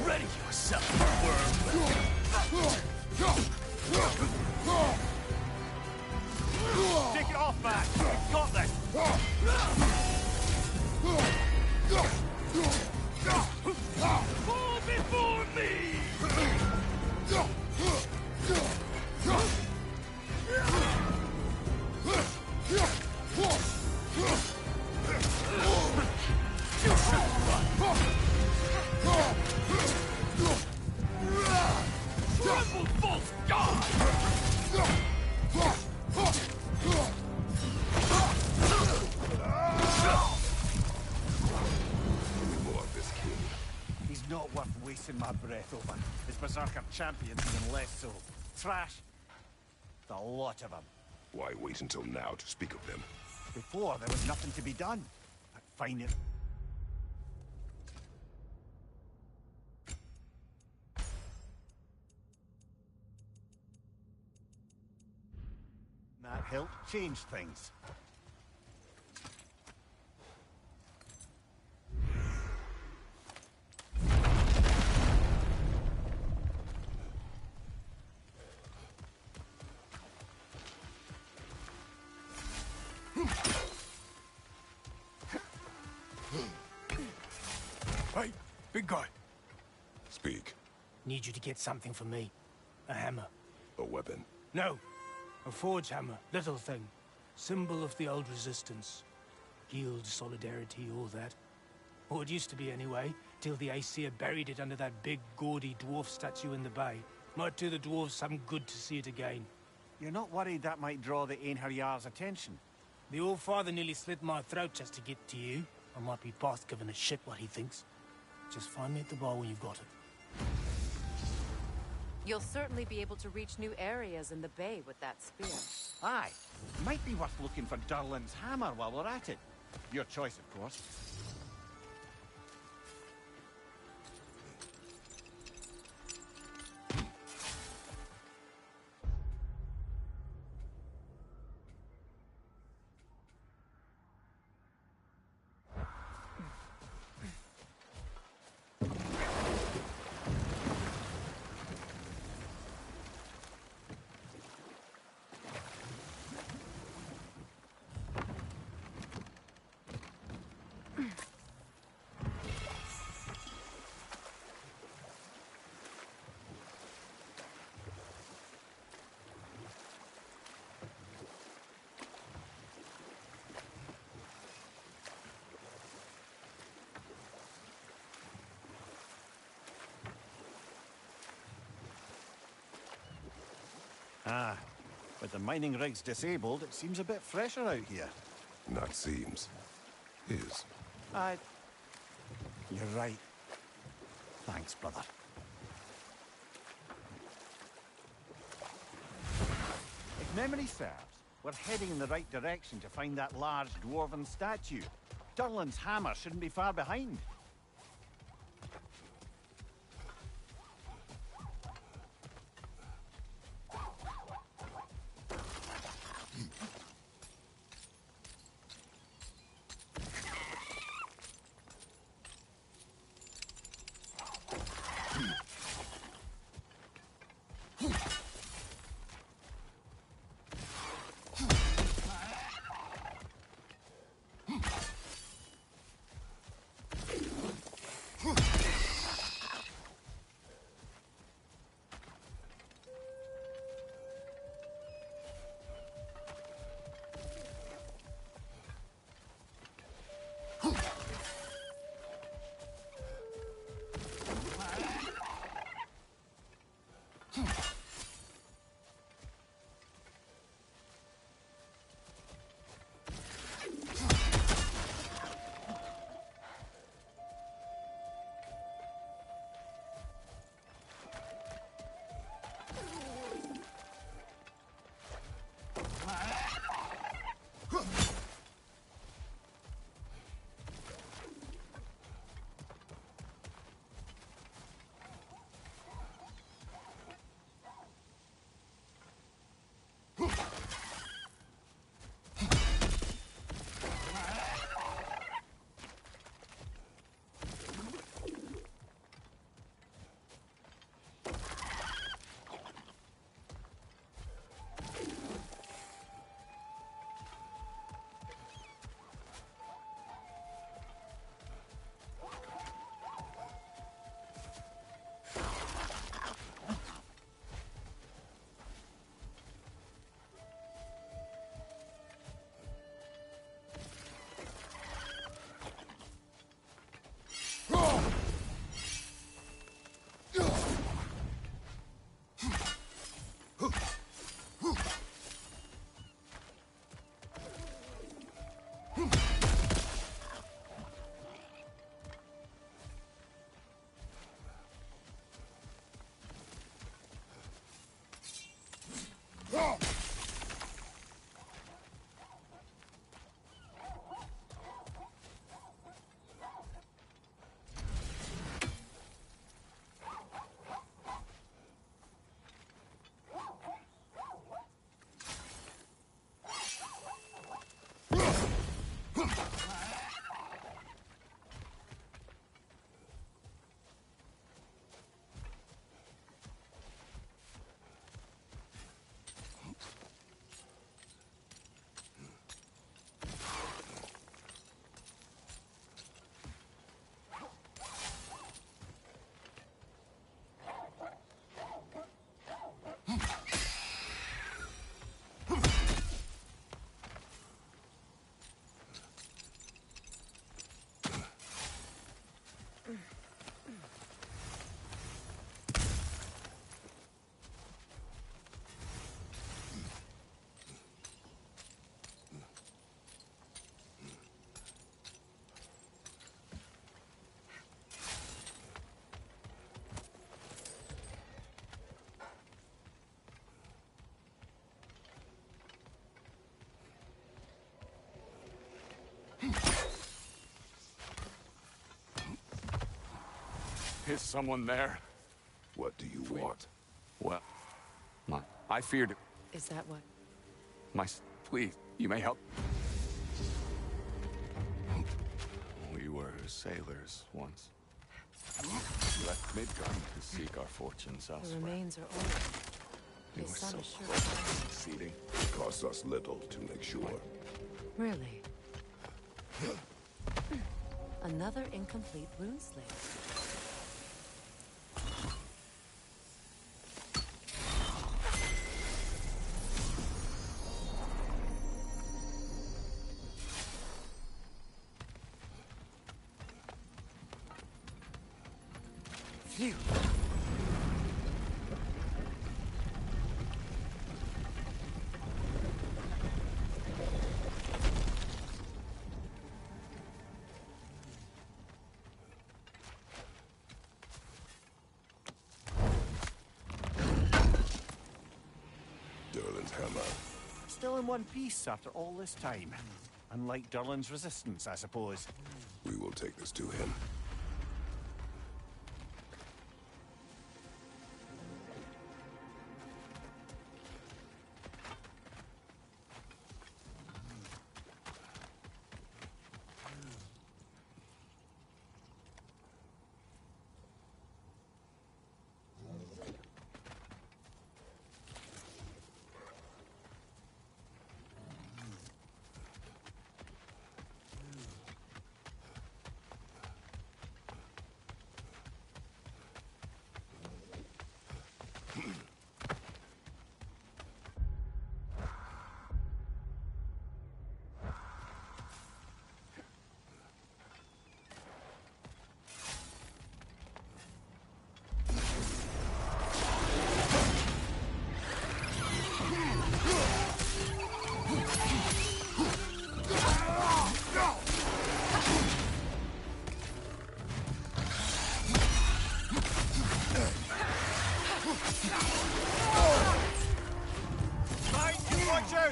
Speaker 12: Ready yourself, worm!
Speaker 2: Take it off, man! You've got this!
Speaker 12: Fall before me! You should run! Triple Bolt God!
Speaker 3: More of this king.
Speaker 2: He's not worth wasting my breath over. His Berserker champions even less so. Trash. The lot of them.
Speaker 3: Why wait until now to speak of them?
Speaker 2: Before, there was nothing to be done. But fine it. That helped change things.
Speaker 16: Hey, big guy.
Speaker 3: Speak.
Speaker 16: Need you to get something for me. A hammer.
Speaker 3: A weapon.
Speaker 16: No. A forge hammer. Little thing. Symbol of the old resistance. Guild, solidarity, all that. Or it used to be anyway, till the Aesir buried it under that big, gaudy dwarf statue in the bay. Might do the dwarves some good to see it again.
Speaker 2: You're not worried that might draw the Einherjar's attention?
Speaker 16: The All-Father nearly slit my throat just to get to you. I might be past giving a shit what he thinks. Just find me at the bar when you've got it.
Speaker 1: You'll certainly be able to reach new areas in the bay with that spear.
Speaker 2: Aye. Might be worth looking for Durlin's hammer while we're at it. Your choice, of course. Ah, with the mining rigs disabled, it seems a bit fresher out here.
Speaker 3: Not seems. Is.
Speaker 2: You're right. Thanks, brother. If memory serves, we're heading in the right direction to find that large dwarven statue. Durlin's hammer shouldn't be far behind.
Speaker 17: Is someone there?
Speaker 3: What do you want?
Speaker 17: Well, I feared it.
Speaker 1: Is that what?
Speaker 17: Please, you may help. We were sailors once. Left Midgard to seek our fortunes
Speaker 1: The
Speaker 17: elsewhere.
Speaker 1: remains are old.
Speaker 3: We
Speaker 1: His
Speaker 3: were
Speaker 1: son
Speaker 3: so
Speaker 1: is sure.
Speaker 3: close to succeeding. It cost us little to make sure.
Speaker 1: Really? Another incomplete rune slate.
Speaker 2: Phew.
Speaker 3: Durlin's hammer.
Speaker 2: Still in one piece after all this time. Unlike Durlin's resistance, I suppose.
Speaker 3: We will take this to him.
Speaker 2: Watch out!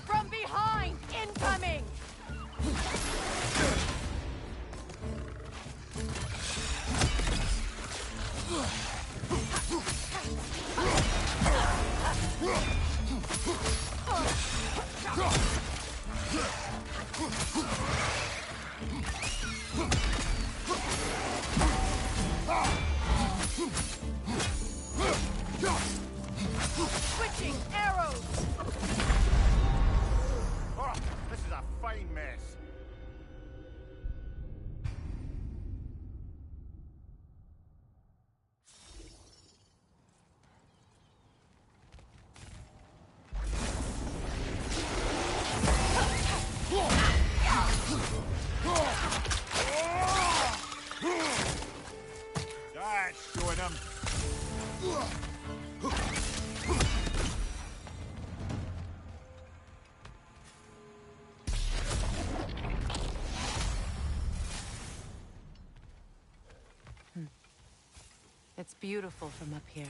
Speaker 4: From behind! Incoming! Switching arrows!
Speaker 2: Oh, this is a fine mess. That's showing him.
Speaker 1: It's beautiful from up here.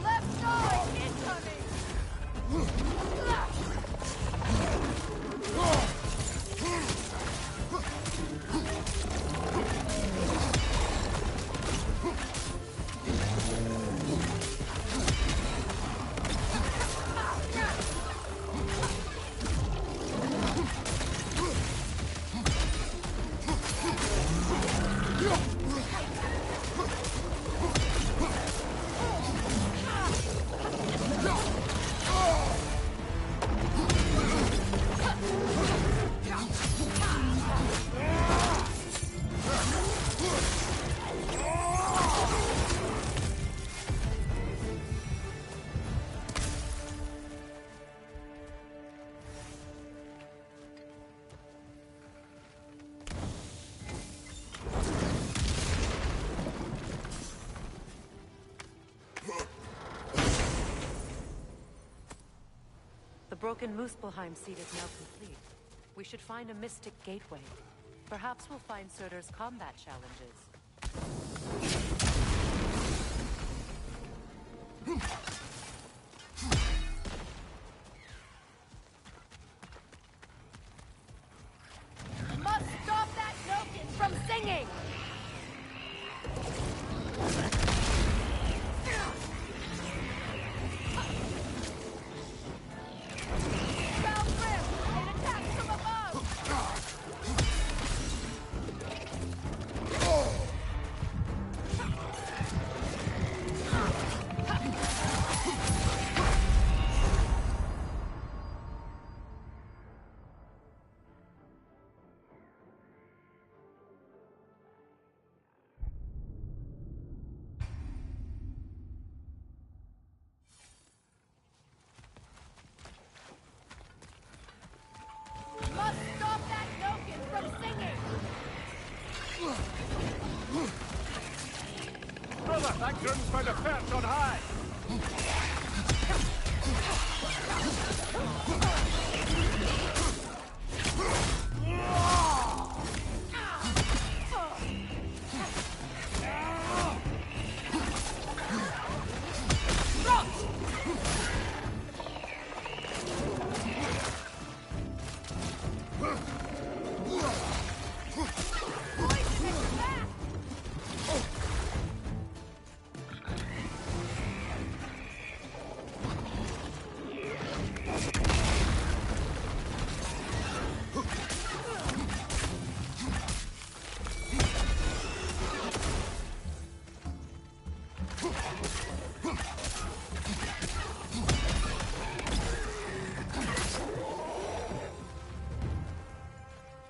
Speaker 4: Left side! Incoming!
Speaker 1: The broken Muspelheim seat is now complete. We should find a mystic gateway. Perhaps we'll find Surtur's combat challenges.
Speaker 4: Must stop that token from singing! Must stop that token from singing!
Speaker 2: Brother, that grun's found a perch on high!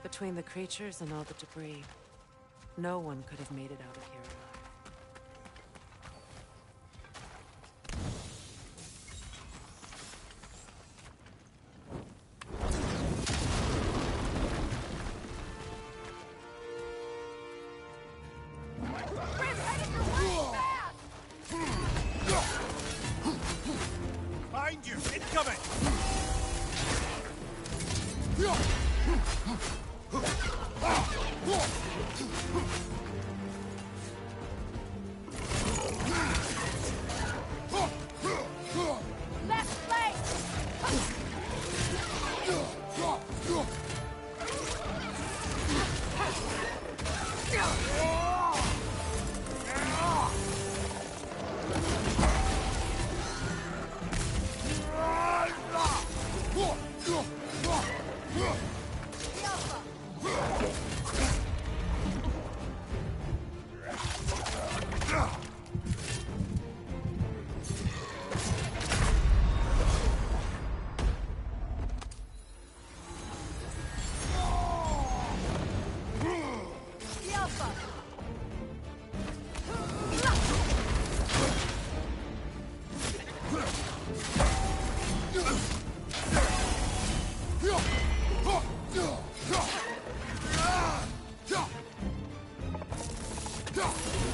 Speaker 1: Between the creatures and all the debris, no one could have made it out of here alive.
Speaker 2: Behind you! Incoming!
Speaker 4: Left flank!
Speaker 3: Go!